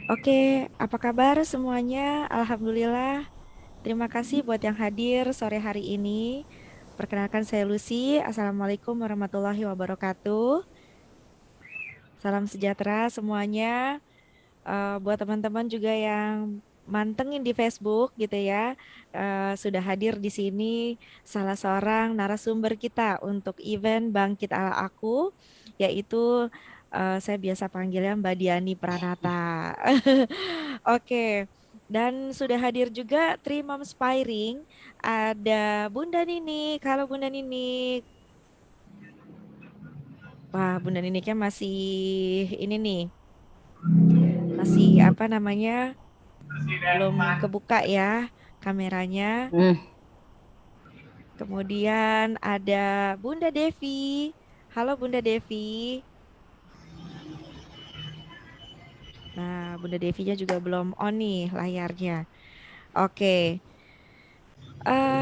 Oke, apa kabar semuanya? Alhamdulillah. Terima kasih buat yang hadir sore hari ini. Perkenalkan saya Lucy. Assalamualaikum warahmatullahi wabarakatuh. Salam sejahtera semuanya. Buat teman-teman juga yang mantengin di Facebook gitu ya, sudah hadir di sini salah seorang narasumber kita untuk event Bangkit Ala Aku, yaitu saya biasa panggilnya Mbak Diani Pranata. Oke, dan sudah hadir juga Three Moms Spiring, ada Bunda Nini. Kalau Bunda Nini, wah Bunda Nini kan masih ini nih, masih apa namanya? Belum kebuka ya kameranya. Hmm, Kemudian ada Bunda Devi. Halo Bunda Devi. Nah, Bunda Devinya juga belum on nih layarnya. Oke,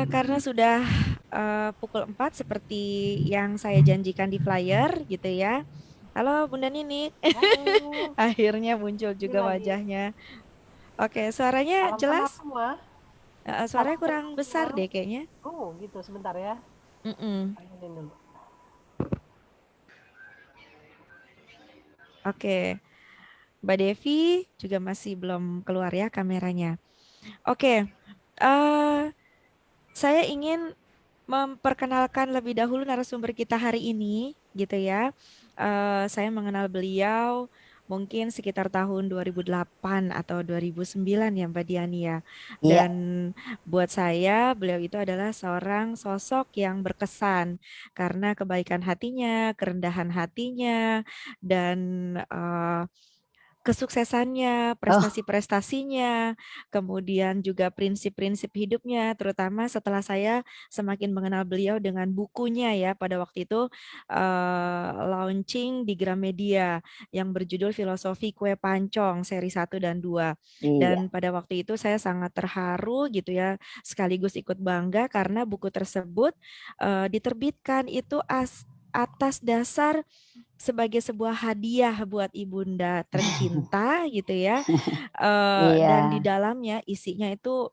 karena sudah pukul 4 seperti yang saya janjikan di flyer gitu ya. Halo Bunda Nini. halo, Akhirnya muncul ini juga lagi wajahnya. Oke, suaranya salam jelas? kenal semua, Suaranya salam kurang kenal besar semua. deh kayaknya. Oh gitu, sebentar ya. Mm-mm. Ini dulu. Oke, Mbak Devi juga masih belum keluar ya kameranya. Oke, eh saya ingin memperkenalkan lebih dahulu narasumber kita hari ini, gitu ya. Saya mengenal beliau mungkin sekitar tahun 2008 atau 2009 ya Mbak Diani ya. Dan Iya. buat saya beliau itu adalah seorang sosok yang berkesan karena kebaikan hatinya, kerendahan hatinya, dan eh, kesuksesannya, Oh prestasi-prestasinya, kemudian juga prinsip-prinsip hidupnya, terutama setelah saya semakin mengenal beliau dengan bukunya ya pada waktu itu launching di Gramedia yang berjudul Filosofi Kue Pancong seri 1 dan 2. iya. Dan pada waktu itu saya sangat terharu gitu ya, sekaligus ikut bangga karena buku tersebut diterbitkan itu atas dasar sebagai sebuah hadiah buat ibunda tercinta gitu ya. Dan di Iya. dalamnya isinya itu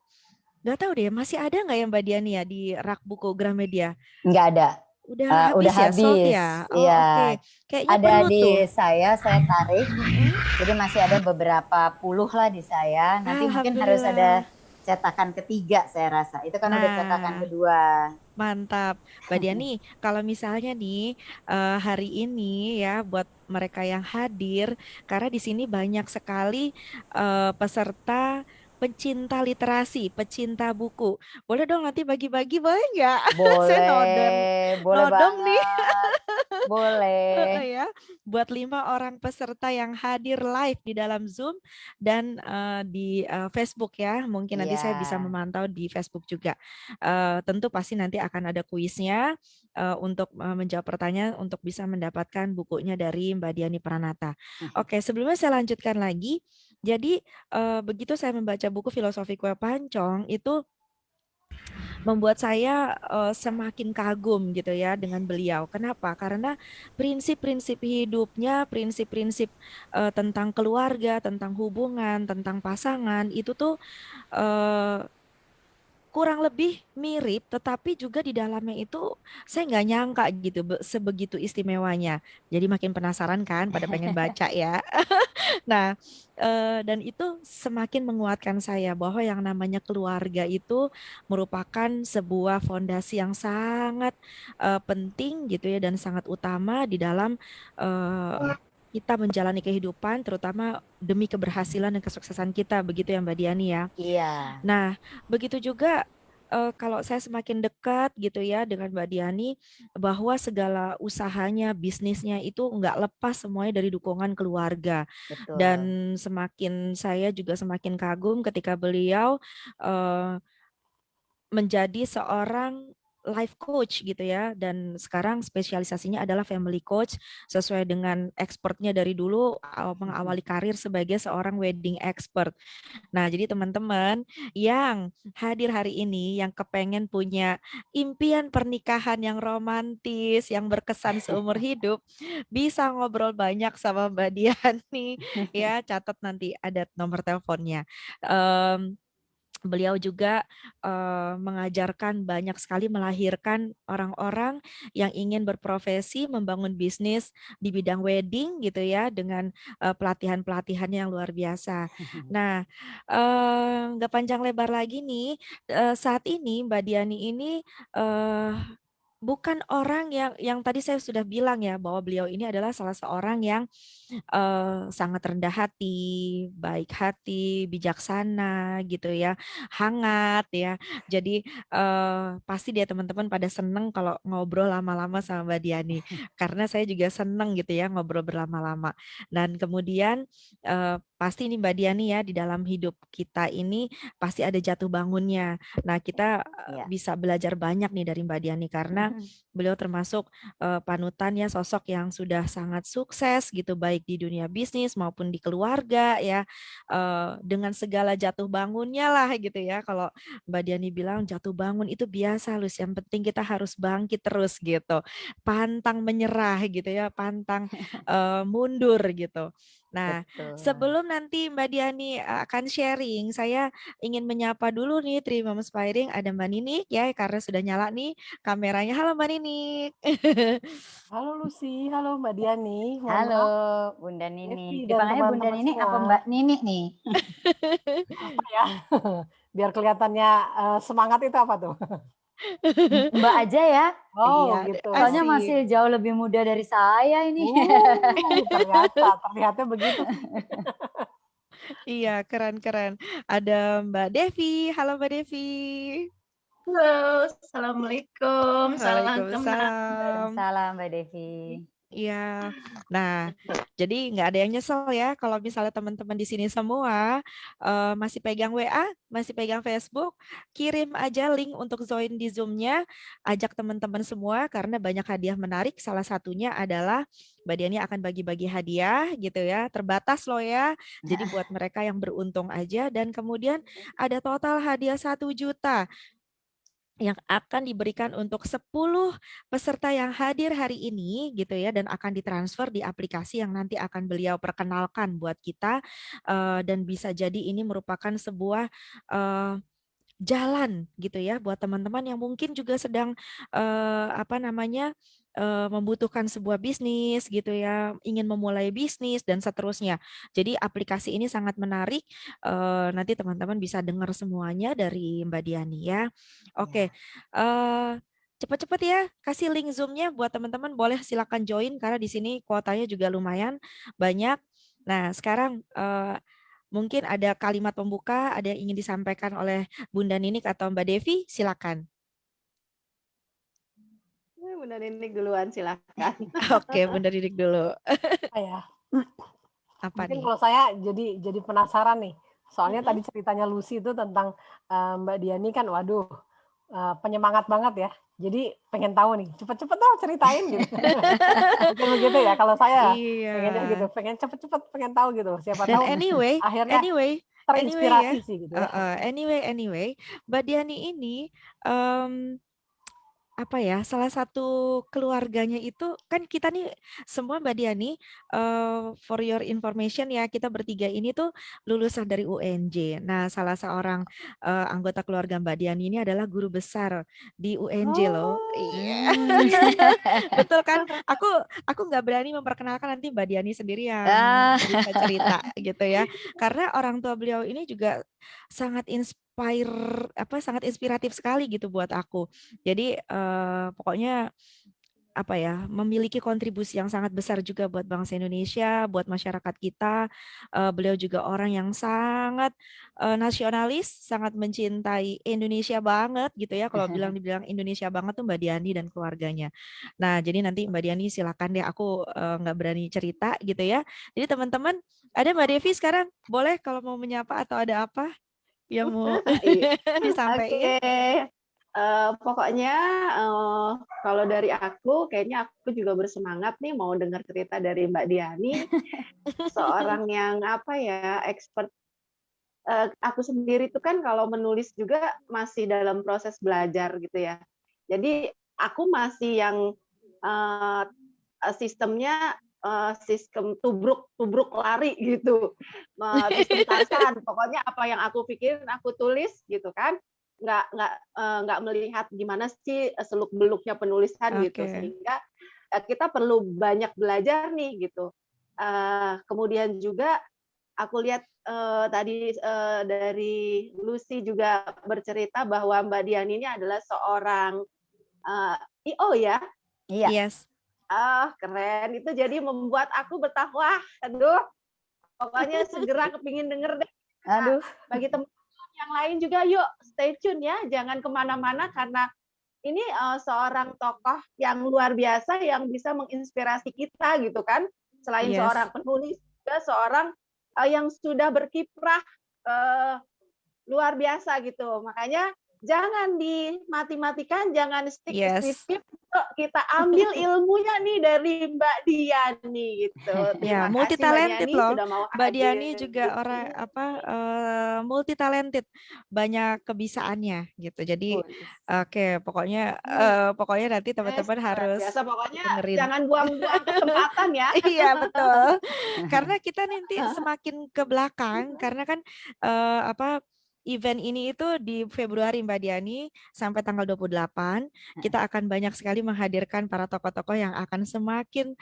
nggak tahu deh masih ada nggak ya Mbak Diani ya di rak buku Gramedia? Nggak ada. Udah habis Udah ya, sold habis. ya. Oh Iya. oke, kayaknya Ada perlu di tuh. saya tarik. Mm-mm. Jadi masih ada beberapa puluh lah di saya. Nanti mungkin harus Alhamdulillah. ada cetakan ketiga saya rasa. Itu kan udah cetakan Nah, kedua. mantap. Mbak Diani, kalau misalnya nih hari ini ya buat mereka yang hadir, karena di sini banyak sekali peserta pencinta literasi, pecinta buku. Boleh dong nanti bagi-bagi, boleh nggak? Saya nodong, Boleh, boleh nodong nih. banget. Boleh. Ya, buat 5 orang peserta yang hadir live di dalam Zoom dan di Facebook ya. Mungkin nanti Iya. saya bisa memantau di Facebook juga. Tentu pasti nanti akan ada kuisnya untuk menjawab pertanyaan untuk bisa mendapatkan bukunya dari Mbak Diani Pranata. Oke, sebelumnya saya lanjutkan lagi. Jadi begitu saya membaca buku Filosofi Kue Pancong itu membuat saya semakin kagum gitu ya dengan beliau. Kenapa? Karena prinsip-prinsip hidupnya, prinsip-prinsip tentang keluarga, tentang hubungan, tentang pasangan itu tuh eh, kurang lebih mirip, tetapi juga di dalamnya itu saya nggak nyangka gitu sebegitu istimewanya. Jadi makin penasaran kan, pada pengen baca ya. Nah, dan itu semakin menguatkan saya bahwa yang namanya keluarga itu merupakan sebuah fondasi yang sangat penting gitu ya dan sangat utama di dalam eh, kita menjalani kehidupan, terutama demi keberhasilan dan kesuksesan kita, begitu ya Mbak Diani ya. Iya, Nah, begitu juga kalau saya semakin dekat gitu ya dengan Mbak Diani, bahwa segala usahanya, bisnisnya itu nggak lepas semuanya dari dukungan keluarga. betul. Dan semakin saya juga semakin kagum ketika beliau eh, menjadi seorang life coach gitu ya, dan sekarang spesialisasinya adalah family coach sesuai dengan expertnya dari dulu mengawali karir sebagai seorang wedding expert. Nah, jadi teman-teman yang hadir hari ini yang kepengen punya impian pernikahan yang romantis, yang berkesan seumur hidup, bisa ngobrol banyak sama Mbak Diani ya, catat nanti ada nomor teleponnya. Beliau juga mengajarkan banyak sekali melahirkan orang-orang yang ingin berprofesi membangun bisnis di bidang wedding gitu ya dengan pelatihan-pelatihan yang luar biasa. Nah, nggak panjang lebar lagi nih, saat ini Mbak Diani ini eh, bukan orang yang tadi saya sudah bilang ya bahwa beliau ini adalah salah seorang yang sangat rendah hati, baik hati, bijaksana gitu ya, hangat ya. Jadi pasti dia teman-teman pada seneng kalau ngobrol lama-lama sama Mbak Diani. Karena saya juga seneng gitu ya ngobrol berlama-lama. Dan kemudian pasti ini Mbak Diani ya di dalam hidup kita ini pasti ada jatuh bangunnya. Nah kita Iya. bisa belajar banyak nih dari Mbak Diani karena beliau termasuk panutan ya sosok yang sudah sangat sukses gitu baik di dunia bisnis maupun di keluarga ya dengan segala jatuh bangunnya lah gitu ya kalau Mbak Diani bilang jatuh bangun itu biasa Lus yang penting kita harus bangkit terus gitu pantang menyerah gitu ya pantang mundur gitu. Nah, Betul. sebelum nanti Mbak Diani akan sharing, saya ingin menyapa dulu nih Tri Mom Inspiring ada Mbak Nini ya karena sudah nyala nih kameranya. Halo Mbak Ninik. Halo Lucy, halo Mbak Diani. Mohon Halo maaf, Bunda Nini. Devi dan Dipanggilnya Bunda teman-teman Nini semua. apa Mbak Nini nih? Apa ya? Biar kelihatannya semangat itu apa tuh? Mbak aja ya. Oh, Iya, gitu. Soalnya asik. masih jauh lebih muda dari saya ini. Terlihatnya begitu sih. Iya, keren-keren. Ada Mbak Devi. Halo Mbak Devi. Halo, Assalamualaikum, salam kenal. Waalaikumsalam. Salam Mbak Devi. Iya. Nah, jadi nggak ada yang nyesel ya kalau misalnya teman-teman di sini semua masih pegang WA, masih pegang Facebook, kirim aja link untuk join di Zoom-nya, ajak teman-teman semua karena banyak hadiah menarik. Salah satunya adalah Mbak Diani akan bagi-bagi hadiah gitu ya, terbatas loh ya. Jadi buat mereka yang beruntung aja dan kemudian ada total hadiah 1 juta yang akan diberikan untuk 10 peserta yang hadir hari ini gitu ya dan akan ditransfer di aplikasi yang nanti akan beliau perkenalkan buat kita dan bisa jadi ini merupakan sebuah eh, jalan gitu ya buat teman-teman yang mungkin juga sedang apa namanya membutuhkan sebuah bisnis gitu ya, ingin memulai bisnis dan seterusnya. Jadi aplikasi ini sangat menarik. Nanti teman-teman bisa dengar semuanya dari Mbak Diani ya. Oke. eh, Cepat-cepat ya, kasih link Zoom-nya buat teman-teman. Boleh silakan join karena di sini kuotanya juga lumayan banyak. Nah, sekarang mungkin ada kalimat pembuka, ada yang ingin disampaikan oleh Bunda Ninik atau Mbak Devi, silakan. Bunda Nini duluan, silakan. Oke, Bunda Ninik dulu. Ya. Apa Mungkin nih? kalau saya jadi penasaran nih. Soalnya tadi ceritanya Lucy itu tentang Mbak Diani kan, waduh, penyemangat banget ya. Jadi pengen tahu nih, cepet-cepet dong ceritain gitu. Mungkin begitu ya kalau saya Iya. pengennya gitu, pengen cepet-cepet pengen tahu gitu. Siapa Dan tahu akhirnya anyway ya. terinspirasi sih gitu ya. Anyway, Mbak Diani ini apa ya salah satu keluarganya itu kan kita nih semua Mbak Diani for your information ya kita bertiga ini tuh lulusan dari UNJ. Nah salah seorang anggota keluarga Mbak Diani ini adalah guru besar di UNJ loh. Iya. Betul kan? Aku nggak berani memperkenalkan nanti Mbak Diani sendiri yang bisa cerita gitu ya. Karena orang tua beliau ini juga sangat sangat inspiratif sekali gitu buat aku. Jadi pokoknya apa ya memiliki kontribusi yang sangat besar juga buat bangsa Indonesia, buat masyarakat kita. Beliau juga orang yang sangat nasionalis, sangat mencintai Indonesia banget gitu ya. Kalau dibilang Indonesia banget tuh Mbak Diani dan keluarganya. Nah, jadi nanti Mbak Diani silakan deh. Aku nggak berani cerita gitu ya. Jadi teman-teman, ada Mbak Devi sekarang boleh kalau mau menyapa atau ada apa yang mau Iya. disampaikan? Oke. Pokoknya kalau dari aku, kayaknya aku juga bersemangat nih mau dengar cerita dari Mbak Diani, seorang yang apa ya, expert. Aku sendiri tuh kan kalau menulis juga masih dalam proses belajar gitu ya. Jadi aku masih yang uh, sistemnya sistem tubruk lari gitu, sistem tarsan. Pokoknya apa yang aku pikirin aku tulis gitu kan, nggak melihat gimana sih seluk beluknya penulisan gitu, Oke. sehingga kita perlu banyak belajar nih gitu. Kemudian juga aku lihat tadi dari Lucy juga bercerita bahwa Mbak Diani ini adalah seorang IO ya. Iya. Yes. Keren. Itu jadi membuat aku bertakwa. Aduh, pokoknya segera kepingin denger deh. Nah, Aduh. bagi teman-teman yang lain juga, yuk stay tune ya. Jangan kemana-mana karena ini seorang tokoh yang luar biasa yang bisa menginspirasi kita gitu kan. Selain Yes. seorang penulis, juga seorang yang sudah berkiprah luar biasa gitu. Makanya jangan dimati-matikan, jangan skip, Yes. kita ambil ilmunya nih dari Mbak Diani gitu. Ya, Terima multi kasih Mbak talented Diani loh. sudah mau Mbak hadir Diani juga di orang sini. apa multi talented, banyak kebisaannya gitu. Jadi oke, pokoknya nanti teman-teman Luar harus biasa. Pokoknya dengerin. jangan buang-buang kesempatan ya. Iya, betul. Karena kita nanti semakin ke belakang karena kan apa event ini itu di Februari Mbak Diani sampai tanggal 28 kita akan banyak sekali menghadirkan para tokoh-tokoh yang akan semakin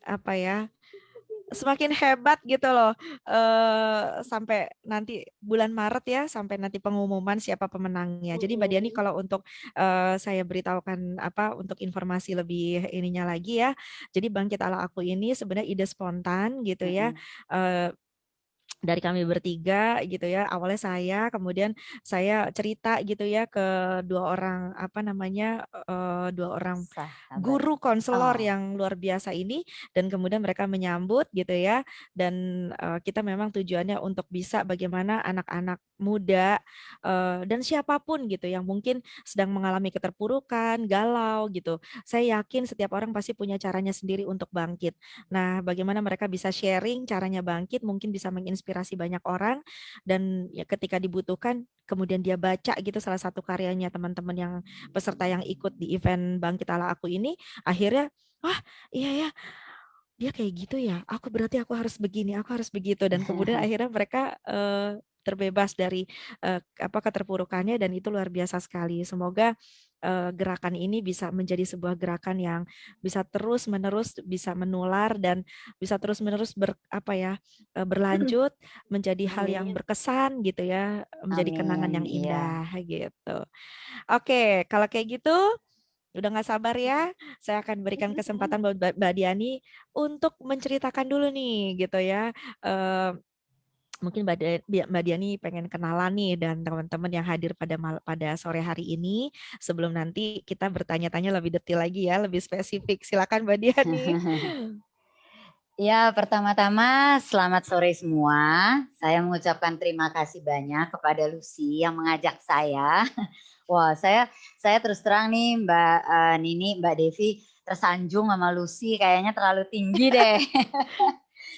apa ya, semakin hebat gitu loh, sampai nanti bulan Maret ya, sampai nanti pengumuman siapa pemenangnya. Jadi Mbak Diani kalau untuk saya beritahukan apa untuk informasi lebih ininya lagi ya. Jadi Bangkit Ala Aku ini sebenarnya ide spontan gitu ya. Dari kami bertiga gitu ya, awalnya saya, kemudian saya cerita gitu ya ke dua orang apa namanya, dua orang Sahabat. guru konselor Oh. yang luar biasa ini, dan kemudian mereka menyambut gitu ya, dan kita memang tujuannya untuk bisa bagaimana anak-anak muda dan siapapun gitu yang mungkin sedang mengalami keterpurukan, galau gitu. Saya yakin setiap orang pasti punya caranya sendiri untuk bangkit. Nah, bagaimana mereka bisa sharing caranya bangkit, mungkin bisa menginspirasi banyak orang, dan ya ketika dibutuhkan, kemudian dia baca gitu salah satu karyanya teman-teman yang peserta yang ikut di event Bangkit Ala Aku ini, akhirnya, wah iya ya, dia kayak gitu ya, aku harus begini, aku harus begitu, dan kemudian akhirnya mereka terbebas dari apa keterpurukannya, dan itu luar biasa sekali. Semoga gerakan ini bisa menjadi sebuah gerakan yang bisa terus-menerus bisa menular dan bisa terus-menerus berlanjut menjadi hal yang Amin. berkesan gitu ya, menjadi kenangan yang Amin. Iya. indah gitu. Oke, kalau kayak gitu udah nggak sabar ya, saya akan berikan kesempatan buat Mbak Diani untuk menceritakan dulu nih gitu ya. Eh, Mungkin Mbak Diani pengen kenalan nih dan teman-teman yang hadir pada sore hari ini, sebelum nanti kita bertanya-tanya lebih detail lagi ya, lebih spesifik. Silakan Mbak Diani. Ya, pertama-tama selamat sore semua. Saya mengucapkan terima kasih banyak kepada Lucy yang mengajak saya. Wah, saya terus terang nih Mbak Nini, Mbak Devi tersanjung sama Lucy, kayaknya terlalu tinggi deh.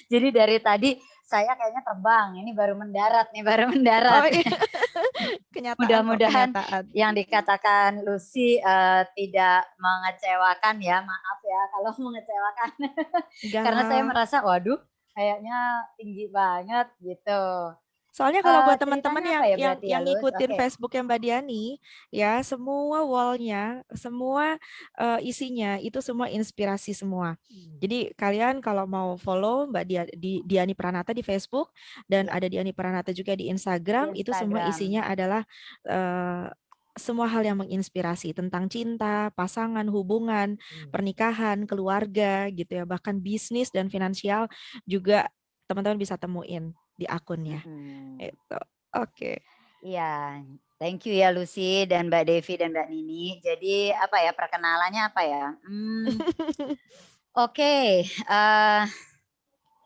Jadi dari tadi saya kayaknya terbang, ini baru mendarat nih, baru mendarat. Oh, iya. Kenyataan Mudah-mudahan kenyataan. yang dikatakan Lucy tidak mengecewakan ya, maaf ya kalau mengecewakan. Enggak Karena saya lah. merasa, waduh, kayaknya tinggi banget gitu. Soalnya kalau buat teman-teman Ceritanya apa ya berarti ya, yang Lus? ngikutin Oke. Facebooknya Mbak Diani, ya semua wallnya, semua isinya itu semua inspirasi semua. Jadi kalian kalau mau follow Diani Pranata di Facebook dan Ya, ada Diani Pranata juga di di Instagram, itu semua Instagram. isinya adalah semua hal yang menginspirasi tentang cinta, pasangan, hubungan, pernikahan, keluarga gitu ya, bahkan bisnis dan finansial juga teman-teman bisa temuin di akunnya. Itu. Oke. Iya, thank you ya Lucy dan Mbak Devi dan Mbak Nini. Jadi apa ya perkenalannya apa ya? Oke,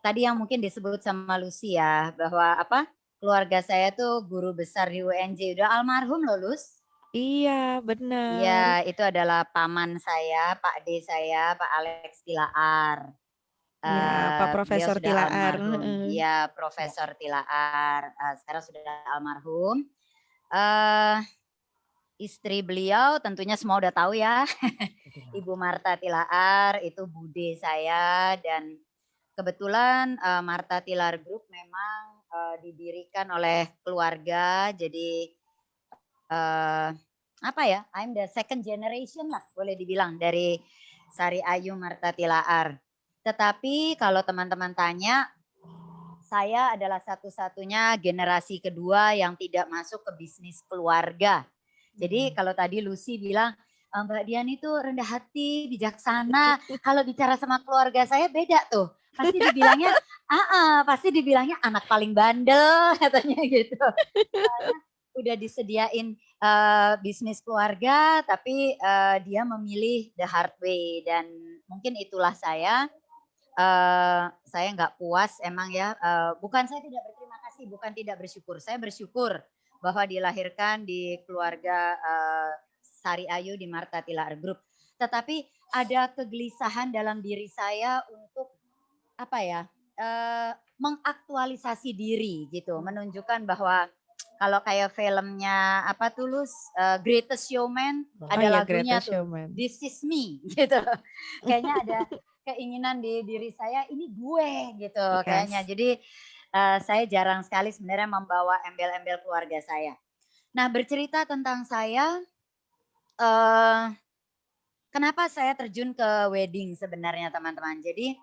tadi yang mungkin disebut sama Lucy ya bahwa apa keluarga saya tuh guru besar di UNJ, udah almarhum loh Lus. Iya, bener. Iya, itu adalah paman saya, Pak D saya, Pak Alex Tilaar. Ya, Pak Beliau Profesor sudah Tilaar. almarhum. Heeh. Iya, Ya. Profesor Tilaar. Sekarang sudah almarhum. Eh, Istri beliau tentunya semua udah tahu ya. Ibu Marta Tilaar itu bude saya, dan kebetulan Marta Tilaar Group memang didirikan oleh keluarga. Jadi apa ya? I'm the second generation lah, boleh dibilang, dari Sari Ayu Marta Tilaar. Tetapi kalau teman-teman tanya, saya adalah satu-satunya generasi kedua yang tidak masuk ke bisnis keluarga. Jadi kalau tadi Lucy bilang, Mbak Dian itu rendah hati, bijaksana. Kalau bicara sama keluarga saya beda tuh. Pasti dibilangnya anak paling bandel katanya gitu. Soalnya udah disediain bisnis keluarga, tapi dia memilih the hard way, dan mungkin itulah saya. Saya nggak puas emang ya, bukan saya tidak berterima kasih, bukan tidak bersyukur. Saya bersyukur bahwa dilahirkan di keluarga Sari Ayu di Marta Tilaar Group. Tetapi ada kegelisahan dalam diri saya untuk apa ya, mengaktualisasi diri gitu, menunjukkan bahwa kalau kayak filmnya apa Tulus, Greatest Showman, Oh ada iya, lagunya Greatest tuh, Showman. This is me gitu. Kayaknya ada keinginan di diri saya, ini gue gitu kayaknya. Yes. Jadi saya jarang sekali sebenarnya membawa embel-embel keluarga saya. Nah, bercerita tentang saya, kenapa saya terjun ke wedding sebenarnya teman-teman. Jadi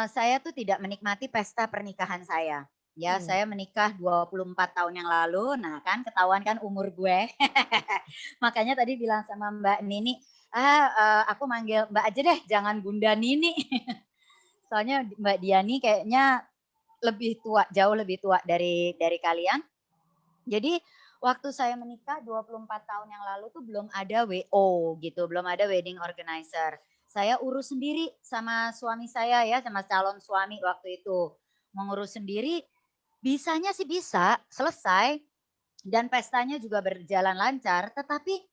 saya tuh tidak menikmati pesta pernikahan saya. Ya, saya menikah 24 tahun yang lalu. Nah, kan ketahuan kan umur gue. Makanya tadi bilang sama Mbak Nini, aku manggil Mbak aja deh, jangan Bunda Nini. Soalnya Mbak Diani kayaknya lebih tua, jauh lebih tua dari kalian. Jadi waktu saya menikah 24 tahun yang lalu tuh belum ada WO gitu, belum ada wedding organizer. Saya urus sendiri sama suami saya ya, sama calon suami waktu itu. Mengurus sendiri, bisanya sih bisa, selesai. Dan pestanya juga berjalan lancar, tetapi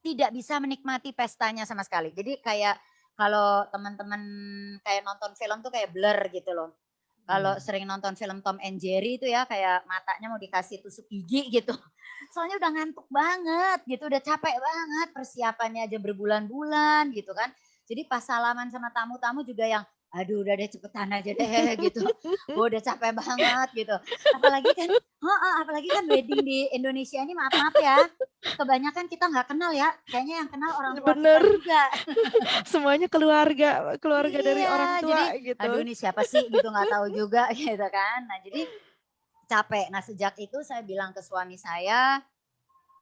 tidak bisa menikmati pestanya sama sekali. Jadi kayak kalau teman-teman kayak nonton film tuh kayak blur gitu loh. Kalau sering nonton film Tom and Jerry itu ya kayak matanya mau dikasih tusuk gigi gitu. Soalnya udah ngantuk banget gitu, udah capek banget, persiapannya aja berbulan-bulan gitu kan. Jadi pas salaman sama tamu-tamu juga yang aduh udah deh cepetan aja deh gitu. Udah capek banget gitu. Apalagi kan wedding di Indonesia ini maaf-maaf ya. Kebanyakan kita nggak kenal ya. Kayaknya yang kenal orang tua kita Bener. juga. Semuanya keluarga dari orang Iya, jadi tua aduh gitu. ini siapa sih gitu nggak tahu juga gitu kan. Nah jadi capek. Nah sejak itu saya bilang ke suami saya,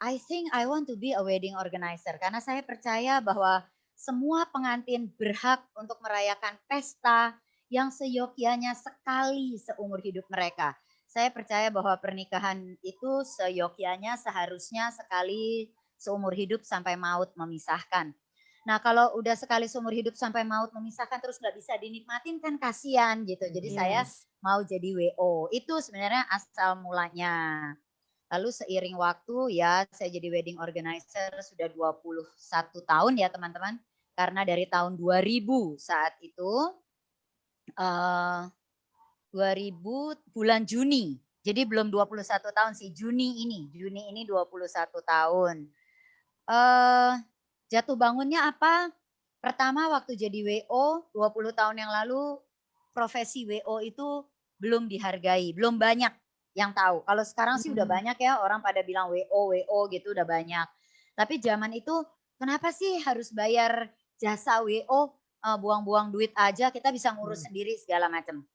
I think I want to be a wedding organizer. Karena saya percaya bahwa semua pengantin berhak untuk merayakan pesta yang seyogyanya sekali seumur hidup mereka. Saya percaya bahwa pernikahan itu seyogyanya seharusnya sekali seumur hidup sampai maut memisahkan. Nah kalau udah sekali seumur hidup sampai maut memisahkan terus nggak bisa dinikmatin kan kasihan gitu. Jadi saya Yes. mau jadi WO. Itu sebenarnya asal mulanya. Lalu seiring waktu ya saya jadi wedding organizer sudah 21 tahun ya teman-teman. Karena dari tahun 2000 saat itu 2000 bulan Juni. Jadi belum 21 tahun sih, Juni ini 21 tahun. Jatuh bangunnya apa? Pertama waktu jadi WO 20 tahun yang lalu profesi WO itu belum dihargai, belum banyak yang tahu. Kalau sekarang sih udah banyak ya orang pada bilang WO gitu udah banyak. Tapi zaman itu kenapa sih harus bayar jasa WO, buang-buang duit aja kita bisa ngurus sendiri segala macam.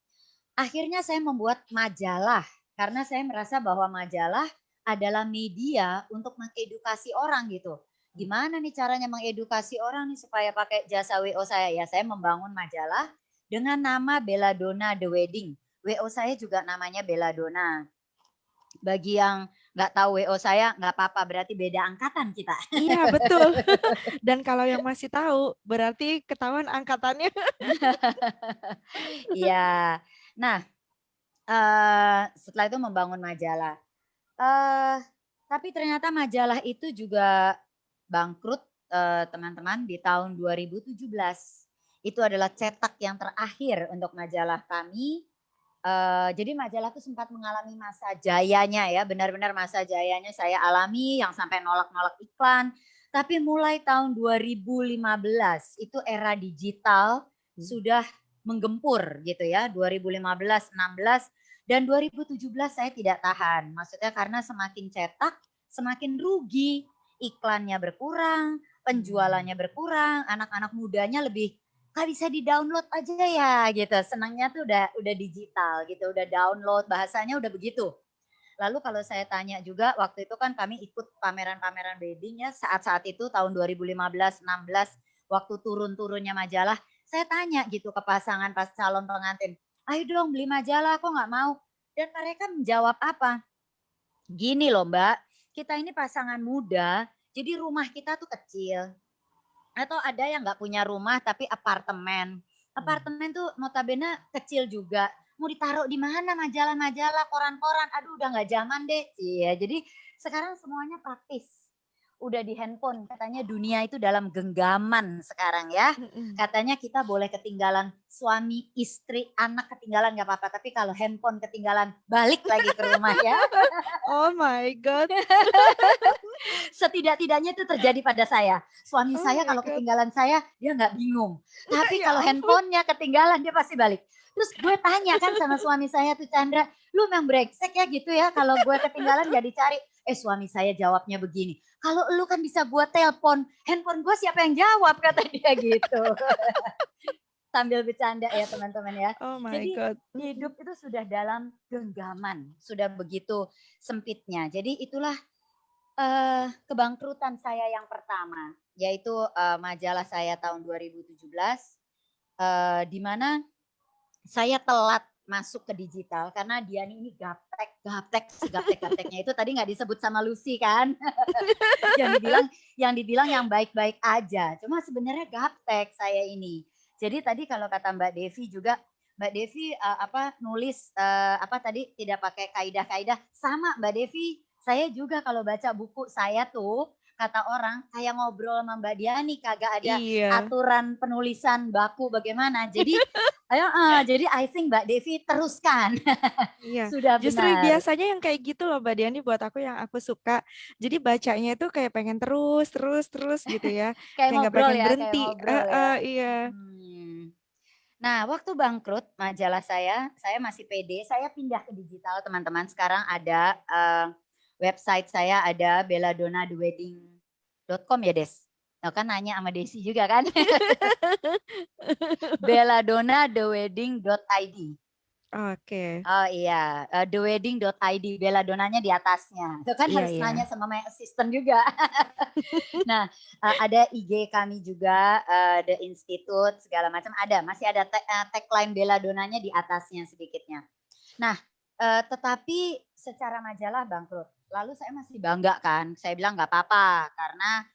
Akhirnya saya membuat majalah karena saya merasa bahwa majalah adalah media untuk mengedukasi orang gitu. Gimana nih caranya mengedukasi orang nih supaya pakai jasa WO saya? Ya saya membangun majalah dengan nama Belladonna The Wedding. WO saya juga namanya Belladonna. Bagi yang nggak tahu WO saya nggak apa-apa, berarti beda angkatan kita. Iya, betul. Dan kalau yang masih tahu, berarti ketahuan angkatannya. Iya. Nah, setelah itu membangun majalah. Tapi ternyata majalah itu juga bangkrut teman-teman di tahun 2017. Itu adalah cetak yang terakhir untuk majalah kami. Jadi majalah itu sempat mengalami masa jayanya ya, benar-benar masa jayanya saya alami yang sampai nolak-nolak iklan. Tapi mulai tahun 2015 itu era digital sudah menggempur gitu ya, 2015, 16 dan 2017 saya tidak tahan. Maksudnya karena semakin cetak, semakin rugi. Iklannya berkurang, penjualannya berkurang, anak-anak mudanya lebih bisa di-download aja ya gitu. Senangnya tuh udah digital gitu, udah download, bahasanya udah begitu. Lalu kalau saya tanya juga, waktu itu kan kami ikut pameran-pameran wedding ya, saat-saat itu tahun 2015, 16, waktu turun-turunnya majalah, saya tanya gitu ke pasangan pas calon pengantin, ayo dong beli majalah, kok nggak mau? Dan mereka menjawab apa? Gini loh Mbak, kita ini pasangan muda, jadi rumah kita tuh kecil. Atau ada yang nggak punya rumah tapi apartemen. Apartemen tuh notabene kecil juga. Mau ditaruh di mana majalah-majalah, koran-koran. Aduh udah nggak zaman deh. Iya, jadi sekarang semuanya praktis. Udah di handphone, katanya dunia itu dalam genggaman sekarang ya. Katanya kita boleh ketinggalan suami, istri, anak ketinggalan nggak apa-apa. Tapi kalau handphone ketinggalan, balik lagi ke rumah ya. Oh my God. Setidak-tidaknya itu terjadi pada saya. Suami Oh saya my kalau God. ketinggalan saya, dia nggak bingung. Tapi Ya kalau ampun. handphonenya ketinggalan, dia pasti balik. Terus gue tanya kan sama suami saya tuh, Chandra, lu memang brengsek ya gitu ya, kalau gue ketinggalan gak dicari. Suami saya jawabnya begini, kalau lu kan bisa gue telepon, handphone gue siapa yang jawab, kata dia gitu. Sambil bercanda ya teman-teman ya. Oh my Jadi God. hidup itu sudah dalam genggaman, sudah begitu sempitnya. Jadi itulah kebangkrutan saya yang pertama, yaitu majalah saya tahun 2017, di mana saya telat masuk ke digital karena Diani ini gaptek, segaptek-gapteknya itu tadi nggak disebut sama Lucy kan. yang dibilang yang baik-baik aja. Cuma sebenarnya gaptek saya ini. Jadi tadi kalau kata Mbak Devi juga, Mbak Devi nulis tadi tidak pakai kaidah-kaidah, sama Mbak Devi. Saya juga kalau baca buku saya tuh, kata orang kayak ngobrol sama Mbak Diani, kagak ada Iya. aturan penulisan baku bagaimana. Jadi jadi I think Mbak Devi teruskan. Iya, Sudah justru benar. biasanya yang kayak gitu loh Mbak Diani, buat aku yang aku suka. Jadi bacanya itu kayak pengen terus gitu ya, Kayak kayak nggak ngobrol pengen ya, kayak berhenti. ngobrol ya. Iya. Nah, waktu bangkrut majalah saya masih pede, saya pindah ke digital teman-teman. Sekarang ada website saya ada belladonnathewedding.com ya Des. Nah, kan nanya sama Desi juga kan. belladonnathewedding.id. Oke. Oh iya, thewedding.id, belladonnanya di atasnya. Itu kan Iya, harus iya. nanya sama my assistant juga. Nah, ada IG kami juga, The Institute, segala macam ada. Masih ada tagline belladonnanya di atasnya sedikitnya. Nah, tetapi secara majalah bangkrut. Lalu saya masih bangga kan. Saya bilang nggak apa-apa karena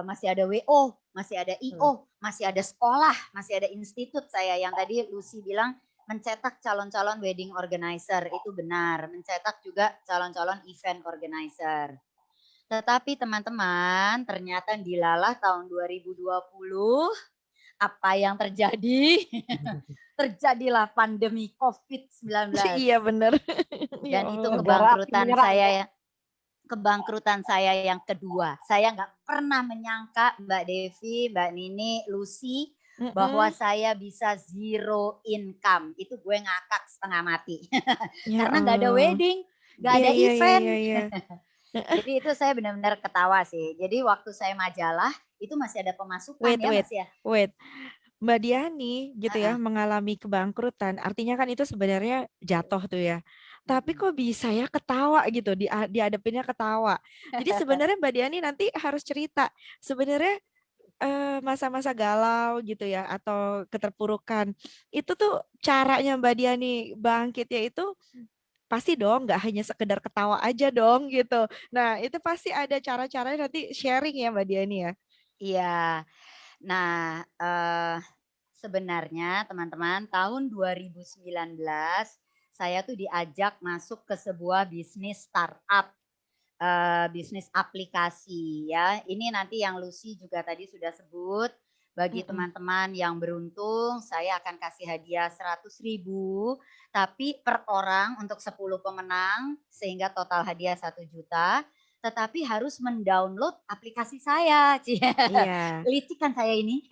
masih ada WO, masih ada IO, masih ada sekolah, masih ada institut saya yang tadi Lucy bilang mencetak calon-calon wedding organizer, itu benar. Mencetak juga calon-calon event organizer. Tetapi teman-teman, ternyata dilalah tahun 2020, apa yang terjadi? Terjadilah pandemi COVID-19. Iya benar. Ya Dan itu Allah. kebangkrutan saya yang kedua. Saya nggak pernah menyangka Mbak Devi, Mbak Nini, Lucy, bahwa saya bisa zero income. Itu gue ngakak setengah mati. Ya Karena nggak ada Allah. wedding, nggak Iya, ada iya, iya, event. iya, iya. Jadi itu saya benar-benar ketawa sih. Jadi waktu saya majalah, itu masih ada pemasukan Wait, ya, wait, masih ya. wait. Mbak Diani gitu ya mengalami kebangkrutan, artinya kan itu sebenarnya jatuh tuh ya. Tapi kok bisa ya ketawa gitu, dihadapinnya ketawa. Jadi sebenarnya Mbak Diani nanti harus cerita sebenarnya masa-masa galau gitu ya atau keterpurukan. Itu tuh caranya Mbak Diani bangkitnya itu pasti dong nggak hanya sekedar ketawa aja dong gitu. Nah, itu pasti ada cara-caranya nanti sharing ya Mbak Diani ya. Iya. Nah, sebenarnya teman-teman tahun 2019 saya tuh diajak masuk ke sebuah bisnis startup. bisnis aplikasi ya. Ini nanti yang Lucy juga tadi sudah sebut. Bagi teman-teman yang beruntung, saya akan kasih hadiah 100.000, tapi per orang untuk 10 pemenang, sehingga total hadiah 1 juta. Tetapi harus mendownload aplikasi saya. Iya. Licik kan saya ini?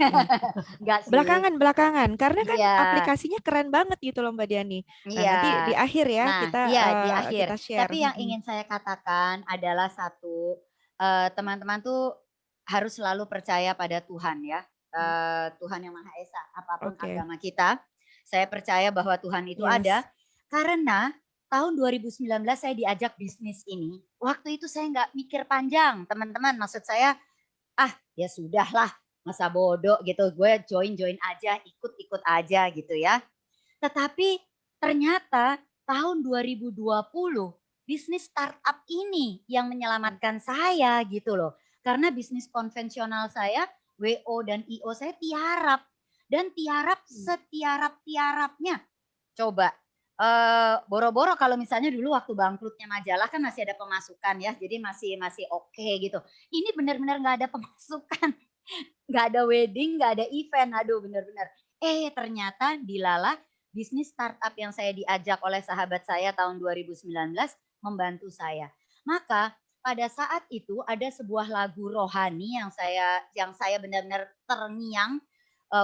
Enggak sih. Belakangan, karena kan Iya. aplikasinya keren banget gitu loh Mbak Diani. Nah Iya. nanti di akhir ya Nah, kita iya di akhir. kita share. Tapi yang ingin saya katakan adalah satu, teman-teman tuh harus selalu percaya pada Tuhan ya. Tuhan yang Maha Esa, apapun Oke. agama kita, saya percaya bahwa Tuhan itu Yes. ada. Karena tahun 2019 saya diajak bisnis ini. Waktu itu saya nggak mikir panjang, teman-teman. Maksud saya, ya sudahlah, masa bodoh gitu. Gue join aja, ikut aja gitu ya. Tetapi ternyata tahun 2020 bisnis startup ini yang menyelamatkan saya gitu loh. Karena bisnis konvensional saya, WO dan IO saya tiarap. Dan tiarap setiarap-tiarapnya. Coba, boro-boro kalau misalnya dulu waktu bangkrutnya majalah kan masih ada pemasukan ya. Jadi masih oke gitu. Ini benar-benar gak ada pemasukan. Gak ada wedding, gak ada event. Aduh benar-benar. Ternyata dilala bisnis startup yang saya diajak oleh sahabat saya tahun 2019 membantu saya. Maka pada saat itu ada sebuah lagu rohani yang saya benar-benar terngiang,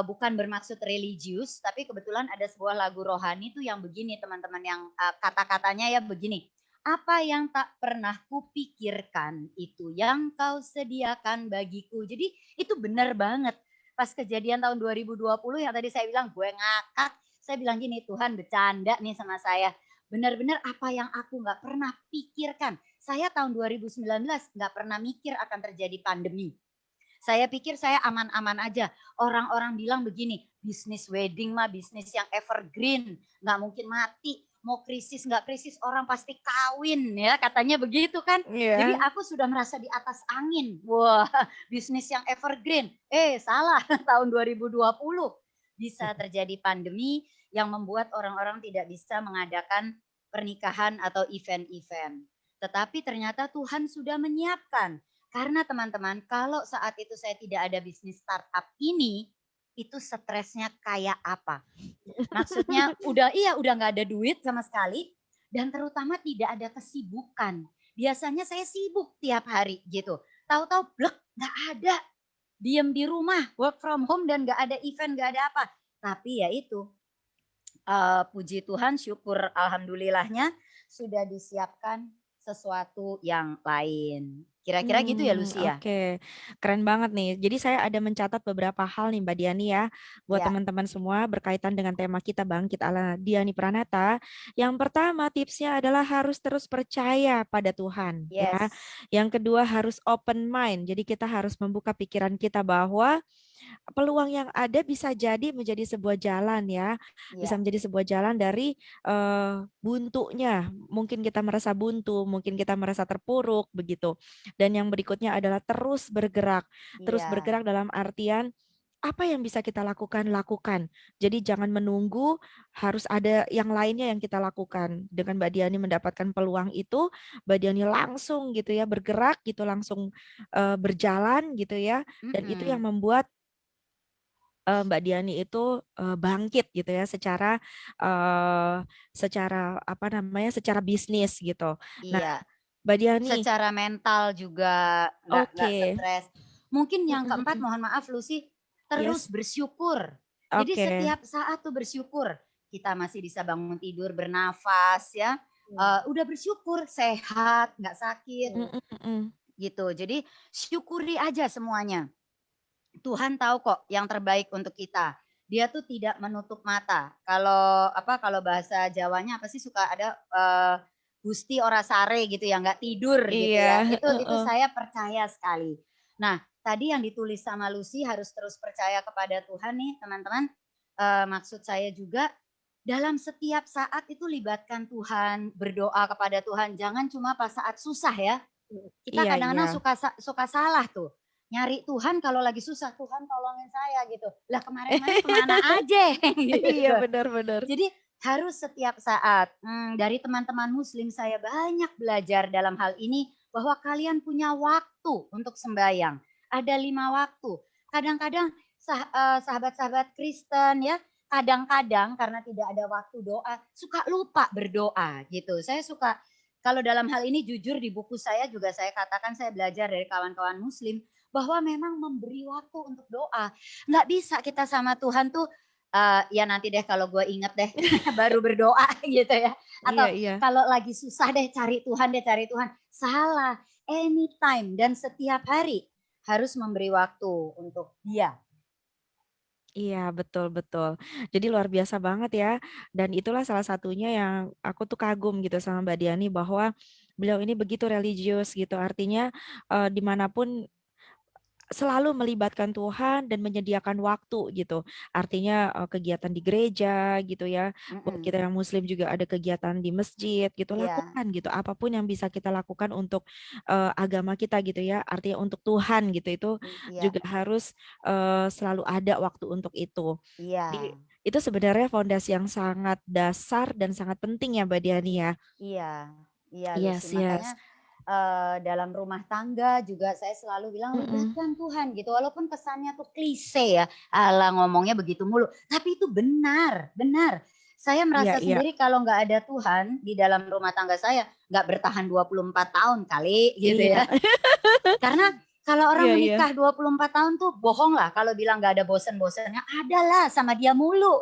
bukan bermaksud religius, tapi kebetulan ada sebuah lagu rohani itu yang begini teman-teman, yang kata-katanya ya begini. Apa yang tak pernah kupikirkan itu yang kau sediakan bagiku. Jadi itu benar banget. Pas kejadian tahun 2020 yang tadi saya bilang gue ngakak, saya bilang gini, Tuhan bercanda nih sama saya. Benar-benar apa yang aku gak pernah pikirkan. Saya tahun 2019 gak pernah mikir akan terjadi pandemi. Saya pikir saya aman-aman aja. Orang-orang bilang begini, bisnis wedding mah bisnis yang evergreen, gak mungkin mati. Mau krisis gak krisis orang pasti kawin ya, katanya begitu kan. Yeah. Jadi aku sudah merasa di atas angin. Wah, bisnis yang evergreen. Salah, tahun 2020 bisa terjadi pandemi yang membuat orang-orang tidak bisa mengadakan pernikahan atau event-event. Tetapi ternyata Tuhan sudah menyiapkan. Karena teman-teman, kalau saat itu saya tidak ada bisnis startup ini, itu stresnya kayak apa? Maksudnya udah nggak ada duit sama sekali, dan terutama tidak ada kesibukan. Biasanya saya sibuk tiap hari gitu. Tahu-tahu blek, nggak ada. Diem di rumah, work from home, dan nggak ada event, nggak ada apa. Tapi ya itu, puji Tuhan, syukur alhamdulillahnya sudah disiapkan sesuatu yang lain. Kira-kira gitu ya Lucy ya? Oke, keren banget nih. Jadi saya ada mencatat beberapa hal nih Mbak Diani ya, buat teman-teman semua berkaitan dengan tema kita Bangkit ala Diani Pranata. Yang pertama tipsnya adalah harus terus percaya pada Tuhan. Ya. Yang kedua harus open mind. Jadi kita harus membuka pikiran kita bahwa peluang yang ada bisa jadi menjadi sebuah jalan ya, bisa menjadi sebuah jalan dari buntunya. Mungkin kita merasa buntu, mungkin kita merasa terpuruk begitu. Dan yang berikutnya adalah terus bergerak dalam artian apa yang bisa kita lakukan. Jadi jangan menunggu, harus ada yang lainnya yang kita lakukan. Dengan Mbak Diani mendapatkan peluang itu, Mbak Diani langsung gitu ya bergerak gitu, langsung berjalan gitu ya. Dan itu yang membuat Mbak Diani itu bangkit gitu ya secara secara bisnis gitu. Nah, Mbak Diani secara mental juga nggak stres. Mungkin yang keempat, mohon maaf Lucy, terus bersyukur. Jadi setiap saat tuh bersyukur. Kita masih bisa bangun tidur, bernafas ya. Udah bersyukur, sehat, nggak sakit. Gitu. Jadi syukuri aja semuanya. Tuhan tahu kok yang terbaik untuk kita. Dia tuh tidak menutup mata. Kalau bahasa Jawanya apa sih, suka ada Gusti ora sare gitu ya, nggak tidur gitu ya. Itu saya percaya sekali. Nah, tadi yang ditulis sama Lucy, harus terus percaya kepada Tuhan nih teman-teman. Maksud saya juga dalam setiap saat itu libatkan Tuhan, berdoa kepada Tuhan. Jangan cuma pas saat susah ya. Kita kadang-kadang suka salah tuh. Nyari Tuhan kalau lagi susah, Tuhan tolongin saya gitu. Lah kemarin kemana aja gitu. Iya benar-benar. Jadi harus setiap saat. Dari teman-teman muslim saya banyak belajar dalam hal ini, bahwa kalian punya waktu untuk sembahyang. Ada 5 waktu. Kadang-kadang sahabat-sahabat Kristen ya, kadang-kadang karena tidak ada waktu doa, suka lupa berdoa gitu. Saya suka, kalau dalam hal ini jujur di buku saya juga saya katakan, saya belajar dari kawan-kawan muslim bahwa memang memberi waktu untuk doa. Nggak bisa kita sama Tuhan tuh ya nanti deh kalau gue inget deh baru berdoa gitu ya. Iya, Atau iya. kalau lagi susah deh cari Tuhan. Salah. Anytime dan setiap hari harus memberi waktu untuk dia. Iya, betul betul. Jadi luar biasa banget ya. Dan itulah salah satunya yang aku tuh kagum gitu sama Mbak Diani bahwa beliau ini begitu religius gitu. Artinya dimanapun selalu melibatkan Tuhan dan menyediakan waktu gitu. Artinya kegiatan di gereja gitu ya. Buat kita yang muslim juga ada kegiatan di masjid gitu, Iya, lakukan gitu. Apapun yang bisa kita lakukan untuk agama kita gitu ya. Artinya untuk Tuhan gitu. Itu iya, juga harus selalu ada waktu untuk itu. iya. Itu sebenarnya fondasi yang sangat dasar dan sangat penting ya Mbak Diani ya. Iya, iya Lucy. Yes, yes. Makanya dalam rumah tangga juga saya selalu bilang Mm-mm. libatkan Tuhan gitu. Walaupun kesannya tuh klise ya, ala ngomongnya begitu mulu. Tapi itu benar, benar. Saya Iya, merasa iya. sendiri kalau nggak ada Tuhan di dalam rumah tangga saya, nggak bertahan 24 tahun kali gitu Iya. ya. Karena kalau orang Iya, iya. menikah 24 tahun tuh bohong lah kalau bilang nggak ada bosen-bosennya. Ada lah, sama dia mulu.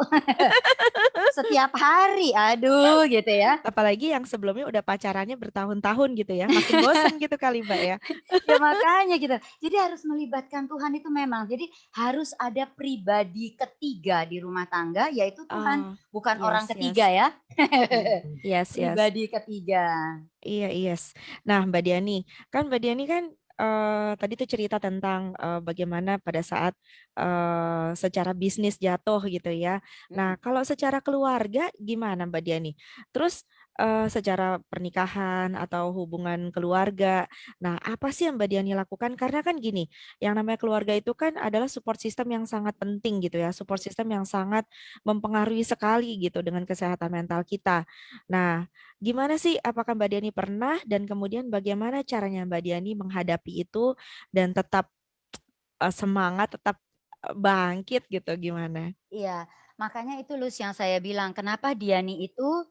Setiap hari, aduh gitu ya. Apalagi yang sebelumnya udah pacarannya bertahun-tahun gitu ya. Makin bosen gitu kali Mbak ya. Ya makanya gitu. Jadi harus melibatkan Tuhan itu memang. Jadi harus ada pribadi ketiga di rumah tangga, yaitu Tuhan. Oh, Bukan orang yes, ketiga yes. ya. Yes, yes. Pribadi ketiga. Iya, yes. Nah, Mbak Diani, Mbak Diani kan tadi tuh cerita tentang bagaimana pada saat secara bisnis jatuh gitu ya. Nah, Mm-mm. kalau secara keluarga gimana Mbak Diani? Terus secara pernikahan atau hubungan keluarga, nah apa sih yang Mbak Diani lakukan? Karena kan gini, yang namanya keluarga itu kan adalah support system yang sangat penting gitu ya, support system yang sangat mempengaruhi sekali gitu dengan kesehatan mental kita. Nah, gimana sih? Apakah Mbak Diani pernah dan kemudian bagaimana caranya Mbak Diani menghadapi itu dan tetap semangat, tetap bangkit gitu gimana? Iya, makanya itu Lus yang saya bilang, kenapa Diani itu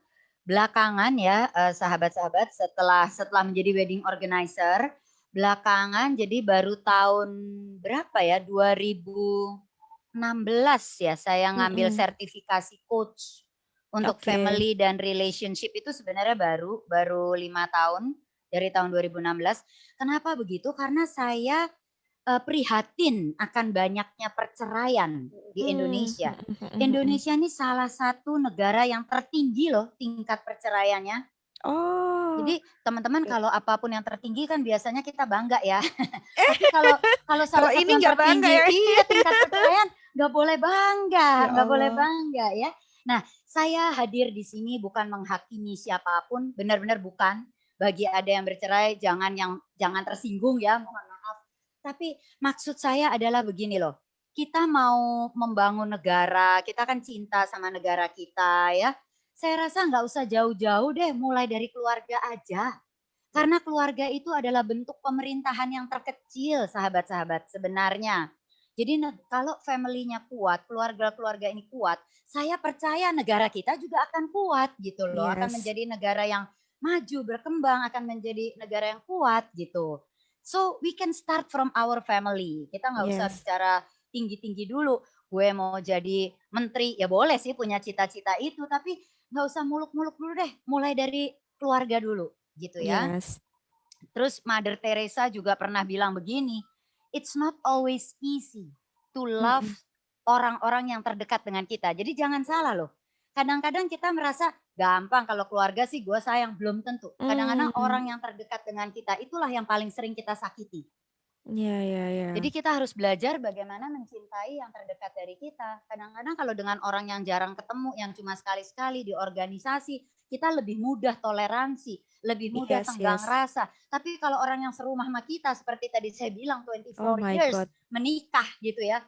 belakangan ya sahabat-sahabat setelah menjadi wedding organizer, belakangan jadi baru tahun berapa ya 2016 ya saya ngambil Mm-mm. sertifikasi coach untuk Oke. family dan relationship. Itu sebenarnya baru 5 tahun dari tahun 2016. Kenapa begitu? Karena saya prihatin akan banyaknya perceraian di Hmm. Indonesia. Indonesia ini salah satu negara yang tertinggi loh tingkat perceraiannya. Oh, Jadi teman-teman oke. kalau apapun yang tertinggi kan biasanya kita bangga ya. Tapi kalau Kalau salah satu ini yang nggak bangga tertinggi, ya? iya tingkat perceraian Ya nggak boleh Allah. bangga ya. Nah, saya hadir di sini bukan menghakimi siapapun, benar-benar bukan. Bagi ada yang bercerai, jangan tersinggung ya, mohon maaf. Tapi maksud saya adalah begini loh. Kita mau membangun negara, kita kan cinta sama negara kita ya. Saya rasa nggak usah jauh-jauh deh, mulai dari keluarga aja. Karena keluarga itu adalah bentuk pemerintahan yang terkecil, sahabat-sahabat, sebenarnya. Jadi kalau family-nya kuat, keluarga-keluarga ini kuat, saya percaya negara kita juga akan kuat gitu loh. Akan Yes. menjadi negara yang maju, berkembang, akan menjadi negara yang kuat gitu. So we can start from our family. Kita nggak usah Yes. bicara tinggi-tinggi dulu. Gue mau jadi menteri, ya boleh sih punya cita-cita itu, tapi nggak usah muluk-muluk dulu deh. Mulai dari keluarga dulu gitu ya. Yes. Terus Mother Teresa juga pernah bilang begini, it's not always easy to love Mm-mm. orang-orang yang terdekat dengan kita. Jadi jangan salah loh. Kadang-kadang kita merasa gampang kalau keluarga sih gue sayang, belum tentu. Kadang-kadang Hmm. orang yang terdekat dengan kita itulah yang paling sering kita sakiti. Ya, ya, Jadi ya. kita harus belajar bagaimana mencintai yang terdekat dari kita. Kadang-kadang kalau dengan orang yang jarang ketemu, yang cuma sekali-sekali di organisasi, kita lebih mudah toleransi, lebih mudah Yes, tenggang yes. rasa. Tapi kalau orang yang serumah sama kita, seperti tadi saya bilang, Oh 24 my years God. menikah gitu ya.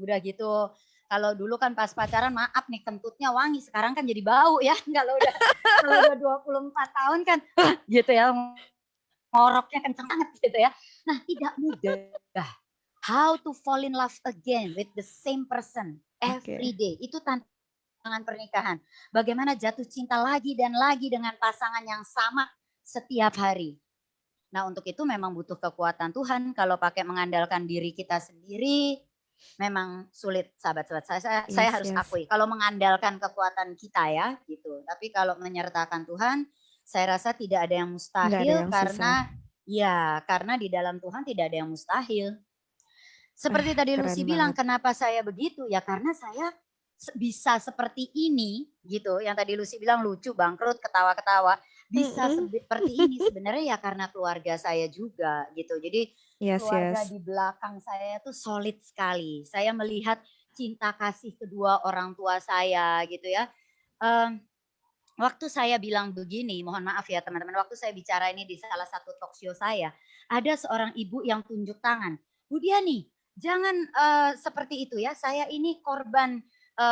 Udah gitu, kalau dulu kan pas pacaran, maaf nih kentutnya wangi, sekarang kan jadi bau ya. Kalau udah 24 tahun kan gitu ya ngoroknya kenceng banget gitu ya. Nah, tidak mudah. How to fall in love again with the same person every day. Itu tantangan pernikahan. Bagaimana jatuh cinta lagi dan lagi dengan pasangan yang sama setiap hari. Nah, untuk itu memang butuh kekuatan Tuhan. Kalau pakai mengandalkan diri kita sendiri, memang sulit, sahabat-sahabat. Saya harus akui. Kalau mengandalkan kekuatan kita ya, gitu. Tapi kalau menyertakan Tuhan, saya rasa tidak ada yang mustahil karena di dalam Tuhan tidak ada yang mustahil. Seperti tadi Lucy bilang, kenapa saya begitu? Ya karena saya bisa seperti ini, gitu. Yang tadi Lucy bilang lucu, bangkrut, ketawa-ketawa. Bisa seperti ini sebenarnya ya karena keluarga saya juga gitu. Jadi keluarga di belakang saya itu solid sekali. Saya melihat cinta kasih kedua orang tua saya gitu ya. Waktu saya bilang begini, mohon maaf ya teman-teman, waktu saya bicara ini di salah satu talk show saya, ada seorang ibu yang tunjuk tangan. Bu Diani, jangan seperti itu ya, saya ini korban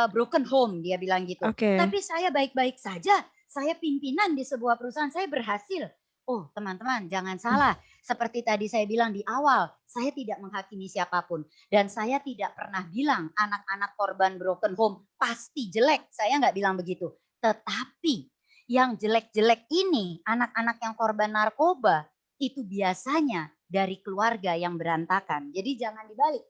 broken home, dia bilang gitu. Tapi saya baik-baik saja. Saya pimpinan di sebuah perusahaan, saya berhasil. Oh teman-teman jangan salah, seperti tadi saya bilang di awal, saya tidak menghakimi siapapun. Dan saya tidak pernah bilang anak-anak korban broken home pasti jelek, saya nggak bilang begitu. Tetapi yang jelek-jelek ini, anak-anak yang korban narkoba, itu biasanya dari keluarga yang berantakan. Jadi jangan dibalik.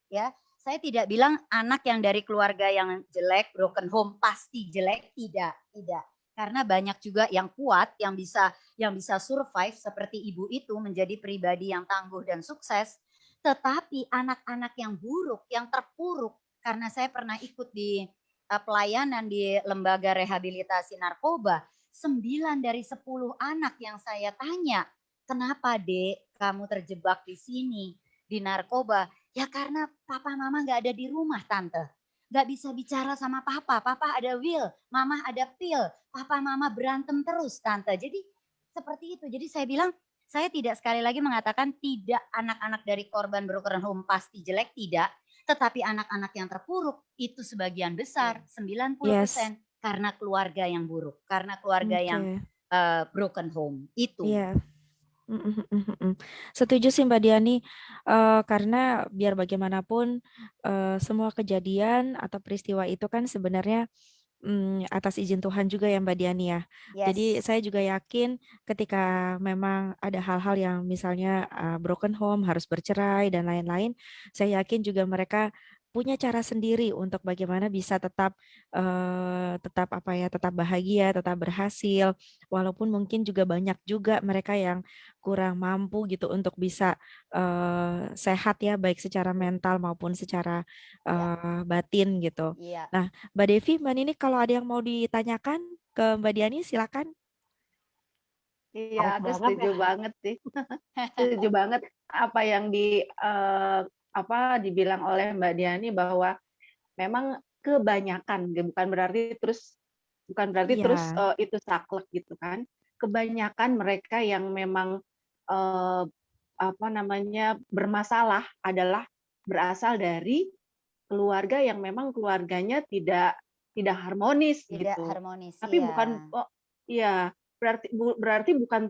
Ya, saya tidak bilang anak yang dari keluarga yang jelek, broken home pasti jelek, tidak. Karena banyak juga yang kuat, yang bisa survive seperti ibu itu menjadi pribadi yang tangguh dan sukses. Tetapi anak-anak yang buruk, yang terpuruk, karena saya pernah ikut di pelayanan di lembaga rehabilitasi narkoba, 9 dari 10 anak yang saya tanya, kenapa Dek kamu terjebak di sini, di narkoba? Ya karena papa mama gak ada di rumah tante. Gak bisa bicara sama papa ada will, mama ada pil, papa mama berantem terus tante. Jadi seperti itu. Jadi saya bilang, saya tidak sekali lagi mengatakan tidak anak-anak dari korban broken home pasti jelek, tidak. Tetapi anak-anak yang terpuruk itu sebagian besar, 90% karena keluarga yang buruk, karena keluarga yang broken home. Itu. Setuju sih Mbak Diani, karena biar bagaimanapun semua kejadian atau peristiwa itu kan sebenarnya atas izin Tuhan juga ya Mbak Diani ya. Jadi saya juga yakin ketika memang ada hal-hal yang misalnya broken home, harus bercerai dan lain-lain, saya yakin juga mereka punya cara sendiri untuk bagaimana bisa tetap tetap bahagia, tetap berhasil, walaupun mungkin juga banyak juga mereka yang kurang mampu gitu untuk bisa sehat ya, baik secara mental maupun secara batin gitu. Nah, Mbak Devi, Mbak Nini, kalau ada yang mau ditanyakan ke Mbak Diani, silakan. Iya, aku setuju banget sih. Setuju banget apa yang dibilang oleh Mbak Diani, bahwa memang kebanyakan, bukan berarti terus itu saklek gitu kan. Kebanyakan mereka yang memang bermasalah adalah berasal dari keluarga yang memang keluarganya tidak harmonis gitu. Tapi bukan berarti bukan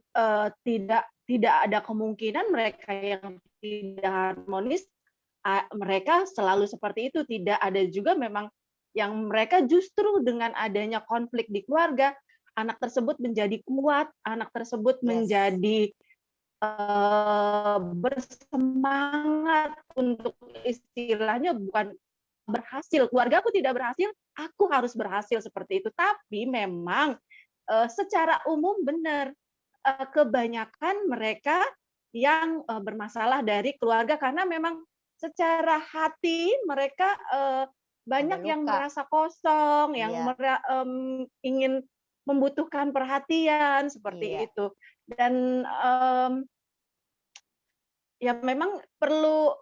tidak ada kemungkinan mereka yang tidak harmonis mereka selalu seperti itu. Tidak, ada juga memang yang mereka justru dengan adanya konflik di keluarga, anak tersebut menjadi kuat, anak tersebut menjadi bersemangat untuk istilahnya bukan berhasil. Keluarga aku tidak berhasil, aku harus berhasil, seperti itu. Tapi memang secara umum benar, kebanyakan mereka yang bermasalah dari keluarga karena memang secara hati mereka banyak yang merasa kosong, yang ingin membutuhkan perhatian seperti itu. Dan ya memang perlu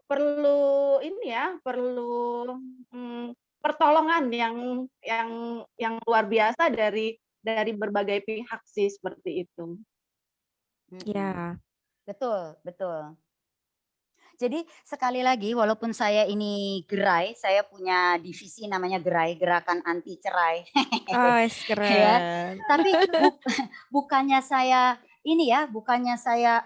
pertolongan yang luar biasa dari berbagai pihak sih, seperti itu. Ya, betul. Jadi sekali lagi, walaupun saya ini gerai, saya punya divisi namanya gerai, gerakan anti cerai. keren. Ya, tapi bukannya saya ini ya, bukannya saya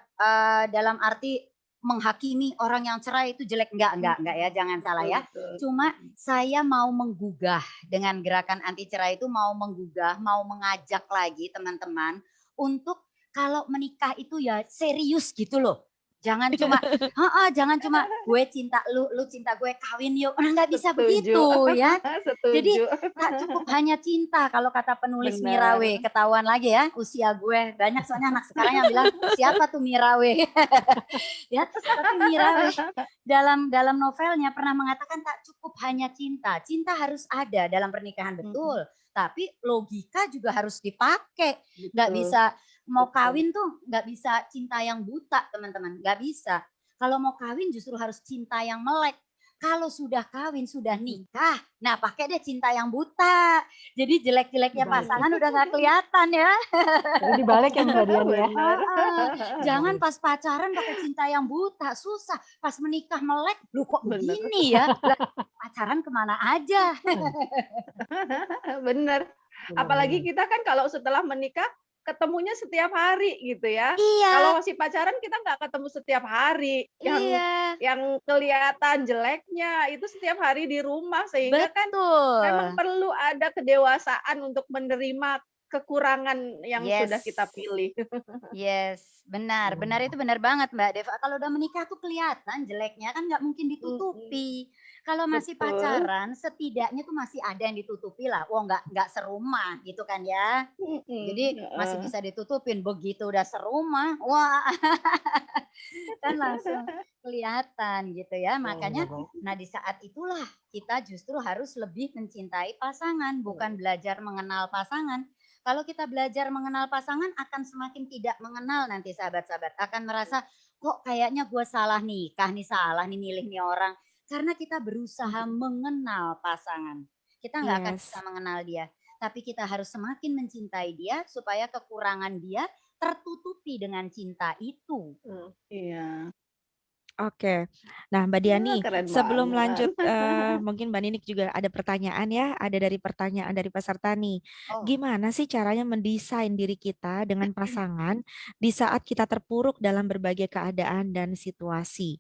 dalam arti menghakimi orang yang cerai itu jelek, enggak ya, jangan salah ya. Cuma saya mau menggugah dengan gerakan anti cerai itu, mau menggugah, mau mengajak lagi teman-teman untuk kalau menikah itu ya serius gitu loh. Jangan cuma gue cinta lu cinta gue, kawin yuk. Nggak bisa begitu ya. Jadi tak cukup hanya cinta. Kalau kata penulis Mirawe, ketahuan lagi ya usia gue. Banyak soalnya anak sekarang yang bilang siapa tuh Mirawe. Ya, tapi Mirawe dalam novelnya pernah mengatakan tak cukup hanya cinta. Cinta harus ada dalam pernikahan, betul. Tapi logika juga harus dipakai. Nggak bisa mau kawin tuh nggak bisa cinta yang buta, teman-teman. Nggak bisa. Kalau mau kawin justru harus cinta yang melek. Kalau sudah kawin, sudah nikah, nah pakai deh cinta yang buta. Jadi jelek-jeleknya pasangan udah nggak kelihatan ya. Jadi dibalik ya Mbak Dian ya. Jangan pas pacaran pakai cinta yang buta, susah. Pas menikah melek, lu kok begini ya? Pacaran kemana aja? Bener. Apalagi kita kan kalau setelah menikah ketemunya setiap hari gitu ya. Iya. Kalau masih pacaran kita nggak ketemu setiap hari. Yang kelihatan jeleknya itu setiap hari di rumah, sehingga kan memang perlu ada kedewasaan untuk menerima kekurangan yang sudah kita pilih. Yes, benar itu benar banget Mbak Deva. Kalau udah menikah tuh kelihatan jeleknya kan nggak mungkin ditutupi. Kalau masih pacaran, setidaknya tuh masih ada yang ditutupi lah. Wah, nggak serumah gitu kan ya. Jadi masih bisa ditutupin. Begitu udah serumah, wah, kan langsung kelihatan gitu ya. Makanya, nah di saat itulah kita justru harus lebih mencintai pasangan, bukan belajar mengenal pasangan. Kalau kita belajar mengenal pasangan, akan semakin tidak mengenal nanti sahabat-sahabat. Akan merasa, kok kayaknya gue salah nikah nih, salah nih milih nih orang. Karena kita berusaha mengenal pasangan. Kita nggak akan bisa mengenal dia. Tapi kita harus semakin mencintai dia supaya kekurangan dia tertutupi dengan cinta itu. Iya. Oke. Nah Mbak Diani, sebelum banget. lanjut mungkin Mbak Ninik juga ada pertanyaan ya. Ada dari pertanyaan dari peserta nih. Gimana sih caranya mendesain diri kita dengan pasangan di saat kita terpuruk dalam berbagai keadaan dan situasi?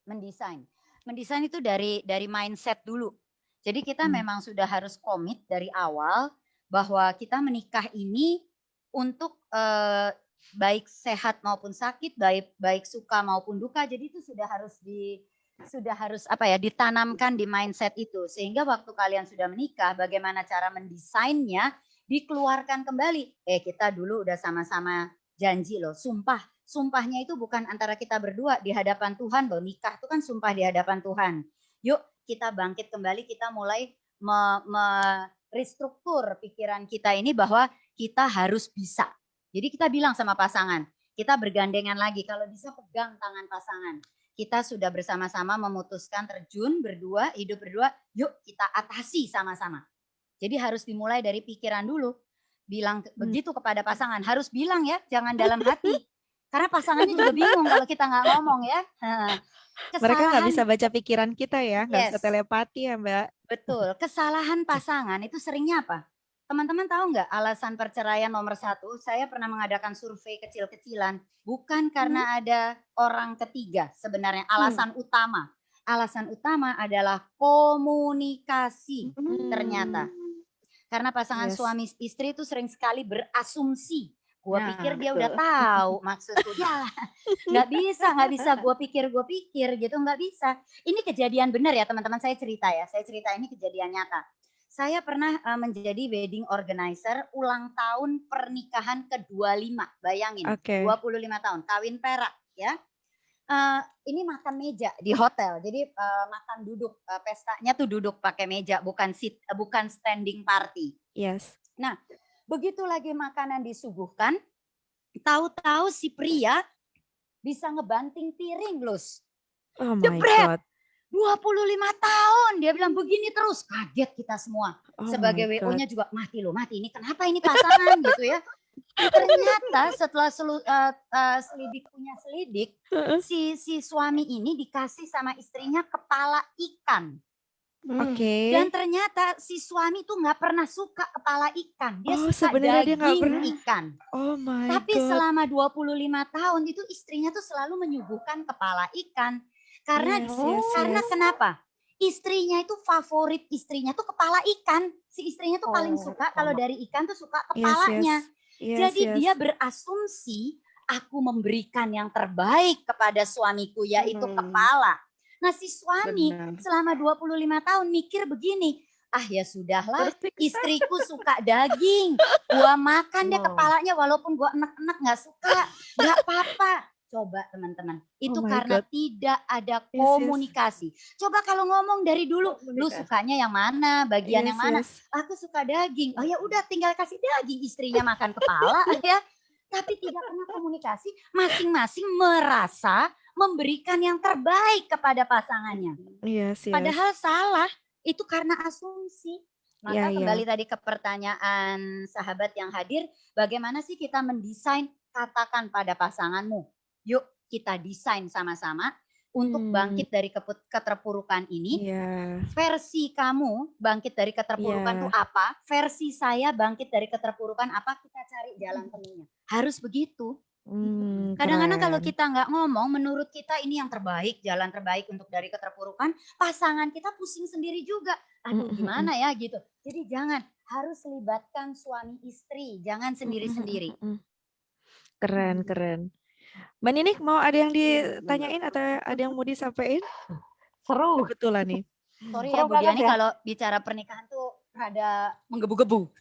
Mendesain itu dari mindset dulu. Jadi kita memang sudah harus komit dari awal bahwa kita menikah ini untuk baik sehat maupun sakit, baik suka maupun duka. Jadi itu sudah harus ditanamkan di mindset itu, sehingga waktu kalian sudah menikah, bagaimana cara mendesainnya dikeluarkan kembali. Kita dulu udah sama-sama janji loh, sumpahnya itu bukan antara kita berdua di hadapan Tuhan loh. Nikah itu kan sumpah di hadapan Tuhan. Yuk kita bangkit kembali, kita mulai merestruktur pikiran kita ini bahwa kita harus bisa. Jadi kita bilang sama pasangan, kita bergandengan lagi, kalau bisa pegang tangan pasangan. Kita sudah bersama-sama memutuskan terjun berdua, hidup berdua, yuk kita atasi sama-sama. Jadi harus dimulai dari pikiran dulu. Bilang begitu kepada pasangan, harus bilang ya, jangan dalam hati. Karena pasangannya juga bingung kalau kita nggak ngomong ya. Mereka nggak bisa baca pikiran kita ya, nggak bisa telepati ya Mbak. Betul, kesalahan pasangan itu seringnya apa? Teman-teman tahu nggak alasan perceraian nomor 1? Saya pernah mengadakan survei kecil-kecilan. Bukan karena ada orang ketiga sebenarnya. Alasan utama adalah komunikasi ternyata. Karena pasangan suami istri itu sering sekali berasumsi. Gue pikir dia udah tahu maksudku. Ya, nggak bisa. Gue pikir gitu, nggak bisa. Ini kejadian benar ya teman-teman, saya cerita ini kejadian nyata. Saya pernah menjadi wedding organizer ulang tahun pernikahan ke-25. Bayangin, 25 tahun, kawin perak ya. Ini makan meja di hotel. Jadi makan duduk, pestanya tuh duduk pakai meja, bukan standing party. Yes. Nah, begitu lagi makanan disuguhkan, tahu-tahu si pria bisa ngebanting piring, Lus. Oh my God. 25 tahun, dia bilang begini terus. Kaget kita semua. Sebagai WO-nya juga, mati ini kenapa ini pasangan gitu ya. Ternyata setelah selidik punya selidik, si suami ini dikasih sama istrinya kepala ikan. Oke. Dan ternyata si suami tuh nggak pernah suka kepala ikan. Dia Oh, suka sebenarnya dia nggak daging pernah. ikan. Oh my Tapi God. selama 25 tahun itu istrinya tuh selalu menyuguhkan kepala ikan. Karena Yes. kenapa? Istrinya itu favorit istrinya tuh kepala ikan. Si istrinya tuh paling Oh, suka kalau sama. dari ikan tuh suka Yes. kepalanya. Jadi Yes. dia berasumsi aku memberikan yang terbaik kepada suamiku yaitu kepala. Nah si suami Benar. selama 25 tahun mikir begini, ah ya sudahlah Tersiksa. istriku suka daging, gua makan deh kepalanya walaupun gua enak-enak nggak suka, nggak apa-apa. Coba teman-teman, itu Oh my karena God. tidak ada Yes. komunikasi. Coba kalau ngomong dari dulu, lu Komunikasi. sukanya yang mana, bagian yang mana? Yes. Aku suka daging. Oh ya udah tinggal kasih daging, istrinya makan kepala ya. Tapi tidak pernah komunikasi, masing-masing merasa memberikan yang terbaik kepada pasangannya. Yes. Padahal salah, itu karena asumsi. Maka Ya. kembali tadi ke pertanyaan sahabat yang hadir, bagaimana sih kita mendesain, katakan pada pasanganmu, yuk kita desain sama-sama untuk bangkit dari keterpurukan ini. Iya. Versi kamu bangkit dari keterpurukan Iya. itu apa? Versi saya bangkit dari keterpurukan apa? Kita cari jalan temunya. Harus begitu. Kadang-kadang kalau Keren. kita nggak ngomong, menurut kita ini yang terbaik, jalan terbaik untuk dari keterpurukan, pasangan kita pusing sendiri juga. Aduh gimana ya gitu. Jadi jangan, harus libatkan suami istri, jangan sendiri-sendiri. Keren. Mbak Ninik mau ada yang ditanyain atau ada yang mau disampaikan? Seru. Kebetulan nih. Sorry ya Seru Bu banget Diani ya. kalau bicara pernikahan tuh rada menggebu-gebu.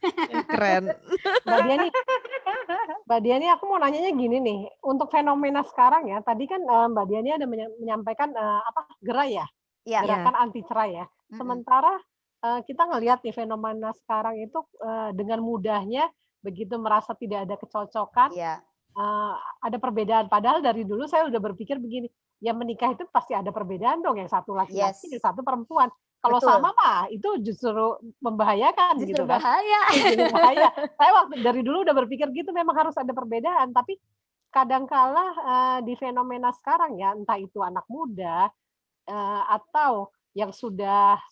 Keren. Mbak Diani, aku mau nanyanya gini nih, untuk fenomena sekarang ya, tadi kan Mbak Diani ada menyampaikan gerai ya, Iya. gerakan anti cerai ya. Sementara kita ngelihat nih fenomena sekarang itu dengan mudahnya begitu merasa tidak ada kecocokan, Iya. ada perbedaan. Padahal dari dulu saya udah berpikir begini, ya menikah itu pasti ada perbedaan dong, yang satu laki-laki, yang satu perempuan. Kalau Betul. sama mah itu justru membahayakan Justru gitu kan. bahaya. Jadi bahaya. Saya dari dulu udah berpikir gitu, memang harus ada perbedaan. Tapi kadangkala di fenomena sekarang ya, entah itu anak muda atau yang sudah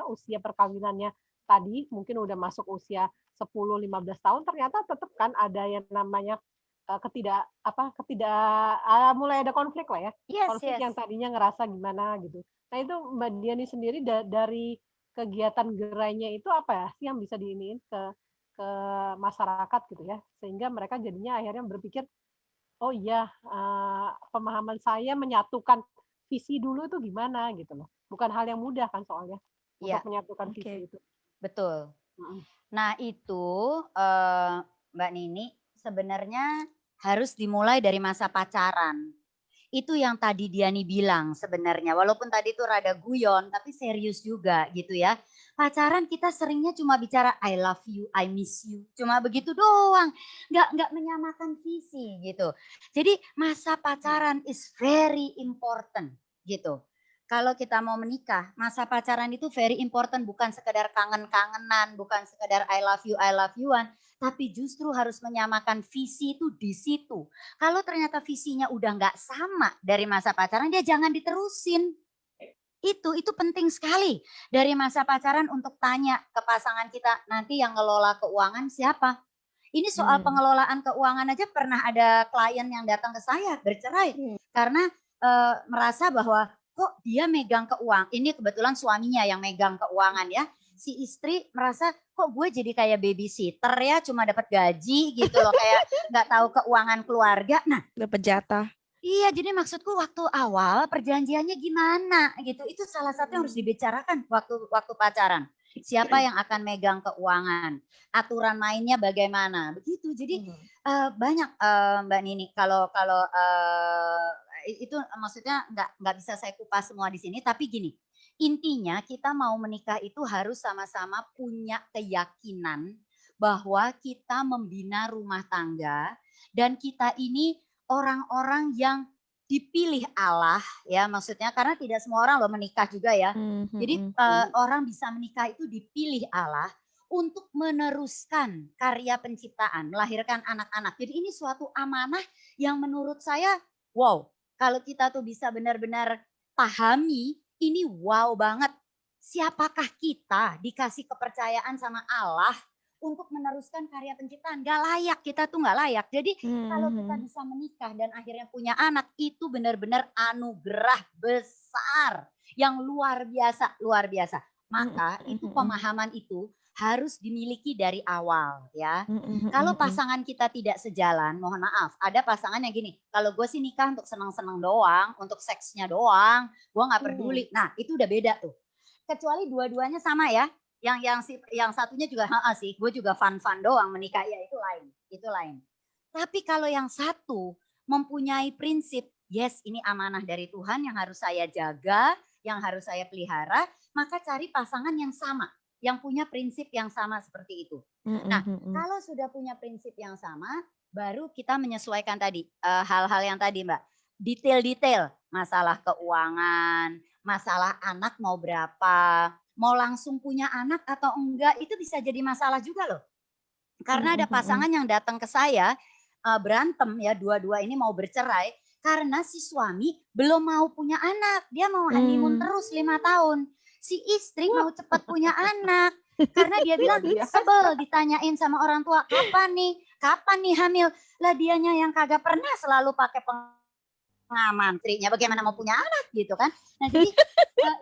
usia perkawinannya tadi mungkin udah masuk usia 10-15 tahun, ternyata tetap kan ada yang namanya mulai ada konflik lah ya. Konflik yang tadinya ngerasa gimana gitu. Nah itu Mbak Diani sendiri dari kegiatan gerainya itu apa sih yang bisa diiniin ke masyarakat gitu ya, sehingga mereka jadinya akhirnya berpikir, oh iya pemahaman saya menyatukan visi dulu itu gimana gitu loh, bukan hal yang mudah kan soalnya untuk menyatukan visi itu. Betul. Nah itu Mbak Nini sebenarnya harus dimulai dari masa pacaran. Itu yang tadi Diani bilang sebenarnya, walaupun tadi itu rada guyon, tapi serius juga gitu ya. Pacaran kita seringnya cuma bicara I love you, I miss you, cuma begitu doang, nggak menyamakan visi gitu. Jadi masa pacaran is very important gitu. Kalau kita mau menikah, masa pacaran itu very important, bukan sekedar kangen-kangenan, bukan sekedar I love you-an, tapi justru harus menyamakan visi itu di situ. Kalau ternyata visinya udah nggak sama dari masa pacaran, dia jangan diterusin. Itu penting sekali dari masa pacaran untuk tanya ke pasangan kita, nanti yang ngelola keuangan siapa? Ini soal pengelolaan keuangan aja pernah ada klien yang datang ke saya bercerai karena merasa bahwa kok dia megang keuangan. Ini kebetulan suaminya yang megang keuangan ya. Si istri merasa kok gue jadi kayak babysitter ya, cuma dapat gaji gitu loh, kayak nggak tahu keuangan keluarga. Nah, dapat jatah. Iya, jadi maksudku waktu awal perjanjiannya gimana gitu. Itu salah satu yang harus dibicarakan waktu pacaran. Siapa yang akan megang keuangan, aturan mainnya bagaimana, begitu. Jadi banyak Mbak Nini. Kalau itu maksudnya nggak bisa saya kupas semua di sini. Tapi gini, intinya kita mau menikah itu harus sama-sama punya keyakinan bahwa kita membina rumah tangga dan kita ini orang-orang yang dipilih Allah ya, maksudnya karena tidak semua orang loh menikah juga ya. Jadi orang bisa menikah itu dipilih Allah untuk meneruskan karya penciptaan, melahirkan anak-anak. Jadi ini suatu amanah yang menurut saya wow, kalau kita tuh bisa benar-benar pahami ini wow banget. Siapakah kita dikasih kepercayaan sama Allah untuk meneruskan karya penciptaan? Gak layak, kita tuh gak layak. Jadi kalau kita bisa menikah dan akhirnya punya anak, itu benar-benar anugerah besar yang luar biasa, luar biasa. Maka itu pemahaman itu harus dimiliki dari awal ya. Kalau pasangan kita tidak sejalan, mohon maaf, ada pasangan yang gini, kalau gue sih nikah untuk senang-senang doang, untuk seksnya doang, gue gak peduli. Nah itu udah beda tuh. Kecuali dua-duanya sama ya, yang satunya juga sih, gue juga fun doang menikah, ya itu lain. Tapi kalau yang satu mempunyai prinsip, yes ini amanah dari Tuhan yang harus saya jaga, yang harus saya pelihara, maka cari pasangan yang sama, yang punya prinsip yang sama seperti itu. Nah, kalau sudah punya prinsip yang sama, baru kita menyesuaikan tadi hal-hal yang tadi Mbak, detail-detail, masalah keuangan, masalah anak mau berapa, mau langsung punya anak atau enggak, itu bisa jadi masalah juga loh. Karena ada pasangan yang datang ke saya berantem ya, dua-dua ini mau bercerai karena si suami belum mau punya anak, dia mau honeymoon terus 5 tahun. Si istri mau cepat punya anak karena dia bilang sebel ditanyain sama orang tua, kapan nih hamil, lah dianya yang kagak pernah selalu pakai menterinya bagaimana mau punya anak gitu kan. Nah jadi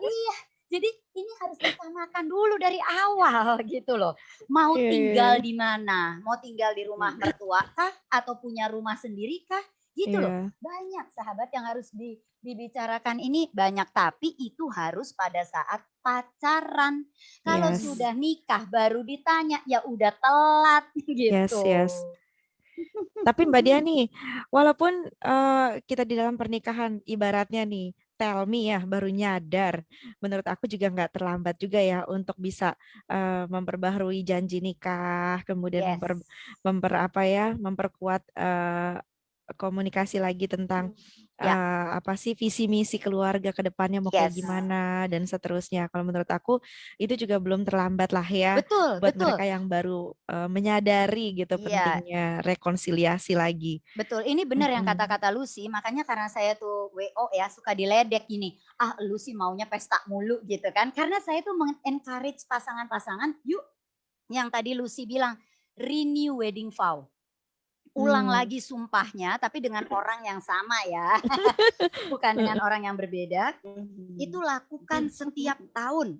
iya, jadi ini harus disamakan dulu dari awal gitu loh. Mau tinggal di mana? Mau tinggal di rumah mertua kah atau punya rumah sendiri kah? Gitu loh. Banyak sahabat yang harus dibicarakan ini banyak, tapi itu harus pada saat pacaran. Kalau sudah nikah baru ditanya, ya udah telat gitu. Yes. Tapi Mbak Diani, walaupun kita di dalam pernikahan ibaratnya nih, tell me ya, baru nyadar. Menurut aku juga nggak terlambat juga ya untuk bisa memperbaharui janji nikah, kemudian memperkuat komunikasi lagi tentang apa sih visi misi keluarga ke depannya mau kayak gimana dan seterusnya. Kalau menurut aku itu juga belum terlambat lah ya, buat mereka yang baru menyadari gitu pentingnya rekonsiliasi lagi. Betul, ini benar yang kata-kata Lucy, makanya karena saya tuh WO ya suka diledek gini, Lucy maunya pesta mulu gitu kan, karena saya tuh mengencourage pasangan-pasangan, yuk yang tadi Lucy bilang, renew wedding vow. Ulang lagi sumpahnya, tapi dengan orang yang sama ya, bukan dengan orang yang berbeda. Itu lakukan setiap tahun.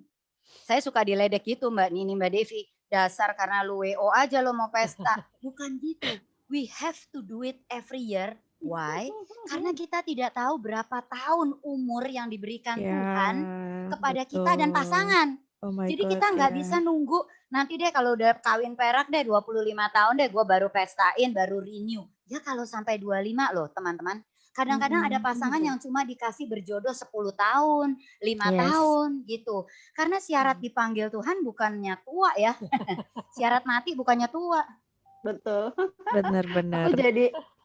Saya suka diledek gitu Mbak Nini, Mbak Devi. Dasar karena lu WO aja lo mau pesta. Bukan gitu. We have to do it every year. Why? Karena kita tidak tahu berapa tahun umur yang diberikan Tuhan kepada kita dan pasangan. Jadi kita nggak bisa nunggu nanti deh kalau udah kawin perak deh 25 tahun deh gue baru pestain, baru renew. Ya kalau sampai 25 loh teman-teman. Kadang-kadang ada pasangan yang cuma dikasih berjodoh 10 tahun, 5 tahun gitu. Karena syarat dipanggil Tuhan bukannya tua ya. Syarat mati bukannya tua. Betul. Benar-benar.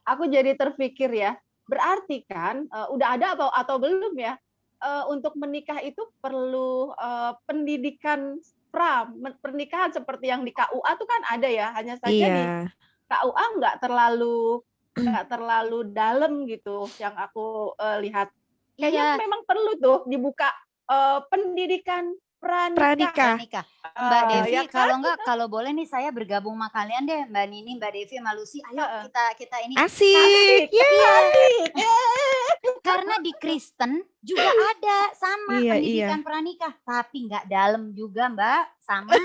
Aku jadi terpikir ya. Berarti kan udah ada atau belum ya? Untuk menikah itu perlu pendidikan pernikahan seperti yang di KUA tuh kan ada ya, hanya saja di KUA nggak terlalu dalam gitu yang aku lihat. Kayaknya memang perlu tuh dibuka pendidikan pranikah. Mbak Devi, kalau enggak, kalau boleh nih saya bergabung sama kalian deh, Mbak Nini, Mbak Devi, sama Lucy. Ayo kita ini. Asik. Karena di Kristen juga ada sama pendidikan pranikah, tapi nggak dalam juga Mbak, sama.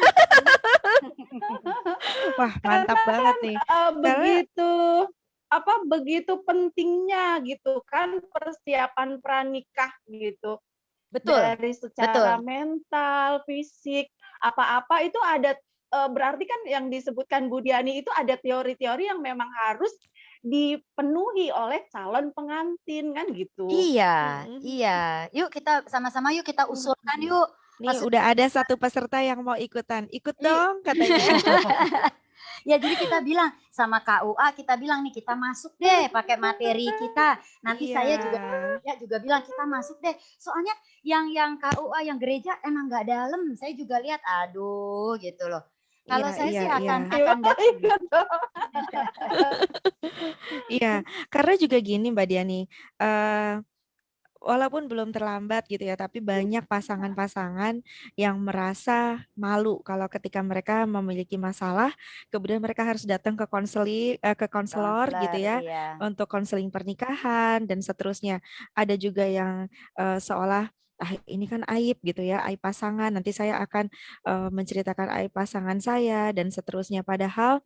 Wah mantap banget nih. Begitu pentingnya gitu kan persiapan pranikah gitu. Betul. Dari secara mental, fisik, apa-apa itu ada berarti kan yang disebutkan Bu Diani itu ada teori-teori yang memang harus dipenuhi oleh calon pengantin kan gitu. Iya. Yuk kita sama-sama yuk kita usulkan yuk. Nih udah ada satu peserta yang mau ikutan. Ikut dong katanya. Ya jadi kita bilang sama KUA, kita bilang nih kita masuk deh pakai materi kita. Nanti saya juga bilang kita masuk deh. Soalnya yang KUA yang gereja emang nggak dalam. Saya juga lihat aduh gitu loh. Kalau saya sih akan Iya, karena juga gini Mbak Diani. walaupun belum terlambat gitu ya, tapi banyak pasangan-pasangan yang merasa malu kalau ketika mereka memiliki masalah, kemudian mereka harus datang ke ke konselor gitu Counselor, ya, iya. untuk konseling pernikahan dan seterusnya. Ada juga yang seolah ini kan aib gitu ya, aib pasangan. Nanti saya akan menceritakan aib pasangan saya dan seterusnya. Padahal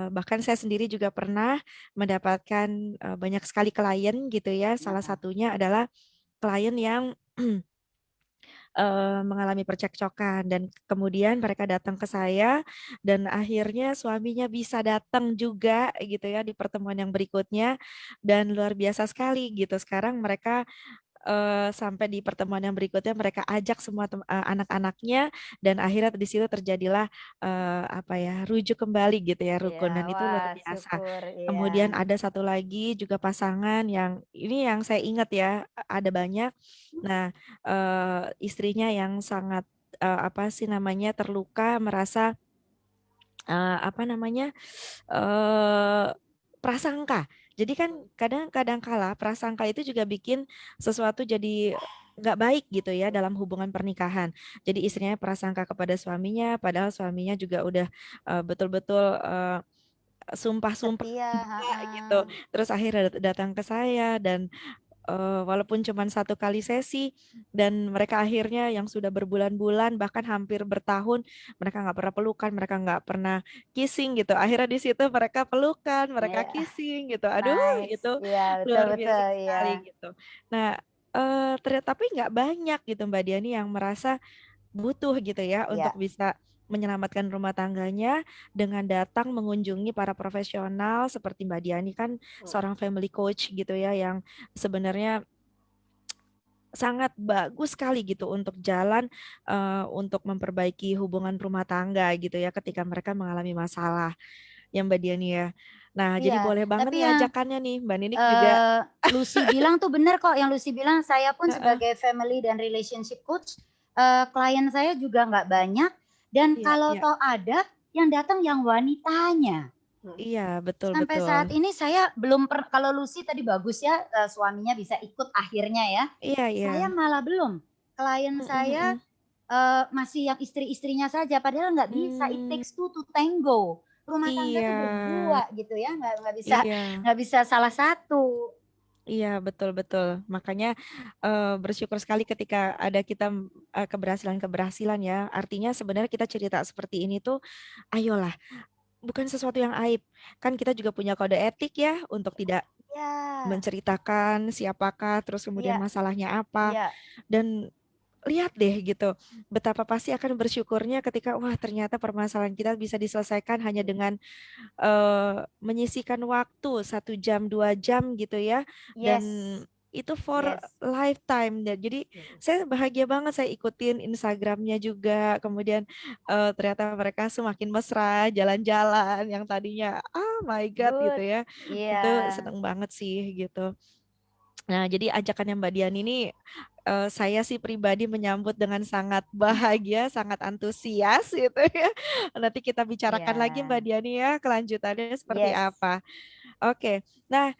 bahkan saya sendiri juga pernah mendapatkan banyak sekali klien gitu ya. Salah Heeh. satunya adalah klien yang mengalami percekcokan dan kemudian mereka datang ke saya dan akhirnya suaminya bisa datang juga gitu ya di pertemuan yang berikutnya dan luar biasa sekali gitu. Sekarang mereka sampai di pertemuan yang berikutnya mereka ajak semua anak-anaknya dan akhirnya di situ terjadilah apa ya, rujuk kembali gitu ya, Iya, rukun dan itu luar wah biasa. syukur, iya. Kemudian ada satu lagi juga pasangan yang ini yang saya ingat ya, ada banyak. Nah, istrinya yang sangat apa sih namanya, terluka, merasa apa namanya, eee, prasangka. Jadi kan kadang kala prasangka itu juga bikin sesuatu jadi nggak baik gitu ya dalam hubungan pernikahan. Jadi istrinya prasangka kepada suaminya, padahal suaminya juga udah betul-betul sumpah-sumpah Setia, enggak gitu. heeh. Terus akhirnya datang ke saya dan walaupun cuman satu kali sesi dan mereka akhirnya yang sudah berbulan-bulan bahkan hampir bertahun mereka nggak pernah pelukan, mereka nggak pernah kissing gitu. Akhirnya di situ mereka pelukan, mereka Iya, kissing gitu. Aduh nice. itu Iya, betul luar betul, biasa iya. sekali gitu. Nah, tapi nggak banyak gitu Mbak Diani yang merasa butuh gitu ya untuk Iya. bisa menyelamatkan rumah tangganya dengan datang mengunjungi para profesional seperti Mbak Diani kan seorang family coach gitu ya yang sebenarnya sangat bagus sekali gitu untuk jalan untuk memperbaiki hubungan rumah tangga gitu ya ketika mereka mengalami masalah ya Mbak Diani ya. Nah, jadi Iya, boleh banget tapi nih yang ajakannya nih Mbak Ninik juga. Lucy bilang tuh bener kok, yang Lucy bilang saya pun Heeh, sebagai family dan relationship coach, klien saya juga nggak banyak dan iya, kalau iya, toh ada, yang datang yang wanitanya. iya, betul Sampai betul. saat ini saya belum kalau Lucy tadi bagus ya, suaminya bisa ikut akhirnya ya, Iya, saya iya. malah belum. Klien Mm, mm, saya, mm. masih yang istri-istrinya saja, padahal nggak bisa, it Hmm, takes two to tango. Rumah tangga iya, tuh berdua gitu ya, iya. nggak bisa salah satu. Iya, betul-betul. Makanya bersyukur sekali ketika ada kita keberhasilan-keberhasilan ya. Artinya sebenarnya kita cerita seperti ini tuh, ayolah, bukan sesuatu yang aib. Kan kita juga punya kode etik ya untuk tidak Ya, menceritakan siapakah, terus kemudian iya, masalahnya apa. iya, Dan lihat deh gitu, betapa pasti akan bersyukurnya ketika wah ternyata permasalahan kita bisa diselesaikan hanya dengan menyisihkan waktu 1 jam 2 jam gitu ya dan yes, itu for yes. lifetime dan jadi saya bahagia banget saya ikutin Instagramnya juga kemudian ternyata mereka semakin mesra jalan-jalan yang tadinya oh my god gitu Good. ya Iya. itu seneng banget sih gitu. Nah, jadi ajakannya Mbak Dian ini saya sih pribadi menyambut dengan sangat bahagia, sangat antusias gitu ya. Nanti kita bicarakan lagi Mbak Iya. Diani ya kelanjutannya seperti Yes. apa. Oke. Nah,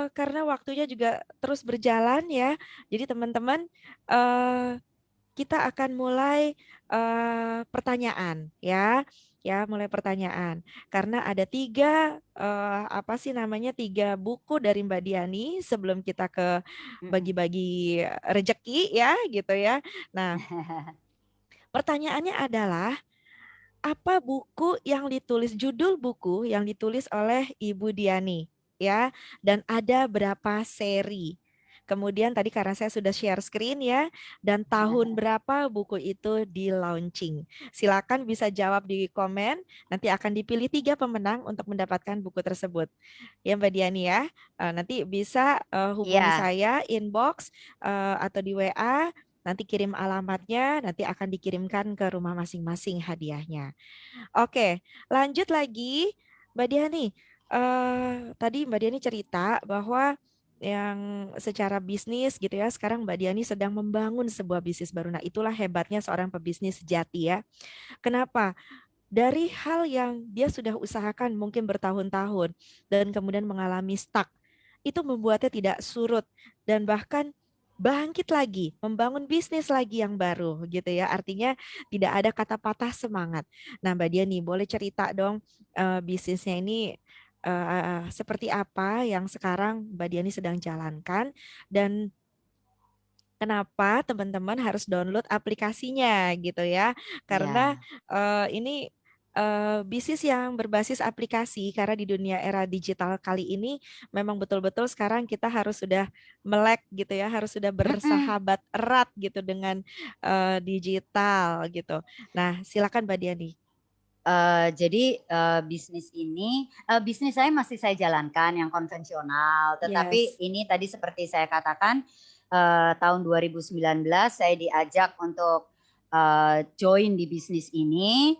karena waktunya juga terus berjalan ya. Jadi teman-teman kita akan mulai pertanyaan ya, ya mulai pertanyaan. Karena ada tiga apa sih namanya 3 buku dari Mbak Diani sebelum kita ke Mm-mm. bagi-bagi rejeki ya gitu ya. Nah, pertanyaannya adalah apa buku yang ditulis judul buku yang ditulis oleh Ibu Diani ya dan ada berapa seri. Kemudian tadi karena saya sudah share screen ya dan tahun berapa buku itu di launching. Silakan bisa jawab di komen. Nanti akan dipilih 3 pemenang untuk mendapatkan buku tersebut. Ya Mbak Diani ya. Nanti bisa hubungi Iya. saya inbox atau di WA. Nanti kirim alamatnya, nanti akan dikirimkan ke rumah masing-masing hadiahnya. Oke, lanjut lagi, Mbak Diani. Tadi Mbak Diani cerita bahwa yang secara bisnis gitu ya, sekarang Mbak Diani sedang membangun sebuah bisnis baru. Nah, itulah hebatnya seorang pebisnis sejati ya. Kenapa? Dari hal yang dia sudah usahakan mungkin bertahun-tahun dan kemudian mengalami stuck. itu membuatnya tidak surut dan bahkan bangkit lagi, membangun bisnis lagi yang baru gitu ya. Artinya tidak ada kata patah semangat. Nah, Mbak Diani, boleh cerita dong bisnisnya ini seperti apa yang sekarang Mbak Diani sedang jalankan dan kenapa teman-teman harus download aplikasinya gitu ya? Karena Ya, ini bisnis yang berbasis aplikasi karena di dunia era digital kali ini memang betul-betul sekarang kita harus sudah melek gitu ya, harus sudah mm-mm. bersahabat erat gitu dengan digital gitu. Nah, silakan Mbak Diani. Jadi bisnis saya masih saya jalankan yang konvensional, tetapi Yes. ini tadi seperti saya katakan tahun 2019 saya diajak untuk join di bisnis ini,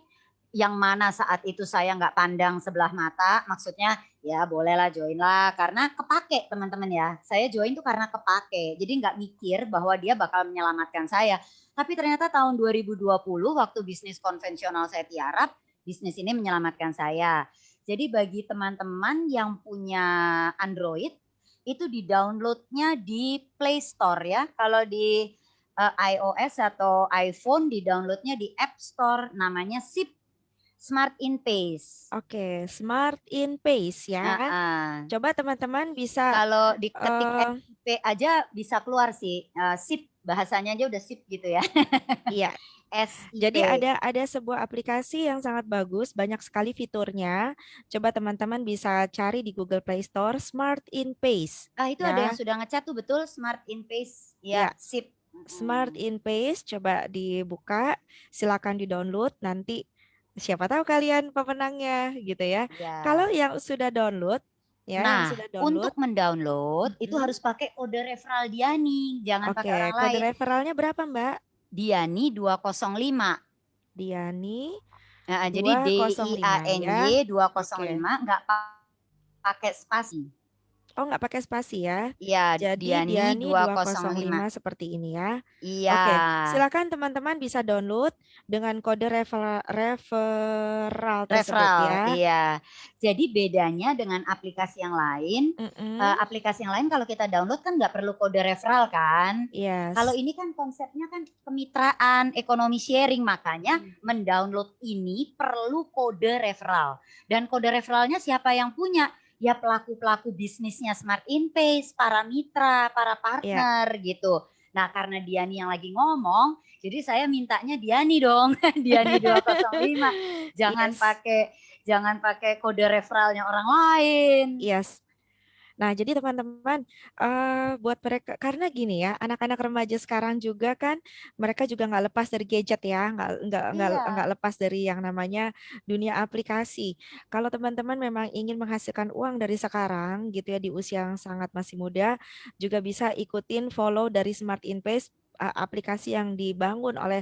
yang mana saat itu saya nggak pandang sebelah mata, maksudnya ya bolehlah join lah karena kepake teman-teman ya. Saya join tuh karena kepake, jadi nggak mikir bahwa dia bakal menyelamatkan saya. Tapi ternyata tahun 2020 waktu bisnis konvensional saya tiarap, bisnis ini menyelamatkan saya. Jadi bagi teman-teman yang punya Android, itu di-downloadnya di Play Store ya. Kalau di iOS atau iPhone di-downloadnya di App Store, namanya SIP, Smart In Pace. Oke, Smart In Pace ya. Coba teman-teman bisa Kalau diketik eh, SIP aja bisa keluar sih, SIP, bahasanya aja udah SIP gitu ya. iya. Jadi SIP. ada sebuah aplikasi yang sangat bagus, banyak sekali fiturnya. Coba teman-teman bisa cari di Google Play Store Smart In Pace Itu ada yang ya. sudah ngecat tuh, betul, Smart In Pace. Ya, Ya, SIP. Smart In Pace coba dibuka, silakan di-download nanti siapa tahu kalian pemenangnya gitu ya. Kalau Ya. yang sudah download ya, yang Nah, sudah download, untuk mendownload itu mm-mm. harus pakai kode referral Diani, jangan pakai Oke, orang kode lain. referralnya berapa Mbak? Diani 205. Diani Jadi 205 ya. DIANY Oke. 205, nggak pakai spasi. Oh, nggak pakai spasi ya. Iya, Jadi Diani Diani 205. 205 seperti ini ya. Iya. Oke, silakan teman-teman bisa download dengan kode referral tersebut Referral, ya. iya. Jadi bedanya dengan Mm-mm. aplikasi yang lain kalau kita download kan nggak perlu kode referral kan. Kalau Yes. ini kan konsepnya kan kemitraan, ekonomi sharing, makanya mendownload ini perlu kode referral. Dan kode referralnya siapa yang punya? Ya pelaku-pelaku bisnisnya Smart In Pace, para mitra, para Ya. partner gitu. Nah karena Diani yang lagi ngomong, jadi saya mintanya Diani dong, Diani 205. Jangan Yes. pakai kode referralnya orang lain. Yes. Nah, jadi teman-teman, buat mereka karena gini ya, anak-anak remaja sekarang juga kan mereka juga nggak lepas dari gadget ya, nggak Iya. lepas dari yang namanya dunia aplikasi. Kalau teman-teman memang ingin menghasilkan uang dari sekarang gitu ya di usia yang sangat masih muda, juga bisa ikutin follow dari Smart Invest aplikasi yang dibangun oleh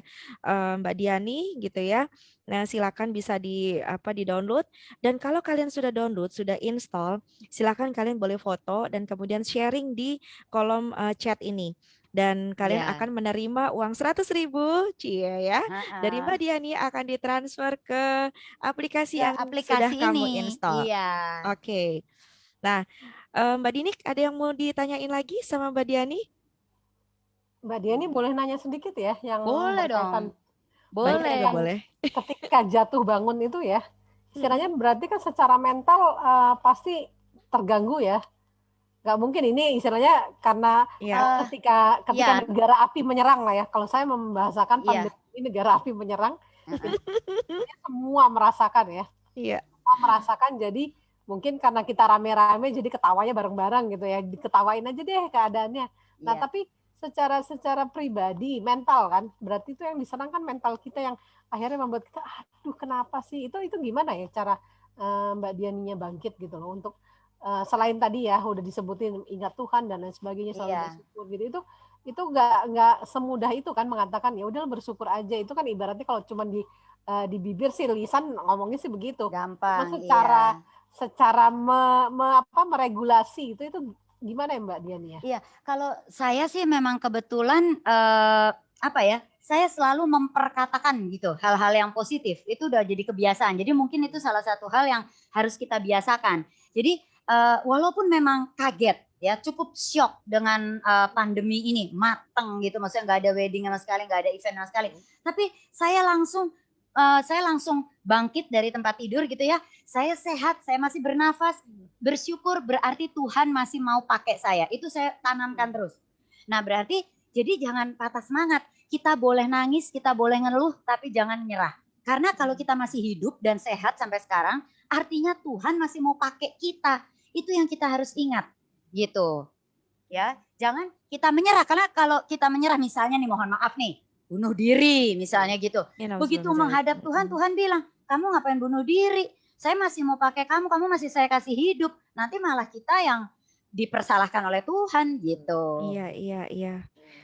Mbak Diani gitu ya. Nah, silakan bisa di-download dan kalau kalian sudah download, sudah install silakan kalian boleh foto dan kemudian sharing di kolom chat ini. Dan kalian Iya. akan menerima uang 100.000 cie ya dari Mbak Diani akan ditransfer ke aplikasi Ke yang sudah aplikasi kamu ini. install. Iya. Oke. Nah, Mbak Dini ada yang mau ditanyain lagi sama Mbak Diani? Mbak Diani boleh nanya sedikit ya yang Boleh berkaitan dong. Boleh. Boleh. ketika jatuh bangun itu ya, istilahnya Mm-mm. berarti kan secara mental pasti terganggu ya. Nggak mungkin ini istilahnya karena Ya, ketika Iya. negara api menyerang lah ya. Kalau saya membahasakan Iya. pandemi ini negara api menyerang, itu semua merasakan ya. iya, Semua merasakan jadi mungkin karena kita rame-rame jadi ketawanya bareng-bareng gitu ya. Diketawain aja deh keadaannya. Nah, Iya. tapi secara pribadi, mental kan, berarti itu yang diserang kan mental kita yang akhirnya membuat kita, aduh kenapa sih? Itu gimana ya cara Mbak Dianinya bangkit gitu loh untuk selain tadi ya udah disebutin ingat Tuhan dan lain sebagainya selalu Iya. bersyukur gitu itu nggak semudah itu kan mengatakan ya udah bersyukur aja itu kan ibaratnya kalau cuma di bibir sih lisan ngomongnya sih begitu cuma Gampang. secara Iya. secara meregulasi itu gimana ya Mbak Diani ya? Iya. Kalau saya sih memang kebetulan apa ya? Saya selalu memperkatakan gitu hal-hal yang positif. Itu udah jadi kebiasaan. Jadi mungkin itu salah satu hal yang harus kita biasakan. Jadi walaupun memang kaget ya, cukup shock dengan pandemi ini, mateng gitu, maksudnya nggak ada wedding sama sekali, nggak ada event sama sekali. Tapi saya langsung bangkit dari tempat tidur gitu ya. Saya sehat, saya masih bernafas, bersyukur berarti Tuhan masih mau pakai saya. Itu saya tanamkan terus. Nah berarti jadi jangan patah semangat. Kita boleh nangis, kita boleh ngeluh, tapi jangan nyerah. Karena kalau kita masih hidup dan sehat sampai sekarang, artinya Tuhan masih mau pakai kita. Itu yang kita harus ingat, gitu. Ya, jangan kita menyerah. Karena kalau kita menyerah, misalnya nih, mohon maaf nih, bunuh diri, misalnya gitu. Ya, Begitu nauzubillah min menghadap dzalik. Tuhan, Tuhan bilang, kamu ngapain bunuh diri? Saya masih mau pakai kamu masih saya kasih hidup. Nanti malah kita yang dipersalahkan oleh Tuhan, gitu. Iya, iya, iya.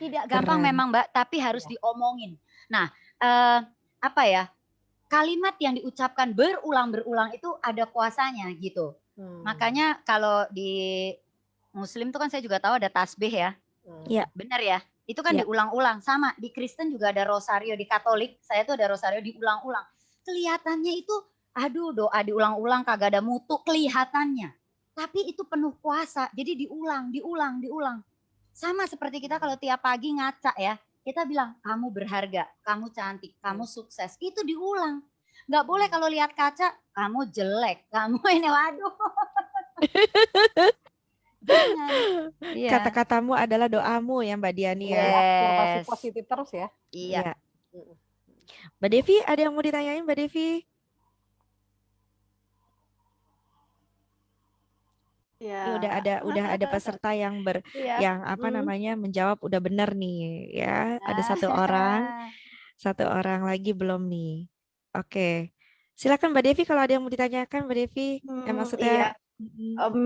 Tidak gampang Keren. memang Mbak, tapi harus diomongin. Nah, apa ya, kalimat yang diucapkan berulang-berulang itu ada kuasanya gitu. Makanya kalau di Muslim tuh kan saya juga tahu ada tasbih ya. Iya. Benar ya? Itu kan Iya. diulang-ulang. Sama di Kristen juga ada rosario, di Katolik saya tuh ada rosario diulang-ulang. Kelihatannya itu aduh doa diulang-ulang kagak ada mutu kelihatannya. Tapi itu penuh kuasa. Jadi diulang. Sama seperti kita kalau tiap pagi ngaca ya. Kita bilang kamu berharga, kamu cantik, kamu sukses. Itu diulang. Nggak boleh kalau lihat kaca, kamu jelek, kamu ini waduh. Jangan. Iya. Kata-katamu adalah doamu ya Mbak Diani ya. Afirmasi Yes. positif terus ya. Iya. Mbak Devi, ada yang mau ditanyain Mbak Devi? Ini Ya. udah ada peserta yang Iya. yang apa namanya menjawab udah benar nih ya. Ada satu orang lagi belum nih. Oke. Silakan Mbak Devi kalau ada yang mau ditanyakan Mbak Devi. Iya. Maksudnya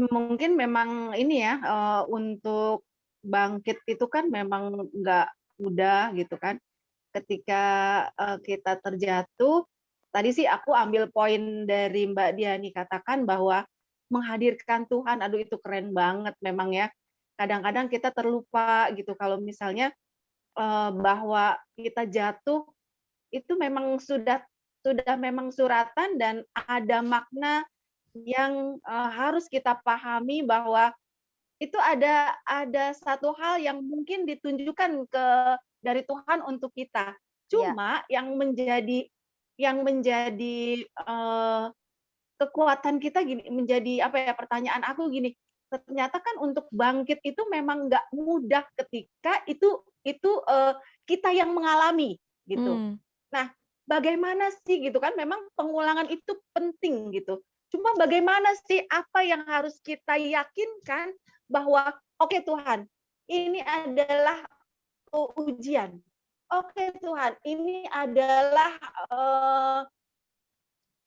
Mungkin memang ini ya, untuk bangkit itu kan memang nggak mudah gitu kan. Ketika kita terjatuh, tadi sih aku ambil poin dari Mbak Diani katakan bahwa menghadirkan Tuhan, aduh itu keren banget memang ya. Kadang-kadang kita terlupa gitu kalau misalnya bahwa kita jatuh itu memang sudah memang suratan dan ada makna yang harus kita pahami bahwa itu ada satu hal yang mungkin ditunjukkan dari Tuhan untuk kita. Cuma yang menjadi kekuatan kita gini, menjadi apa ya, pertanyaan aku gini, ternyata kan untuk bangkit itu memang nggak mudah ketika itu kita yang mengalami gitu. Nah, bagaimana sih gitu kan, memang pengulangan itu penting gitu. Cuma bagaimana sih apa yang harus kita yakinkan bahwa oke Tuhan, ini adalah ujian. Oke Tuhan, ini adalah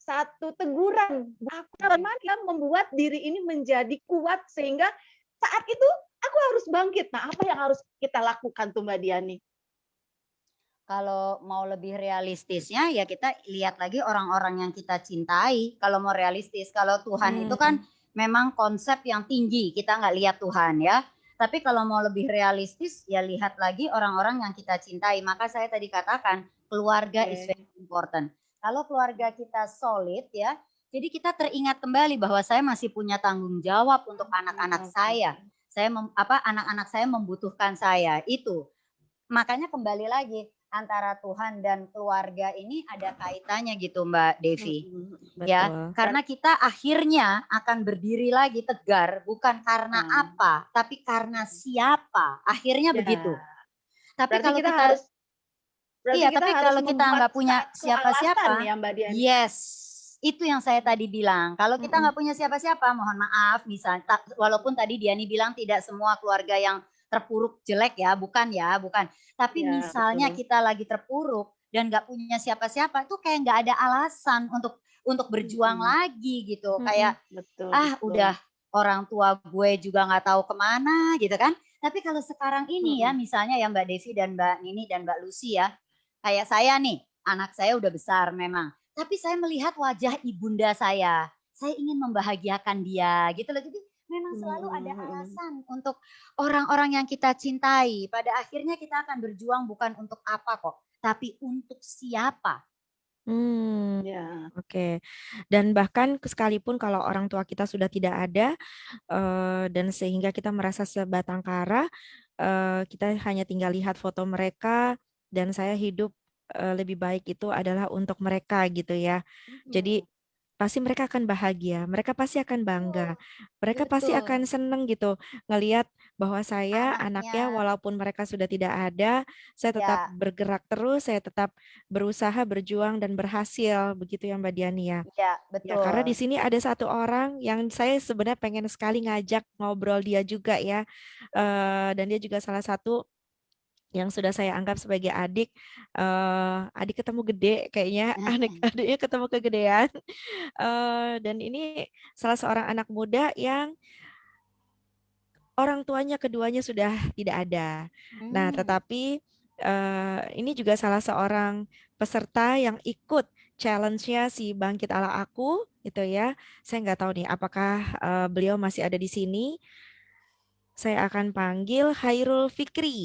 satu teguran. Bagaimana kita membuat diri ini menjadi kuat sehingga saat itu aku harus bangkit. Nah, apa yang harus kita lakukan tuh Mbak Diani? Kalau mau lebih realistisnya ya kita lihat lagi orang-orang yang kita cintai. Kalau mau realistis, kalau Tuhan itu kan memang konsep yang tinggi. Kita nggak lihat Tuhan ya. Tapi kalau mau lebih realistis ya lihat lagi orang-orang yang kita cintai. Maka saya tadi katakan keluarga is very important. Kalau keluarga kita solid ya, jadi kita teringat kembali bahwa saya masih punya tanggung jawab untuk anak-anak saya. Anak-anak saya membutuhkan saya itu. Makanya kembali lagi antara Tuhan dan keluarga ini ada kaitannya gitu Mbak Devi. Ya, karena kita akhirnya akan berdiri lagi tegar bukan karena apa, tapi karena siapa. Akhirnya begitu. Tapi berarti kalau kita harus tapi kalau kita nggak punya siapa-siapa, ya Mbak Diani. yes, itu yang saya tadi bilang. Kalau kita nggak punya siapa-siapa, mohon maaf, misalnya, walaupun tadi Diani bilang tidak semua keluarga yang terpuruk jelek ya, bukan. Tapi Ya, misalnya betul. kita lagi terpuruk dan nggak punya siapa-siapa, itu kayak nggak ada alasan untuk berjuang lagi gitu. Kayak betul. udah orang tua gue juga nggak tahu kemana gitu kan. Tapi kalau sekarang ini ya, misalnya ya Mbak Devi dan Mbak Nini dan Mbak Lucy ya, kayak saya nih, anak saya udah besar memang. Tapi saya melihat wajah ibunda saya ingin membahagiakan dia gitu loh. Jadi memang selalu ada alasan untuk orang-orang yang kita cintai. Pada akhirnya kita akan berjuang bukan untuk apa kok, tapi untuk siapa. Hmm, Ya. oke. Dan bahkan sekalipun kalau orang tua kita sudah tidak ada, dan sehingga kita merasa sebatang kara, kita hanya tinggal lihat foto mereka dan saya hidup lebih baik itu adalah untuk mereka gitu ya. Jadi Mhm. pasti mereka akan bahagia, mereka pasti akan bangga, mereka pasti akan Betul. seneng gitu ngelihat bahwa saya anaknya Anaknya, walaupun mereka sudah tidak ada, saya tetap ya, bergerak terus, saya tetap berusaha, berjuang dan berhasil begitu ya Mbak Diani ya. ya Ya, karena di betul. sini ada satu orang yang saya sebenarnya pengen sekali ngajak ngobrol dia juga ya. Dan dia juga salah satu yang sudah saya anggap sebagai adik. Adik ketemu gede kayaknya, adiknya ketemu kegedean. Dan ini salah seorang anak muda yang orang tuanya keduanya sudah tidak ada. Nah, Hmm, tetapi ini juga salah seorang peserta yang ikut challenge-nya si Bangkit Ala Aku gitu ya. Saya nggak tahu nih apakah beliau masih ada di sini. Saya akan panggil Khairul Fikri.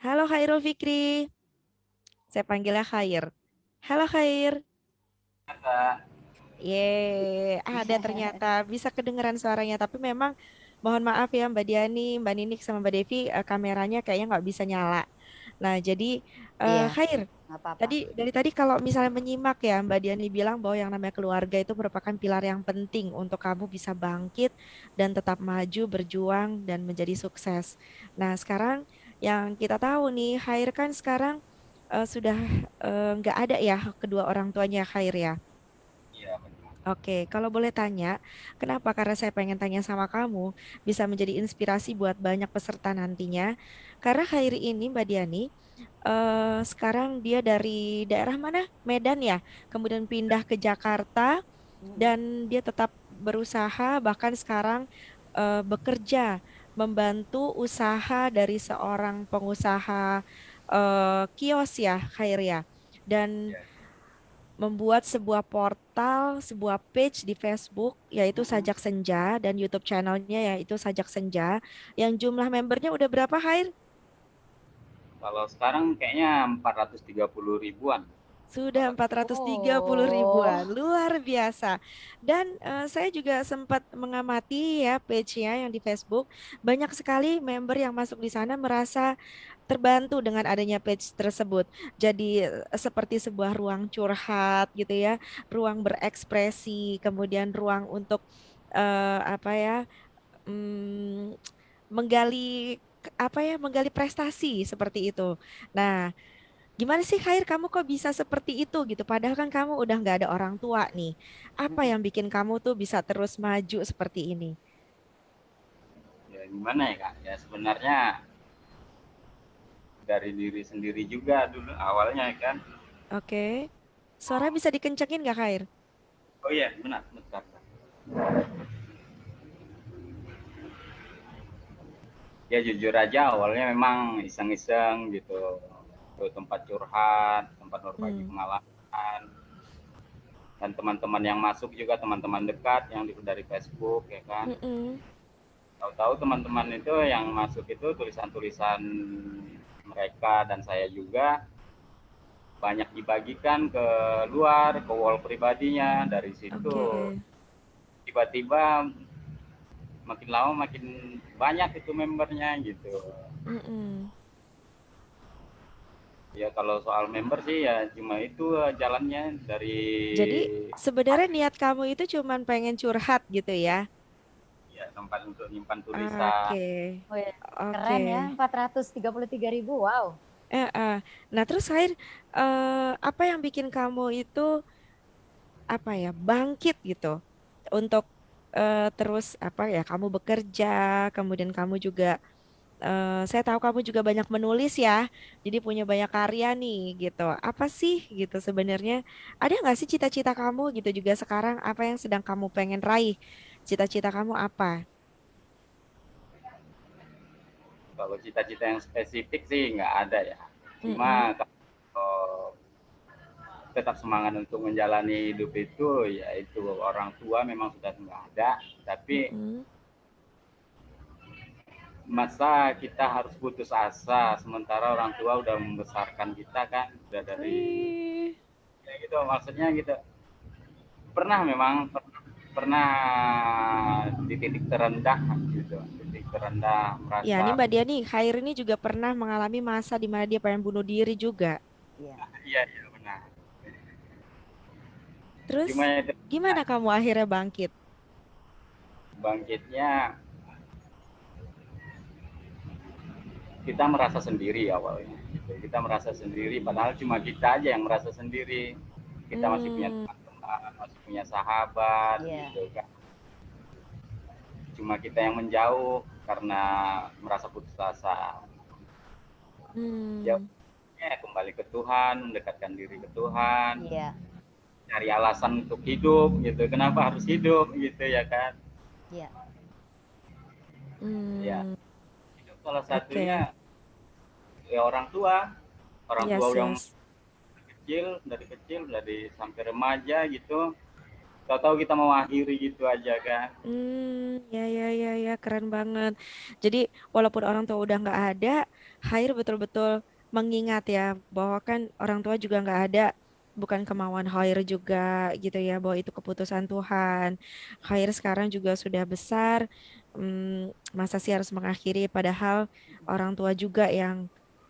Halo Khairul Fikri. Saya panggilnya Khair. Halo Khair. Ye, ada ternyata bisa kedengeran suaranya. Tapi memang mohon maaf ya Mbak Diani, Mbak Ninik sama Mbak Devi, kameranya kayaknya nggak bisa nyala. Nah, jadi iya, Khair, nggak apa-apa. dari tadi kalau misalnya menyimak ya Mbak Diani bilang bahwa yang namanya keluarga itu merupakan pilar yang penting untuk kamu bisa bangkit dan tetap maju, berjuang dan menjadi sukses. Nah, sekarang yang kita tahu nih, Khair kan sekarang sudah nggak ada ya kedua orang tuanya Khair ya. Iya, benar. Oke, kalau boleh tanya, kenapa? Karena saya pengen tanya sama kamu, bisa menjadi inspirasi buat banyak peserta nantinya. Karena Khairi ini, Mbak Diani, sekarang dia dari daerah mana? Medan ya, kemudian pindah ke Jakarta Mm, dan dia tetap berusaha, bahkan sekarang bekerja, membantu usaha dari seorang pengusaha kios ya, Khairi ya. Dan Iya. membuat sebuah portal, sebuah page di Facebook yaitu mm-mm. Sajak Senja dan YouTube channelnya yaitu Sajak Senja yang jumlah membernya udah berapa Hair? Kalau sekarang kayaknya 430 ribuan. Sudah 430. 430 Oh, ribuan, luar biasa. Dan saya juga sempat mengamati ya page-nya yang di Facebook, banyak sekali member yang masuk di sana merasa terbantu dengan adanya page tersebut. Jadi seperti sebuah ruang curhat gitu ya, ruang berekspresi, kemudian ruang untuk apa ya, mm, menggali menggali prestasi seperti itu. Nah, gimana sih Khair kamu kok bisa seperti itu gitu? Padahal kan kamu udah nggak ada orang tua nih. Apa mm-mm. yang bikin kamu tuh bisa terus maju seperti ini? Ya gimana ya Kak? Ya sebenarnya dari diri sendiri juga dulu awalnya kan. Oke. Suara bisa dikencengin nggak Khair? Oh iya, benar, bentar. Ya jujur aja awalnya memang iseng-iseng gitu. Ke tempat curhat, tempat berbagi Hmm. pengalaman. Dan teman-teman yang masuk juga teman-teman dekat yang dari Facebook ya kan. Mm-mm. Tahu-tahu teman-teman itu yang masuk itu tulisan-tulisan mereka dan saya juga banyak dibagikan ke luar, ke wall pribadinya. Dari situ Oke. tiba-tiba makin lama makin banyak itu membernya gitu. Mm-mm. Ya kalau soal member sih ya cuma itu jalannya dari Jadi sebenarnya niat kamu itu cuman pengen curhat gitu ya? ya tempat untuk nyimpan tulisan. Oke. Oh ya, Oke. keren ya, 433.000. Wow. Nah, terus Khair, apa yang bikin kamu itu apa ya bangkit gitu untuk terus apa ya kamu bekerja, kemudian kamu juga saya tahu kamu juga banyak menulis ya, jadi punya banyak karya nih gitu. Apa sih gitu sebenarnya? Ada nggak sih cita-cita kamu gitu juga sekarang? Apa yang sedang kamu pengen raih? Cita-cita kamu apa? Kalau cita-cita yang spesifik sih nggak ada ya. Cuma Mm-mm. kalau tetap semangat untuk menjalani hidup itu yaitu orang tua memang sudah nggak ada, tapi Mm-mm. masa kita harus putus asa sementara orang tua udah membesarkan kita kan udah dari Wih. gitu maksudnya gitu. Pernah memang pernah di titik terendah gitu, titik terendah Ya, ini merasa Mbak Diani, Khair ini juga pernah mengalami masa di mana dia pengen bunuh diri juga. Iya. iya iya benar. Terus Cuma itu gimana kamu akhirnya bangkit? bangkitnya kita merasa sendiri awalnya. Gitu. Kita merasa sendiri, padahal cuma kita aja yang merasa sendiri. Kita masih punya Hmm, teman-teman, masih punya sahabat, Iya. gitu kan. Cuma kita yang menjauh karena merasa putus asa. hmm, Jauhnya kembali ke Tuhan, mendekatkan diri ke Tuhan, Iya. cari alasan untuk hidup, gitu. Kenapa harus hidup, gitu ya kan? Iya. Ya, hmm, itu salah oke. satunya ya orang tua Yes, udah yes. kecil dari sampai remaja gitu. Tahu-tahu kita mau akhiri gitu aja kan. Ya, ya, ya, ya, keren banget. Jadi, walaupun orang tua udah nggak ada, Khair betul-betul mengingat ya bahwa kan orang tua juga nggak ada, bukan kemauan Khair juga gitu ya, bahwa itu keputusan Tuhan. Khair sekarang juga sudah besar, masa sih harus mengakhiri, padahal orang tua juga yang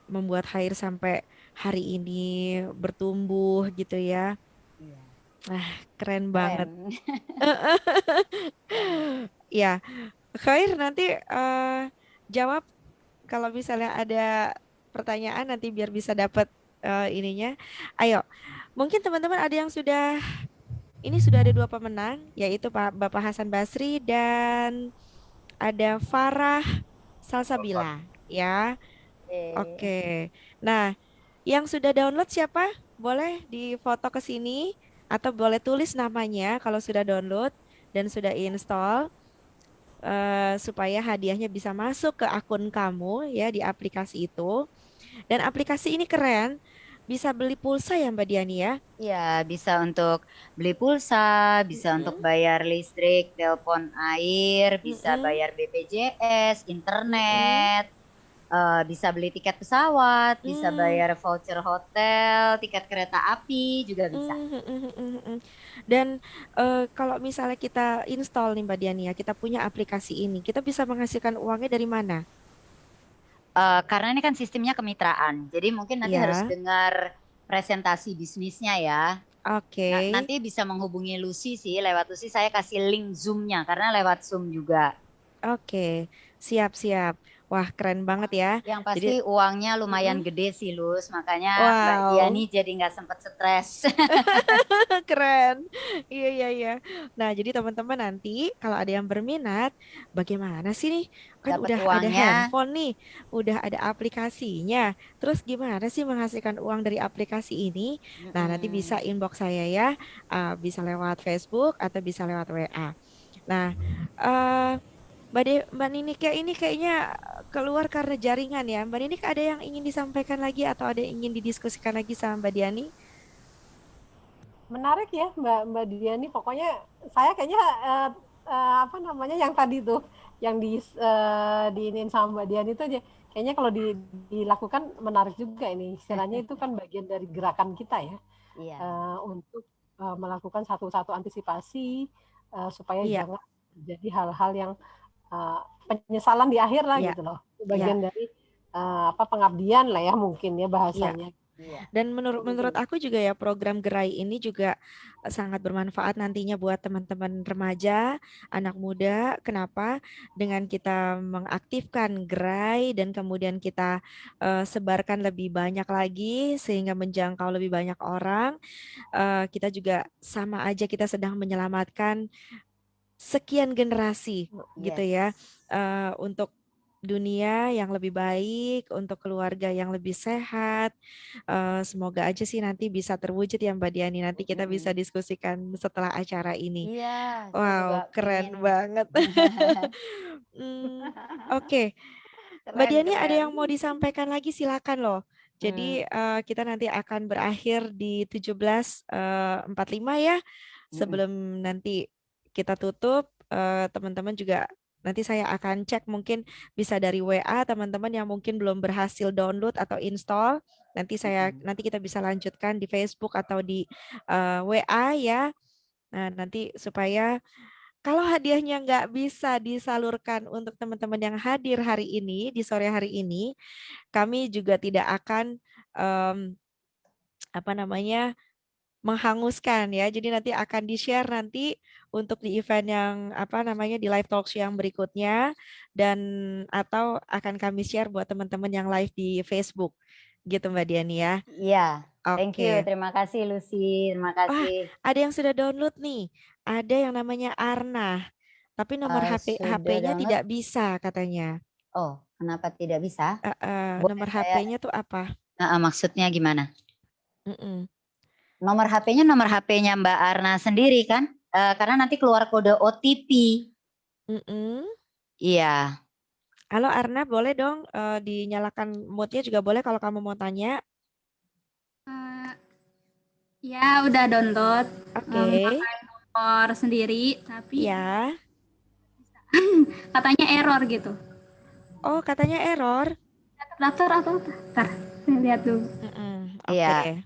membuat Khair sampai hari ini bertumbuh gitu ya. Iya. Ah, keren banget. Keren. Keren. Ya, Khair nanti jawab kalau misalnya ada pertanyaan nanti biar bisa dapat ininya. Ayo, mungkin teman-teman ada yang ini sudah ada dua pemenang, yaitu Pak Bapak Hasan Basri dan ada Farah Salsabila. Ya, Oke. oke. Nah, yang sudah download siapa? Boleh difoto ke sini atau boleh tulis namanya kalau sudah download dan sudah install. Supaya hadiahnya bisa masuk ke akun kamu ya di aplikasi itu. Dan aplikasi ini keren, bisa beli pulsa ya Mbak Diani ya. Iya, bisa untuk beli pulsa, bisa untuk Mm-mm, bayar listrik, telepon air, bisa mm-mm, bayar BPJS, mm-mm, internet, bisa beli tiket pesawat, bisa mm, bayar voucher hotel, tiket kereta api juga bisa. mm, mm, mm, mm. Dan kalau misalnya kita install nih Mbak Diani ya, kita punya aplikasi ini, kita bisa menghasilkan uangnya dari mana? Karena ini kan sistemnya kemitraan, jadi mungkin nanti harus Ya, dengar presentasi bisnisnya ya. oke, Nah, nanti bisa menghubungi Lucy sih, lewat Lucy saya kasih link Zoom-nya, karena lewat Zoom juga. oke, siap-siap. Wah, keren banget ya. Yang Jadi, pasti uangnya lumayan mm-mm. gede sih, Lus. Makanya Mbak Diani Wow. jadi nggak sempet stres. Keren. Iya, iya, iya. Nah, jadi teman-teman nanti kalau ada yang berminat, bagaimana sih nih? Kan Dapat udah ada uangnya. handphone nih, udah ada aplikasinya. Terus gimana sih menghasilkan uang dari aplikasi ini? Nah, nanti bisa Mm-mm. inbox saya ya. Bisa lewat Facebook atau bisa lewat WA. Nah, eh, Mbak Ninika ini kayaknya keluar karena jaringan ya. Mbak Ninik ada yang ingin disampaikan lagi atau ada yang ingin didiskusikan lagi sama Mbak Diani? Menarik ya Mbak Diani. Pokoknya saya kayaknya apa namanya yang tadi tuh yang diinin sama Mbak Diani itu aja. Kayaknya kalau dilakukan menarik juga ini. Istilahnya itu kan bagian dari gerakan kita ya Iya, untuk melakukan satu-satu antisipasi supaya Iya, jangan terjadi hal-hal yang uh, penyesalan di akhir lah iya, gitu loh. Itu iya, bagian dari apa pengabdian lah ya mungkin ya iya. bahasanya. iya. Dan menurut Jadi menurut aku juga ya program Gerai ini juga sangat bermanfaat nantinya buat teman-teman remaja, anak muda. Kenapa? Dengan kita mengaktifkan Gerai dan kemudian kita sebarkan lebih banyak lagi sehingga menjangkau lebih banyak orang, kita juga sama aja kita sedang menyelamatkan sekian generasi gitu Yes. ya, untuk dunia yang lebih baik, untuk keluarga yang lebih sehat. Semoga aja sih nanti bisa terwujud ya Mbak Diani. Nanti kita bisa Mm-mm. diskusikan setelah acara ini. Iya, saya juga Wow, pengen. keren banget. Hmm, Oke, Mbak Keren, Diani ada keren. yang mau disampaikan lagi silakan loh. Hmm, Jadi kita nanti akan berakhir di 17.45 ya. mm-mm. Sebelum nanti kita tutup, teman-teman juga Nanti saya akan cek mungkin bisa dari WA teman-teman yang mungkin belum berhasil download atau install. Nanti kita bisa lanjutkan di Facebook atau di WA ya. Nah, nanti supaya kalau hadiahnya nggak bisa disalurkan untuk teman-teman yang hadir hari ini, di sore hari ini, kami juga tidak akan apa namanya menghanguskan ya. Jadi nanti akan di-share nanti untuk di event yang apa namanya di live talk show yang berikutnya dan atau akan kami share buat teman-teman yang live di Facebook. Gitu Mbak Diani ya. Iya, thank you. Oke. Terima kasih Lucy, terima Wah, kasih. ada yang sudah download nih. Ada yang namanya Arna. Tapi nomor Sudah HP-nya download? tidak bisa katanya. Oh, kenapa tidak bisa? Nomor Boleh saya, HP-nya tuh apa? maksudnya gimana? Mm-mm. Nomor HP-nya Mbak Arna sendiri kan? Karena nanti keluar kode OTP. Mm-mm. Iya. Halo Arna, boleh dong dinyalakan mute-nya juga boleh kalau kamu mau tanya. Ya, udah download Oke. pakai nomor sendiri, tapi Ya. katanya error gitu. Oh, katanya error. Daftar atau apa? Ntar, saya lihat dulu. Oke. Iya.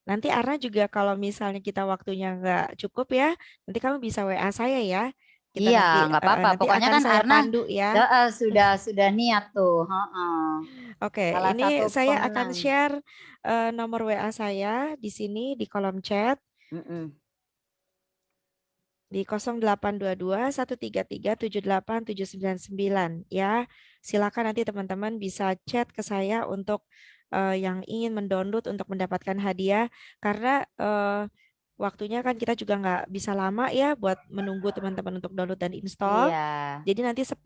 Nanti Arna juga kalau misalnya kita waktunya nggak cukup ya, nanti kamu bisa WA saya ya. Kita Iya, nanti nggak apa-apa. nanti Pokoknya akan kan saya Arna pandu ya. sudah niat tuh. Oke, Salah ini satu saya akan pemenang. share nomor WA saya di sini di kolom chat di 0822 133 78 799 ya. Silakan nanti teman-teman bisa chat ke saya untuk yang ingin mendownload untuk mendapatkan hadiah karena waktunya kan kita juga nggak bisa lama ya buat menunggu teman-teman untuk download dan install. Iya. Jadi nanti 10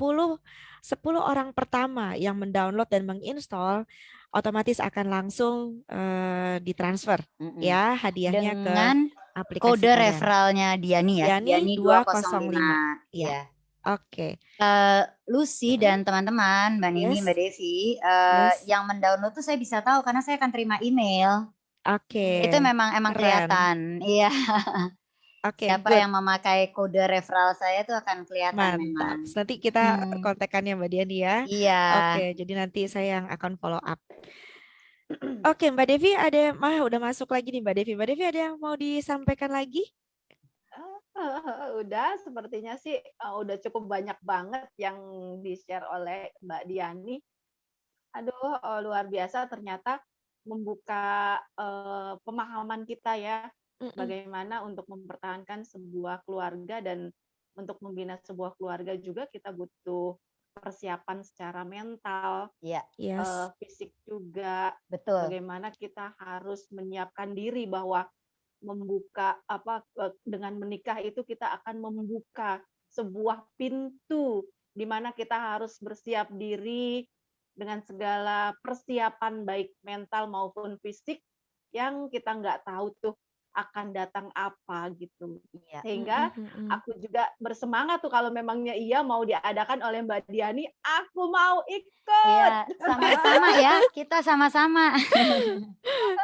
orang pertama yang mendownload dan menginstall otomatis akan langsung ditransfer ya hadiahnya ke Dengan aplikasi kode kalian. referralnya Diani ya. Diani 205. Ya. Ya. Oke. Lucy dan teman-teman, Mbak Nini, Yes. Mbak Devi, Yes. yang mendownload tuh saya bisa tahu karena saya akan terima email. Oke. Itu memang Keren. kelihatan. Iya. Oke, Siapa good. yang memakai kode referral saya itu akan kelihatan Mantap. memang. Nanti kita kontekannya Mbak Diani ya. Iya. Oke, jadi nanti saya yang akan follow up. Oke, Mbak Devi udah masuk lagi nih Mbak Devi. Mbak Devi ada yang mau disampaikan lagi? Udah, sepertinya sih udah cukup banyak banget yang di-share oleh Mbak Diani. Aduh, luar biasa ternyata membuka pemahaman kita ya, bagaimana untuk mempertahankan sebuah keluarga dan untuk membina sebuah keluarga juga kita butuh persiapan secara mental, Yes. fisik juga. Betul. Bagaimana kita harus menyiapkan diri bahwa dengan menikah itu kita akan membuka sebuah pintu di mana kita harus bersiap diri dengan segala persiapan baik mental maupun fisik yang kita nggak tahu tuh akan datang apa gitu. Sehingga aku juga bersemangat tuh kalau memangnya iya mau diadakan oleh Mbak Diani, aku mau ikut. Iya, sama-sama ya, kita sama-sama.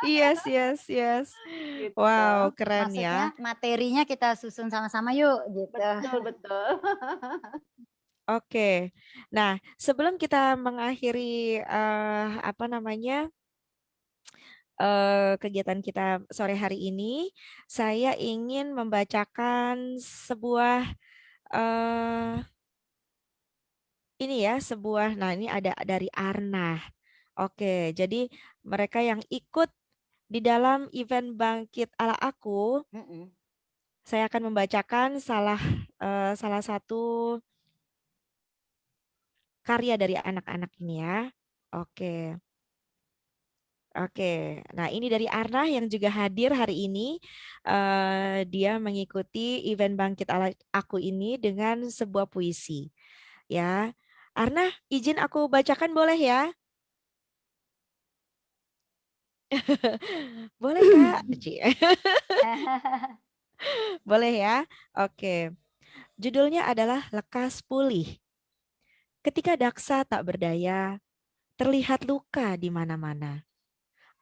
Yes. Gitu. Wow, keren Maksudnya ya. materinya kita susun sama-sama yuk gitu. Betul. Oke. Nah, sebelum kita mengakhiri kegiatan kita sore hari ini, saya ingin membacakan sebuah nah ini ada dari Arna. Oke, jadi mereka yang ikut di dalam event Bangkit Ala Aku, saya akan membacakan salah satu karya dari anak-anak ini ya. Oke. Nah ini dari Arna yang juga hadir hari ini. Dia mengikuti event Bangkit Ala Aku ini dengan sebuah puisi. Ya, Arna, izin aku bacakan boleh ya? Boleh Kak? Boleh ya? Oke. Judulnya adalah Lekas Pulih. Ketika Daksa tak berdaya, terlihat luka di mana-mana.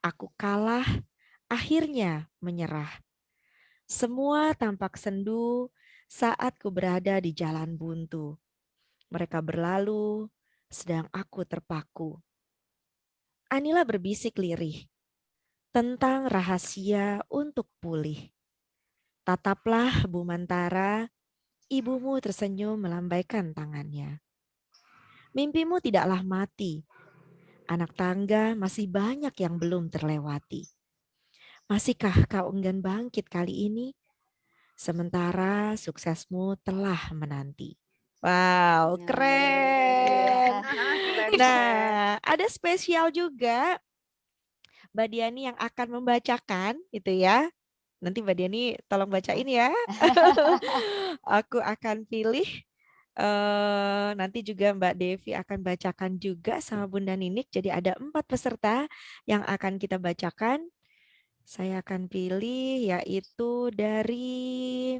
Aku kalah, akhirnya menyerah. Semua tampak sendu, saat ku berada di jalan buntu. Mereka berlalu, sedang aku terpaku. Anila berbisik lirih tentang rahasia untuk pulih. Tataplah Bu Mantara, ibumu tersenyum melambaikan tangannya. Mimpimu tidaklah mati. Anak tangga masih banyak yang belum terlewati. Masihkah kau enggan bangkit kali ini? Sementara suksesmu telah menanti. Wow, Nah, keren. iya. Keren, keren. Nah, ada spesial juga Mbak Diani yang akan membacakan itu ya. Nanti Mbak Diani tolong bacain ya. Aku akan pilih nanti juga Mbak Devi akan bacakan juga sama Bunda Ninik. Jadi ada 4 peserta yang akan kita bacakan. Saya akan pilih yaitu dari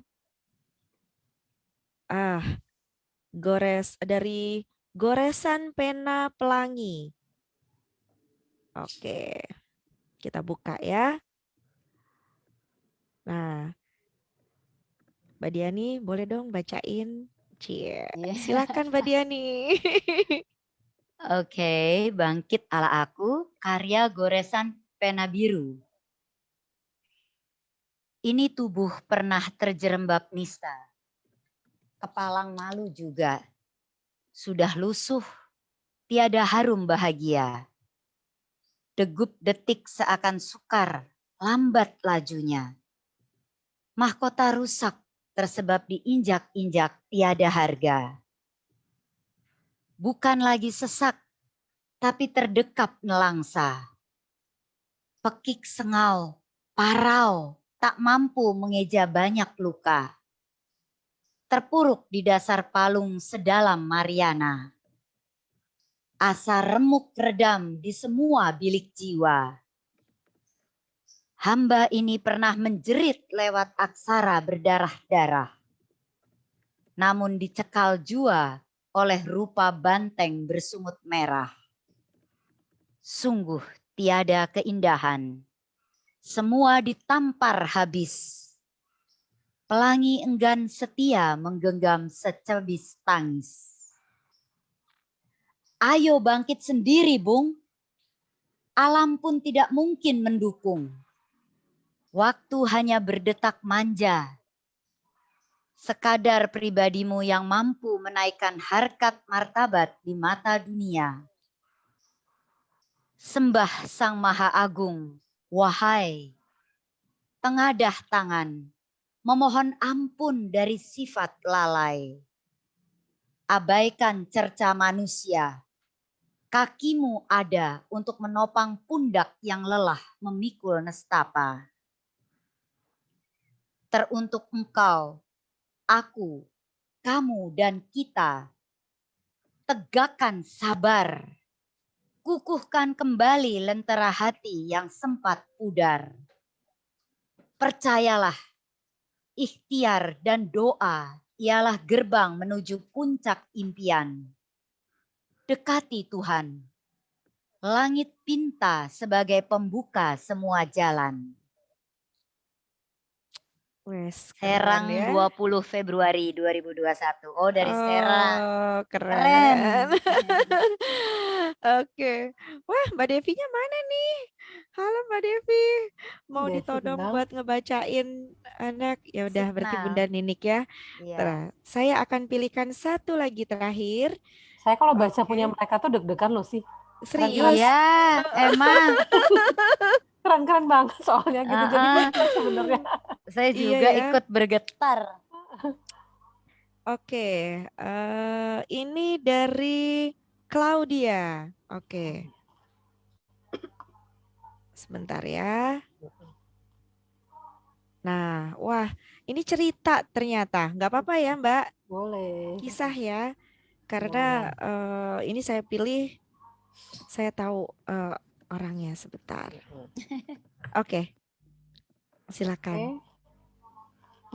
dari Goresan Pena Pelangi. Oke, kita buka ya. Nah, Mbak Diani boleh dong bacain. Cie, Iya. silakan Mbak Diani. Oke, Bangkit Ala Aku, karya Goresan Pena Biru. Ini tubuh pernah terjerembab nista. Kepalang malu juga. Sudah lusuh, tiada harum bahagia. Degup detik seakan sukar, lambat lajunya. Mahkota rusak tersebab diinjak-injak tiada harga. Bukan lagi sesak, tapi terdekap nelangsa. Pekik sengau, parau, tak mampu mengeja banyak luka. Terpuruk di dasar palung sedalam Mariana. Asa remuk redam di semua bilik jiwa. Hamba ini pernah menjerit lewat aksara berdarah-darah. Namun dicekal jua oleh rupa banteng bersungut merah. Sungguh tiada keindahan. Semua ditampar habis. Pelangi enggan setia menggenggam secebis tangis. Ayo bangkit sendiri, Bung. Alam pun tidak mungkin mendukung. Waktu hanya berdetak manja. Sekadar pribadimu yang mampu menaikkan harkat martabat di mata dunia. Sembah Sang Maha Agung, wahai tengadah tangan, memohon ampun dari sifat lalai. Abaikan cerca manusia. Kakimu ada untuk menopang pundak yang lelah memikul nestapa. Teruntuk engkau, aku, kamu dan kita. Tegakkan sabar. Kukuhkan kembali lentera hati yang sempat pudar. Percayalah, ikhtiar dan doa ialah gerbang menuju puncak impian. Dekati Tuhan. Langit pinta sebagai pembuka semua jalan. Wes, Serang keren ya. 20 Februari 2021. Oh, dari Serang. Oh, Keren. keren. Oke. Wah, Mbak Devinya mana nih? Halo Mbak Devi. Mau Devi ditodong kenal. buat ngebacain anak? Ya udah, berarti Signal. Bunda Ninik ya. Iya. Saya akan pilihkan satu lagi terakhir. Saya kalau baca Oke. punya mereka tuh deg-degan loh sih. Serius? Iya, emang. Keren-keren banget soalnya gitu. Jadi banyak sebenarnya. Saya Iya juga ya. ikut bergetar. Oke, ini dari Claudia. Oke, sebentar ya. Nah, wah, ini cerita ternyata. Nggak apa-apa ya, Mbak. Boleh. Kisah ya. Karena ini saya pilih, saya tahu orangnya sebentar. Oke, silakan. Oke.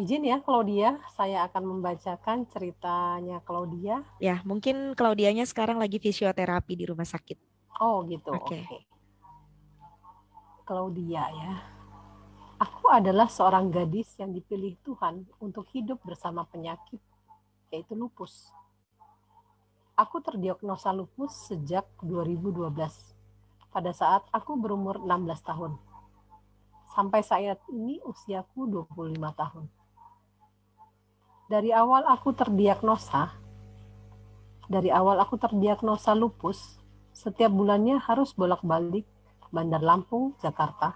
Izin ya Claudia, saya akan membacakan ceritanya Claudia. Ya, mungkin Claudianya sekarang lagi fisioterapi di rumah sakit. Oh gitu, Oke. oke. Claudia ya. Aku adalah seorang gadis yang dipilih Tuhan untuk hidup bersama penyakit, yaitu lupus. Aku terdiagnosa lupus sejak 2012, pada saat aku berumur 16 tahun. Sampai saat ini usiaku 25 tahun. Dari awal aku terdiagnosa lupus, setiap bulannya harus bolak-balik Bandar Lampung, Jakarta,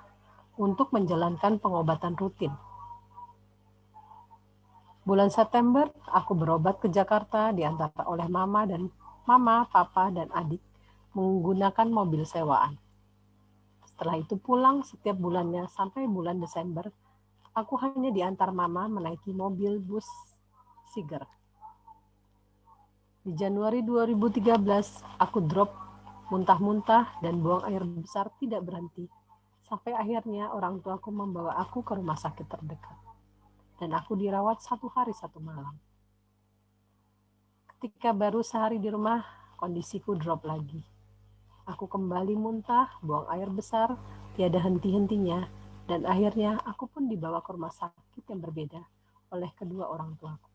untuk menjalankan pengobatan rutin. Bulan September, aku berobat ke Jakarta diantar oleh mama, papa, dan adik menggunakan mobil sewaan. Setelah itu pulang setiap bulannya sampai bulan Desember, aku hanya diantar mama menaiki mobil bus Siger. Di Januari 2013, aku drop muntah-muntah dan buang air besar tidak berhenti. Sampai akhirnya orang tuaku membawa aku ke rumah sakit terdekat. Dan aku dirawat 1 hari 1 malam. Ketika baru sehari di rumah, kondisiku drop lagi. Aku kembali muntah, buang air besar, tiada henti-hentinya, dan akhirnya aku pun dibawa ke rumah sakit yang berbeda oleh kedua orang tuaku.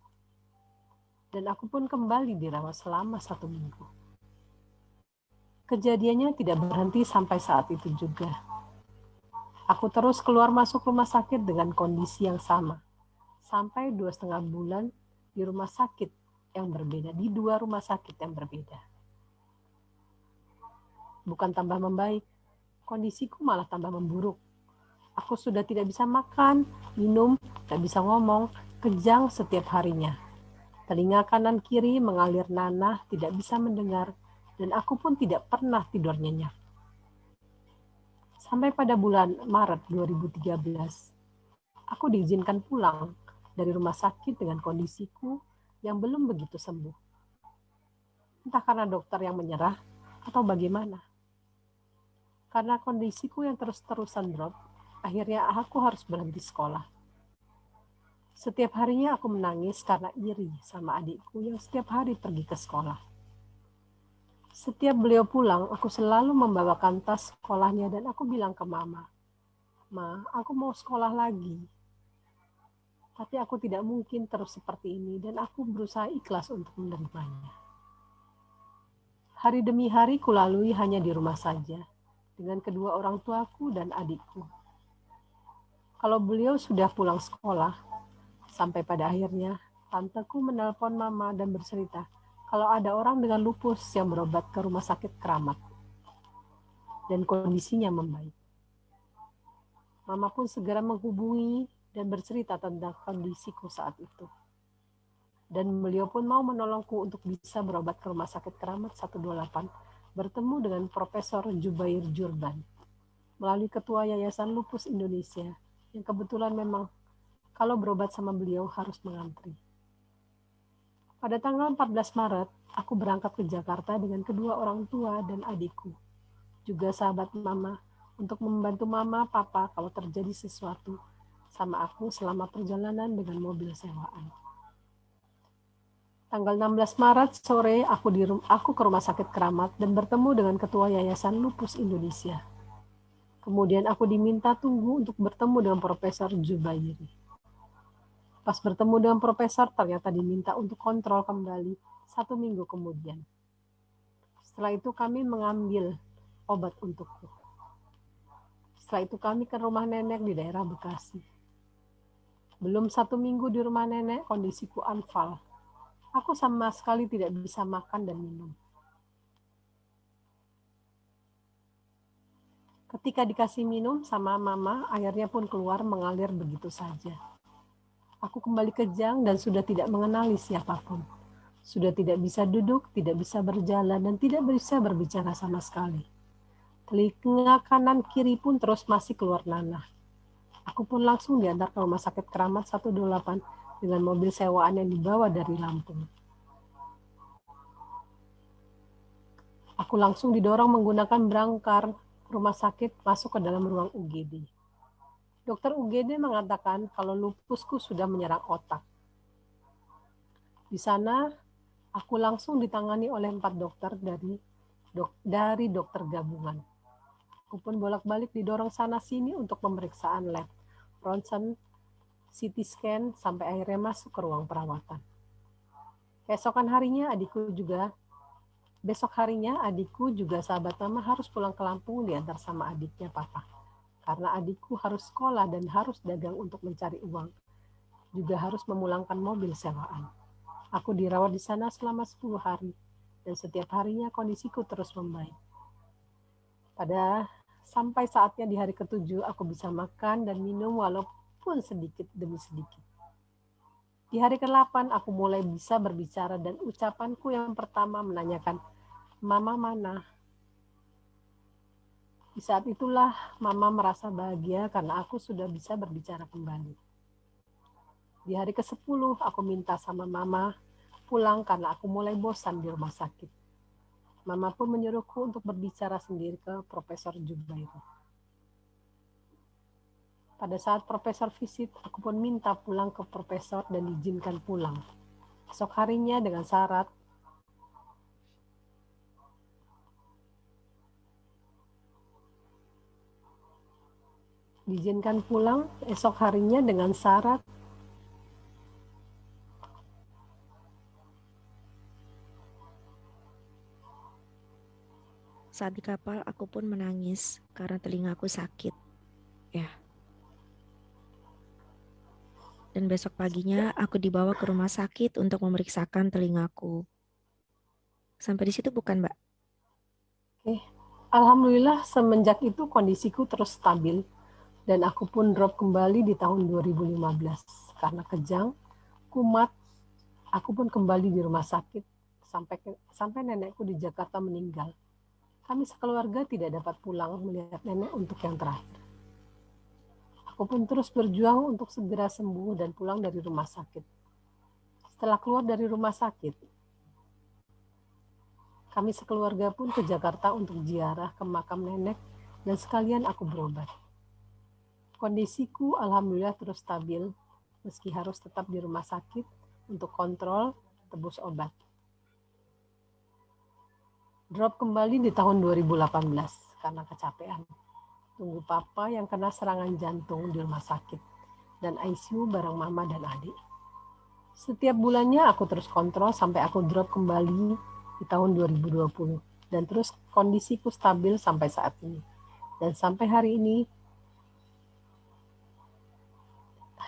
Dan aku pun kembali dirawat selama 1 minggu. Kejadiannya tidak berhenti sampai saat itu juga. Aku terus keluar masuk rumah sakit dengan kondisi yang sama. Sampai 2,5 bulan di rumah sakit yang berbeda, di 2 rumah sakit yang berbeda. Bukan tambah membaik, kondisiku malah tambah memburuk. Aku sudah tidak bisa makan, minum, tidak bisa ngomong, kejang setiap harinya. Telinga kanan kiri mengalir nanah, tidak bisa mendengar, dan aku pun tidak pernah tidur nyenyak. Sampai pada bulan Maret 2013, aku diizinkan pulang dari rumah sakit dengan kondisiku yang belum begitu sembuh. Entah karena dokter yang menyerah atau bagaimana. Karena kondisiku yang terus-terusan drop, akhirnya aku harus berhenti sekolah. Setiap harinya aku menangis karena iri sama adikku yang setiap hari pergi ke sekolah. Setiap beliau pulang, aku selalu membawakan tas sekolahnya dan aku bilang ke mama, "Ma, aku mau sekolah lagi." Tapi aku tidak mungkin terus seperti ini dan aku berusaha ikhlas untuk menerimanya. Hari demi hari kulalui hanya di rumah saja, dengan kedua orang tuaku dan adikku. Kalau beliau sudah pulang sekolah, sampai pada akhirnya, tanteku menelpon mama dan bercerita kalau ada orang dengan lupus yang berobat ke rumah sakit Keramat. Dan kondisinya membaik. Mama pun segera menghubungi dan bercerita tentang kondisiku saat itu. Dan beliau pun mau menolongku untuk bisa berobat ke rumah sakit Keramat 128, bertemu dengan Profesor Jubair Jurban, melalui Ketua Yayasan Lupus Indonesia, yang kebetulan memang kalau berobat sama beliau harus mengantri. Pada tanggal 14 Maret, aku berangkat ke Jakarta dengan kedua orang tua dan adikku, juga sahabat mama, untuk membantu mama, papa kalau terjadi sesuatu sama aku selama perjalanan dengan mobil sewaan. Tanggal 16 Maret sore, aku ke rumah sakit Keramat dan bertemu dengan Ketua Yayasan Lupus Indonesia. Kemudian aku diminta tunggu untuk bertemu dengan Profesor Jubairi. Pas bertemu dengan profesor, ternyata diminta untuk kontrol kembali 1 minggu kemudian. Setelah itu kami mengambil obat untukku. Setelah itu kami ke rumah nenek di daerah Bekasi. Belum 1 minggu di rumah nenek, kondisiku anfal. Aku sama sekali tidak bisa makan dan minum. Ketika dikasih minum sama mama, airnya pun keluar mengalir begitu saja. Aku kembali kejang dan sudah tidak mengenali siapapun. Sudah tidak bisa duduk, tidak bisa berjalan, dan tidak bisa berbicara sama sekali. Telinga kanan kiri pun terus masih keluar nanah. Aku pun langsung diantar ke rumah sakit Keramat 128 dengan mobil sewaan yang dibawa dari Lampung. Aku langsung didorong menggunakan brangkar rumah sakit masuk ke dalam ruang UGD. Dokter UGD mengatakan kalau lupusku sudah menyerang otak. Di sana, aku langsung ditangani oleh 4 dokter dari dokter gabungan. Aku pun bolak-balik didorong sana-sini untuk pemeriksaan lab, ronsen, CT scan, sampai akhirnya masuk ke ruang perawatan. Besok harinya adikku juga sahabat mama harus pulang ke Lampung diantar sama adiknya papa. Karena adikku harus sekolah dan harus dagang untuk mencari uang. Juga harus memulangkan mobil sewaan. Aku dirawat di sana selama 10 hari. Dan setiap harinya kondisiku terus membaik. Sampai saatnya di hari ke-7 aku bisa makan dan minum walaupun sedikit demi sedikit. Di hari ke-8 aku mulai bisa berbicara dan ucapanku yang pertama menanyakan, "Mama mana?" Di saat itulah mama merasa bahagia karena aku sudah bisa berbicara kembali. Di hari ke-10 aku minta sama mama pulang karena aku mulai bosan di rumah sakit. Mama pun menyuruhku untuk berbicara sendiri ke Profesor Jubair. Pada saat profesor visit, aku pun minta pulang ke profesor dan diizinkan pulang. Esok harinya dengan syarat Saat di kapal aku pun menangis karena telingaku sakit. Ya. Dan besok paginya aku dibawa ke rumah sakit untuk memeriksakan telingaku. Sampai di situ bukan, Mbak? Alhamdulillah semenjak itu kondisiku terus stabil dan aku pun drop kembali di tahun 2015. Karena kejang, kumat, aku pun kembali di rumah sakit sampai nenekku di Jakarta meninggal. Kami sekeluarga tidak dapat pulang melihat nenek untuk yang terakhir. Aku pun terus berjuang untuk segera sembuh dan pulang dari rumah sakit. Setelah keluar dari rumah sakit, kami sekeluarga pun ke Jakarta untuk ziarah ke makam nenek dan sekalian aku berobat. Kondisiku alhamdulillah terus stabil meski harus tetap di rumah sakit untuk kontrol tebus obat. Drop kembali di tahun 2018 karena kecapean. Tunggu papa yang kena serangan jantung di rumah sakit dan ICU bareng mama dan adik. Setiap bulannya aku terus kontrol sampai aku drop kembali di tahun 2020 dan terus kondisiku stabil sampai saat ini. Dan sampai hari ini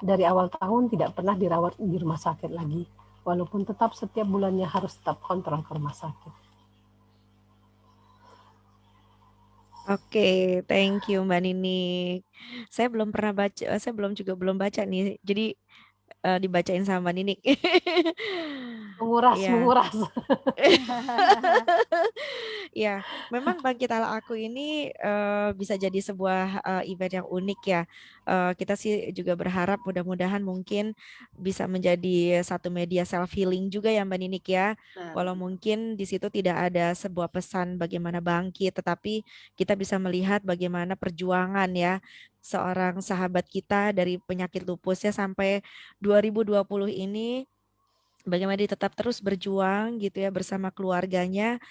dari awal tahun tidak pernah dirawat di rumah sakit lagi, walaupun tetap setiap bulannya harus tetap kontrol ke rumah sakit. Oke, thank you Mbak Ninik. Saya belum baca nih. Jadi dibacain sama Mbak Ninik. Menguras. Ya, memang Bangkit Ala Aku ini bisa jadi sebuah event yang unik ya. Kita sih juga berharap mudah-mudahan mungkin bisa menjadi satu media self healing juga ya Mbak Ninik ya. Walau mungkin di situ tidak ada sebuah pesan bagaimana bangkit, tetapi kita bisa melihat bagaimana perjuangan ya seorang sahabat kita dari penyakit lupusnya sampai 2020 ini, bagaimana dia tetap terus berjuang gitu ya bersama keluarganya.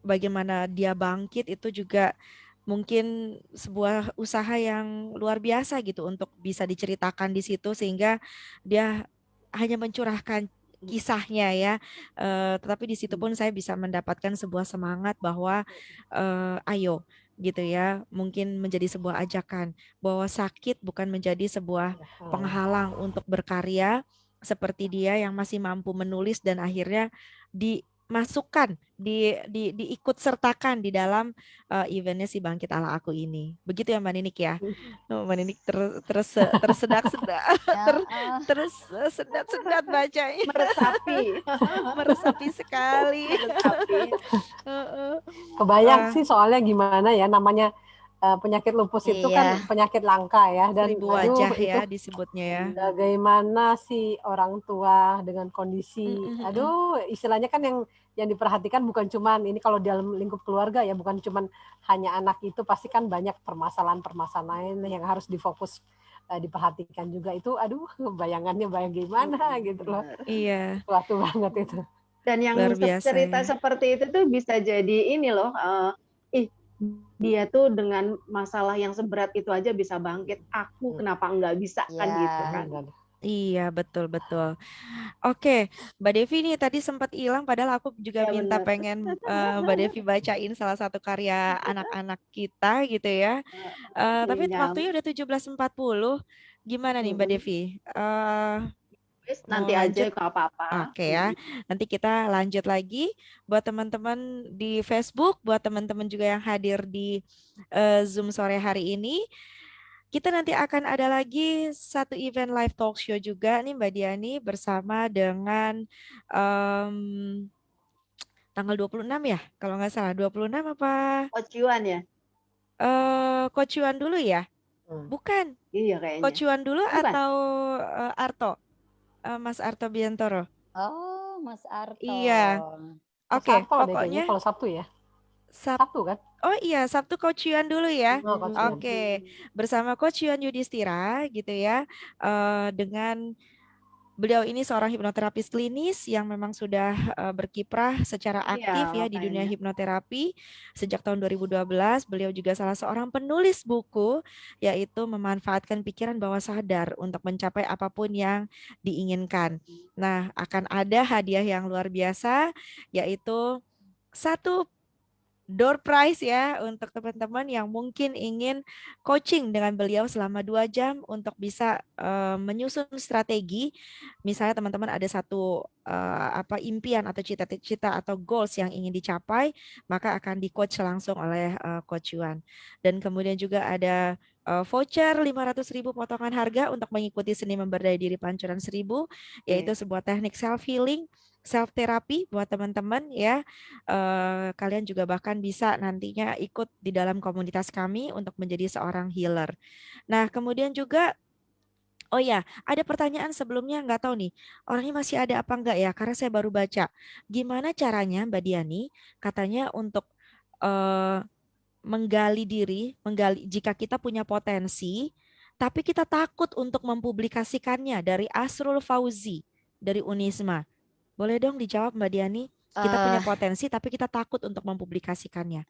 Bagaimana dia bangkit itu juga mungkin sebuah usaha yang luar biasa gitu untuk bisa diceritakan di situ sehingga dia hanya mencurahkan kisahnya ya, tetapi di situ pun saya bisa mendapatkan sebuah semangat bahwa ayo gitu ya, mungkin menjadi sebuah ajakan bahwa sakit bukan menjadi sebuah penghalang untuk berkarya seperti dia yang masih mampu menulis dan akhirnya dimasukkan diikut sertakan di dalam eventnya si Bangkit Ala Aku ini. Begitu ya Mbak Ninik ya. Mbak Ninik tersedak-sedak terus sedat-sedat bacanya. Meresapi sekali. Kebayang sih soalnya gimana ya namanya penyakit lupus itu kan penyakit langka ya dan 1000 wajah ya disebutnya ya. Bagaimana sih orang tua dengan kondisi istilahnya kan yang diperhatikan bukan cuman ini kalau dalam lingkup keluarga ya, bukan cuman hanya anak itu, pasti kan banyak permasalahan yang harus difokus diperhatikan juga. Itu bayangannya bagaimana gitu loh. Iya. Suatu banget itu. Dan yang cerita seperti itu tuh bisa jadi ini loh, dia tuh dengan masalah yang seberat itu aja bisa bangkit. Aku kenapa enggak bisa kan gitu Ya. kan. Iya, betul. Oke, Mbak Devi nih tadi sempat hilang, padahal aku juga Ya minta benar. pengen Mbak Devi bacain salah satu karya anak-anak kita gitu ya. Tapi Nyam. waktunya udah 17.40. Gimana nih Mbak Devi? Wis, Mau nanti aja lanjut? nggak apa-apa. Oke ya, nanti kita lanjut lagi buat teman-teman di Facebook, buat teman-teman juga yang hadir di Zoom sore hari ini. Kita nanti akan ada lagi satu event live talk show juga nih Mbak Diani bersama dengan em, tanggal 26 ya, kalau nggak salah 26 apa Ocuan ya? Coach Yuan dulu ya? Bukan, Iya kayaknya. Coach Yuan dulu Bukan? atau Arto? Mas Arto Biantoro. Oh, Mas Arto. Iya, Mas oke, Arto deh kayaknya pokoknya kalau Sabtu ya. Sab Sabtu kan? Oh iya, Sabtu Coach Yuan dulu ya. Oh, Coach Yuan. Oke, bersama Coach Yuan Yudhistira gitu ya. Dengan beliau ini seorang hipnoterapis klinis yang memang sudah berkiprah secara aktif Iya, ya di dunia makanya. hipnoterapi sejak tahun 2012. Beliau juga salah seorang penulis buku yaitu memanfaatkan pikiran bawah sadar untuk mencapai apapun yang diinginkan. Nah, akan ada hadiah yang luar biasa yaitu satu door prize ya untuk teman-teman yang mungkin ingin coaching dengan beliau selama 2 jam untuk bisa menyusun strategi. Misalnya teman-teman ada satu impian atau cita-cita atau goals yang ingin dicapai, maka akan di coach langsung oleh Coach Yuan. Dan kemudian juga ada voucher 500.000 potongan harga untuk mengikuti seni memberdaya diri pancuran 1000, yaitu sebuah teknik self healing, self therapy buat teman-teman ya. Kalian juga bahkan bisa nantinya ikut di dalam komunitas kami untuk menjadi seorang healer. Nah, kemudian juga oh ya, ada pertanyaan sebelumnya nggak tahu nih, orangnya masih ada apa enggak ya? Karena saya baru baca. Gimana caranya Mbak Diani? Katanya untuk eh, menggali diri, menggali jika kita punya potensi, tapi kita takut untuk mempublikasikannya dari Asrul Fauzi dari Unisma. Boleh dong dijawab Mbak Diani? Kita punya Eh, potensi tapi kita takut untuk mempublikasikannya.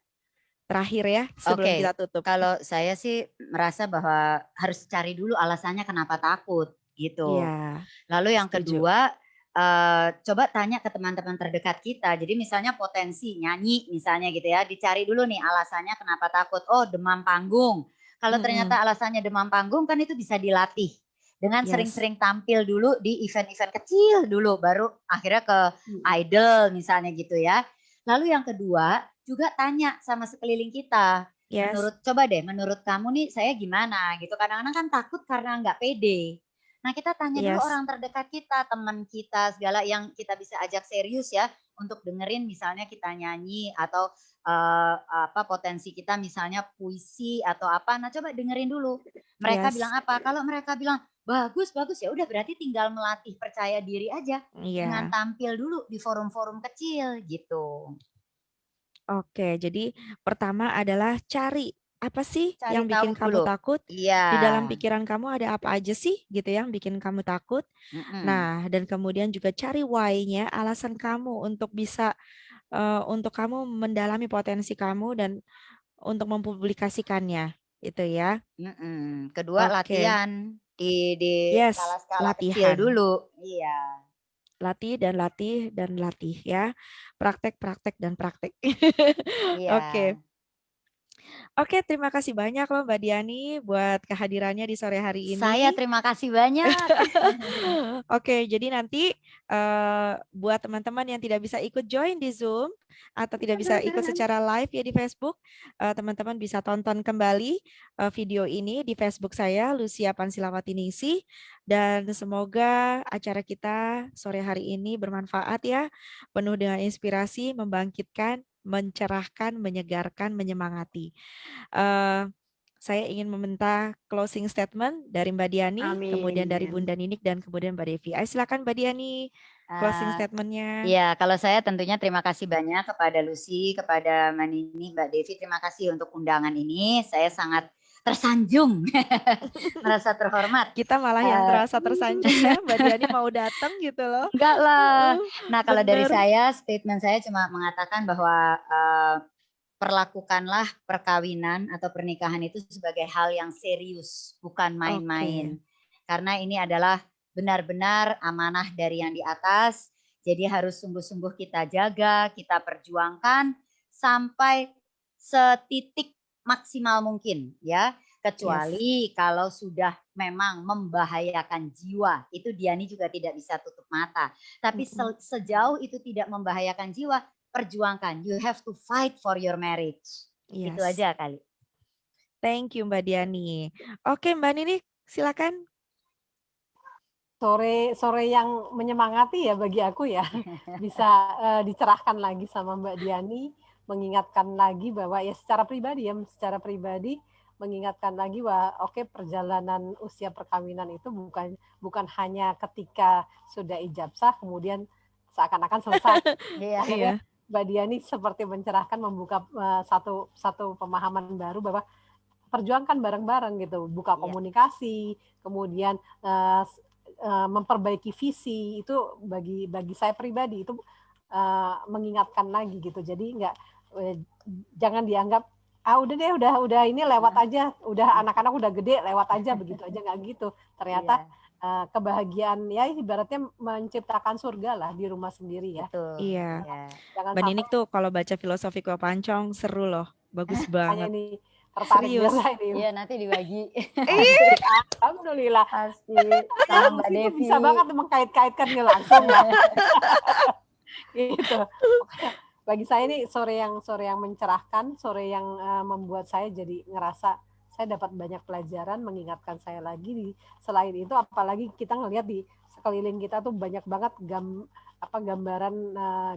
Terakhir ya, sebelum Oke, kita tutup. kalau saya sih merasa bahwa harus cari dulu alasannya kenapa takut gitu. Iya, Lalu yang setuju. kedua, coba tanya ke teman-teman terdekat kita. Jadi misalnya potensi nyanyi misalnya gitu ya, dicari dulu nih alasannya kenapa takut. Oh, demam panggung. Kalau Mm-mm. ternyata alasannya demam panggung kan itu bisa dilatih. Dengan Yes, sering-sering tampil dulu di event-event kecil dulu, baru akhirnya ke idol misalnya gitu ya. Lalu yang kedua, juga tanya sama sekeliling kita. yes, Coba deh, menurut kamu nih saya gimana gitu. Kadang-kadang kan takut karena nggak pede. Nah, kita tanya dulu yes, orang terdekat kita, teman kita, segala yang kita bisa ajak serius ya untuk dengerin misalnya kita nyanyi atau potensi kita misalnya puisi atau apa. Nah, coba dengerin dulu. Mereka yes. bilang apa? Kalau mereka bilang bagus, bagus ya udah berarti tinggal melatih percaya diri aja dengan Iya. tampil dulu di forum-forum kecil gitu. Oke, jadi pertama adalah cari apa sih Cari yang tahu bikin kamu dulu. takut? Iya. Di dalam pikiran kamu ada apa aja sih gitu yang bikin kamu takut? Mm-mm. Nah, dan kemudian juga cari why-nya, alasan kamu untuk bisa untuk kamu mendalami potensi kamu dan untuk mempublikasikannya, itu ya. Mm-mm. Kedua Oke, latihan di yes, skala-skala kecil latihan. dulu. Iya. Latih dan latih dan latih ya. Praktek, praktek dan praktek. Iya. Oke. Oke, terima kasih banyak loh Mbak Diani buat kehadirannya di sore hari Saya ini. terima kasih banyak. Oke, jadi nanti buat teman-teman yang tidak bisa ikut join di Zoom atau tidak bisa ikut secara live ya di Facebook, teman-teman bisa tonton kembali video ini di Facebook saya, Lucia Pansilawati Ningsih. Dan semoga acara kita sore hari ini bermanfaat ya, penuh dengan inspirasi, membangkitkan, mencerahkan, menyegarkan, menyemangati. Eh, saya ingin meminta closing statement dari Mbak Diani, kemudian dari Amin. Bunda Ninik, dan kemudian Mbak Devi. Ayo silakan Mbak Diani, closing Eh, statementnya. Iya, kalau saya tentunya terima kasih banyak kepada Lucy, kepada Manini, Mbak Devi. Terima kasih untuk undangan ini. Saya sangat tersanjung, merasa terhormat. Kita malah yang terasa tersanjung ya, Mbak Diani mau datang gitu loh. Enggak lah. Nah, kalau dari Bener. saya, statement saya cuma mengatakan bahwa perlakukanlah perkawinan atau pernikahan itu sebagai hal yang serius, bukan main-main. Karena ini adalah benar-benar amanah dari yang di atas, jadi harus sungguh-sungguh kita jaga, kita perjuangkan sampai setitik maksimal mungkin ya. Kecuali kalau sudah memang membahayakan jiwa, itu Diani juga tidak bisa tutup mata. Tapi sejauh itu tidak membahayakan jiwa, perjuangkan. You have to fight for your marriage. Itu aja kali. Thank you Mbak Diani. Oke Mbak Nini, silakan. Sore yang menyemangati ya bagi aku ya. Bisa dicerahkan lagi sama Mbak Diani, mengingatkan lagi bahwa ya secara pribadi mengingatkan lagi bahwa perjalanan usia perkawinan itu bukan hanya ketika sudah ijab sah kemudian seakan-akan selesai. Akhirnya Mbak Diani seperti mencerahkan, membuka satu pemahaman baru bahwa perjuangkan bareng-bareng gitu, buka komunikasi, kemudian memperbaiki visi, itu bagi saya pribadi itu mengingatkan lagi gitu. Jadi jangan dianggap udah deh, udah ini lewat aja, udah anak-anak udah gede lewat aja, begitu aja, nggak gitu. Ternyata kebahagiaan ya ibaratnya menciptakan surga lah di rumah sendiri ya. Iya. Mbak Ninik tuh kalau baca filosofi Kue Pancong seru loh, bagus banget. Ini tertarik serius. Iya, nanti dibagi. Alhamdulillah. Pasti sama Mbak Devi. Bisa banget mengkait-kaitkan langsung ya. Gitu. Bagi saya ini sore yang mencerahkan, sore yang membuat saya jadi ngerasa saya dapat banyak pelajaran, mengingatkan saya lagi. Selain itu, apalagi kita ngelihat di sekeliling kita tuh banyak banget gambaran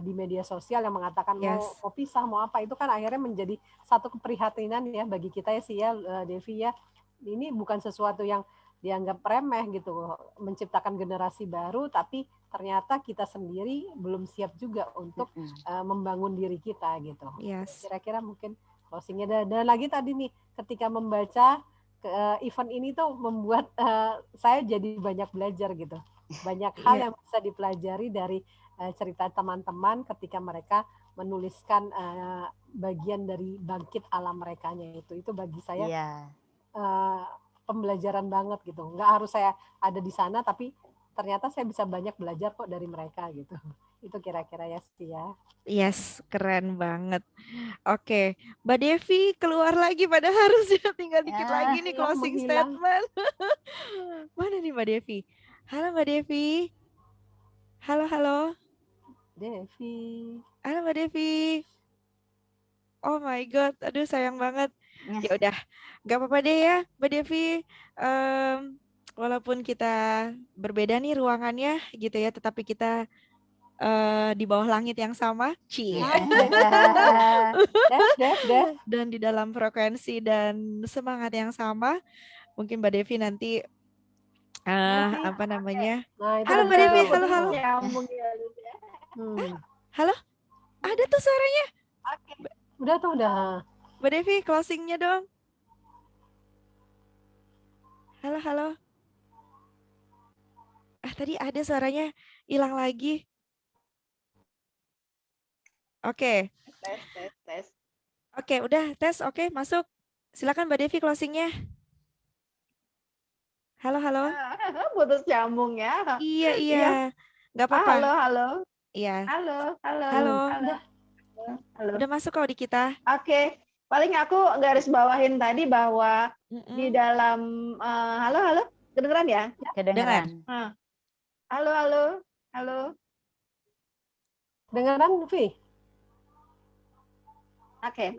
di media sosial yang mengatakan mau pisah, mau apa, itu kan akhirnya menjadi satu keprihatinan ya bagi kita ya sih ya, Devi ya. Ini bukan sesuatu yang dianggap remeh gitu, menciptakan generasi baru, tapi ternyata kita sendiri belum siap juga untuk membangun diri kita gitu. Kira-kira mungkin closingnya. Dan lagi tadi nih, ketika membaca event ini tuh membuat saya jadi banyak belajar gitu. Banyak hal yang bisa dipelajari dari cerita teman-teman ketika mereka menuliskan bagian dari bangkit alam merekanya itu bagi saya pembelajaran banget gitu. Nggak harus saya ada di sana, tapi ternyata saya bisa banyak belajar kok dari mereka gitu. Itu kira-kira ya sih ya. Yes, keren banget. Oke, Mbak Devi keluar lagi, pada harusnya tinggal dikit lagi nih closing statement. Mana nih Mbak Devi? Halo Mbak Devi. Halo. Devi. Halo Mbak Devi. Oh my God, aduh sayang banget. Ya udah, nggak apa-apa deh ya Mbak Devi. Walaupun kita berbeda nih ruangannya gitu ya, tetapi kita di bawah langit yang sama, dan di dalam frekuensi dan semangat yang sama. Mungkin Mbak Devi nanti apa namanya? Halo Mbak Devi, halo. Halo, ada tuh suaranya. Udah. Mbak Devi, closingnya dong. Halo. Tadi ada suaranya, hilang lagi. Oke. Tes. Oke, udah tes. Oke, masuk. Silakan Mbak Devi closingnya. Halo. Putus nyambung ya. Iya. Nggak apa-apa. Halo. Iya. Halo. Udah masuk kok di kita. Oke. Paling aku garis bawahin tadi bahwa di dalam halo. Kedengeran ya? Kedengeran. Halo. Dengeran, Vi? Oke.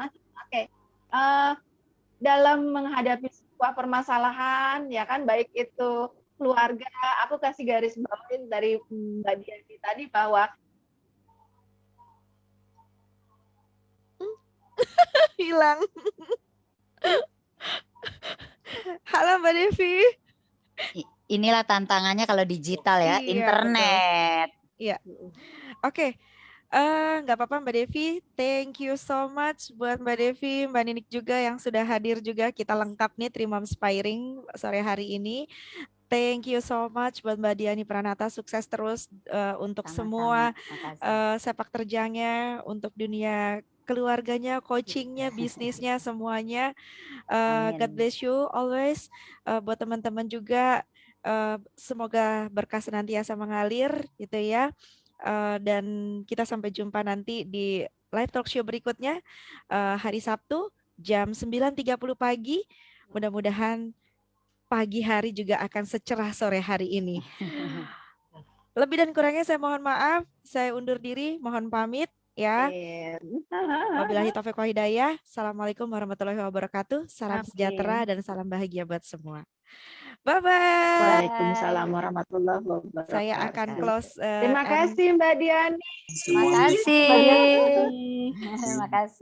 Dalam menghadapi sebuah permasalahan, ya kan, baik itu keluarga, aku kasih garis bawahin dari Mbak Diani tadi bahwa hilang. Halo Mbak Devi. Inilah tantangannya kalau digital ya, internet. Iya. Oke. Nggak apa-apa Mbak Devi, thank you so much buat Mbak Devi, Mbak Ninik juga yang sudah hadir juga, kita lengkap nih Three Moms Inspiring sore hari ini. Thank you so much buat Mbak Diani Pranata, sukses terus untuk semua sepak terjangnya, untuk dunia keluarganya, coachingnya, bisnisnya, semuanya. God Amin. bless you always. Buat teman-teman juga, semoga berkah senantiasa mengalir gitu ya. Dan kita sampai jumpa nanti di live talk show berikutnya hari Sabtu jam 9.30 pagi. Mudah-mudahan pagi hari juga akan secerah sore hari ini. Lebih dan kurangnya saya mohon maaf. Saya undur diri, mohon pamit ya. Wabillahi taufiq wal hidayah. Assalamualaikum warahmatullahi wabarakatuh. Salam sejahtera dan salam bahagia buat semua. Bye-bye. Waalaikumsalam warahmatullahi Saya akan wabarakatuh. close. Terima kasih Mbak Diani. Terima kasih. Mbak Diani. Terima kasih.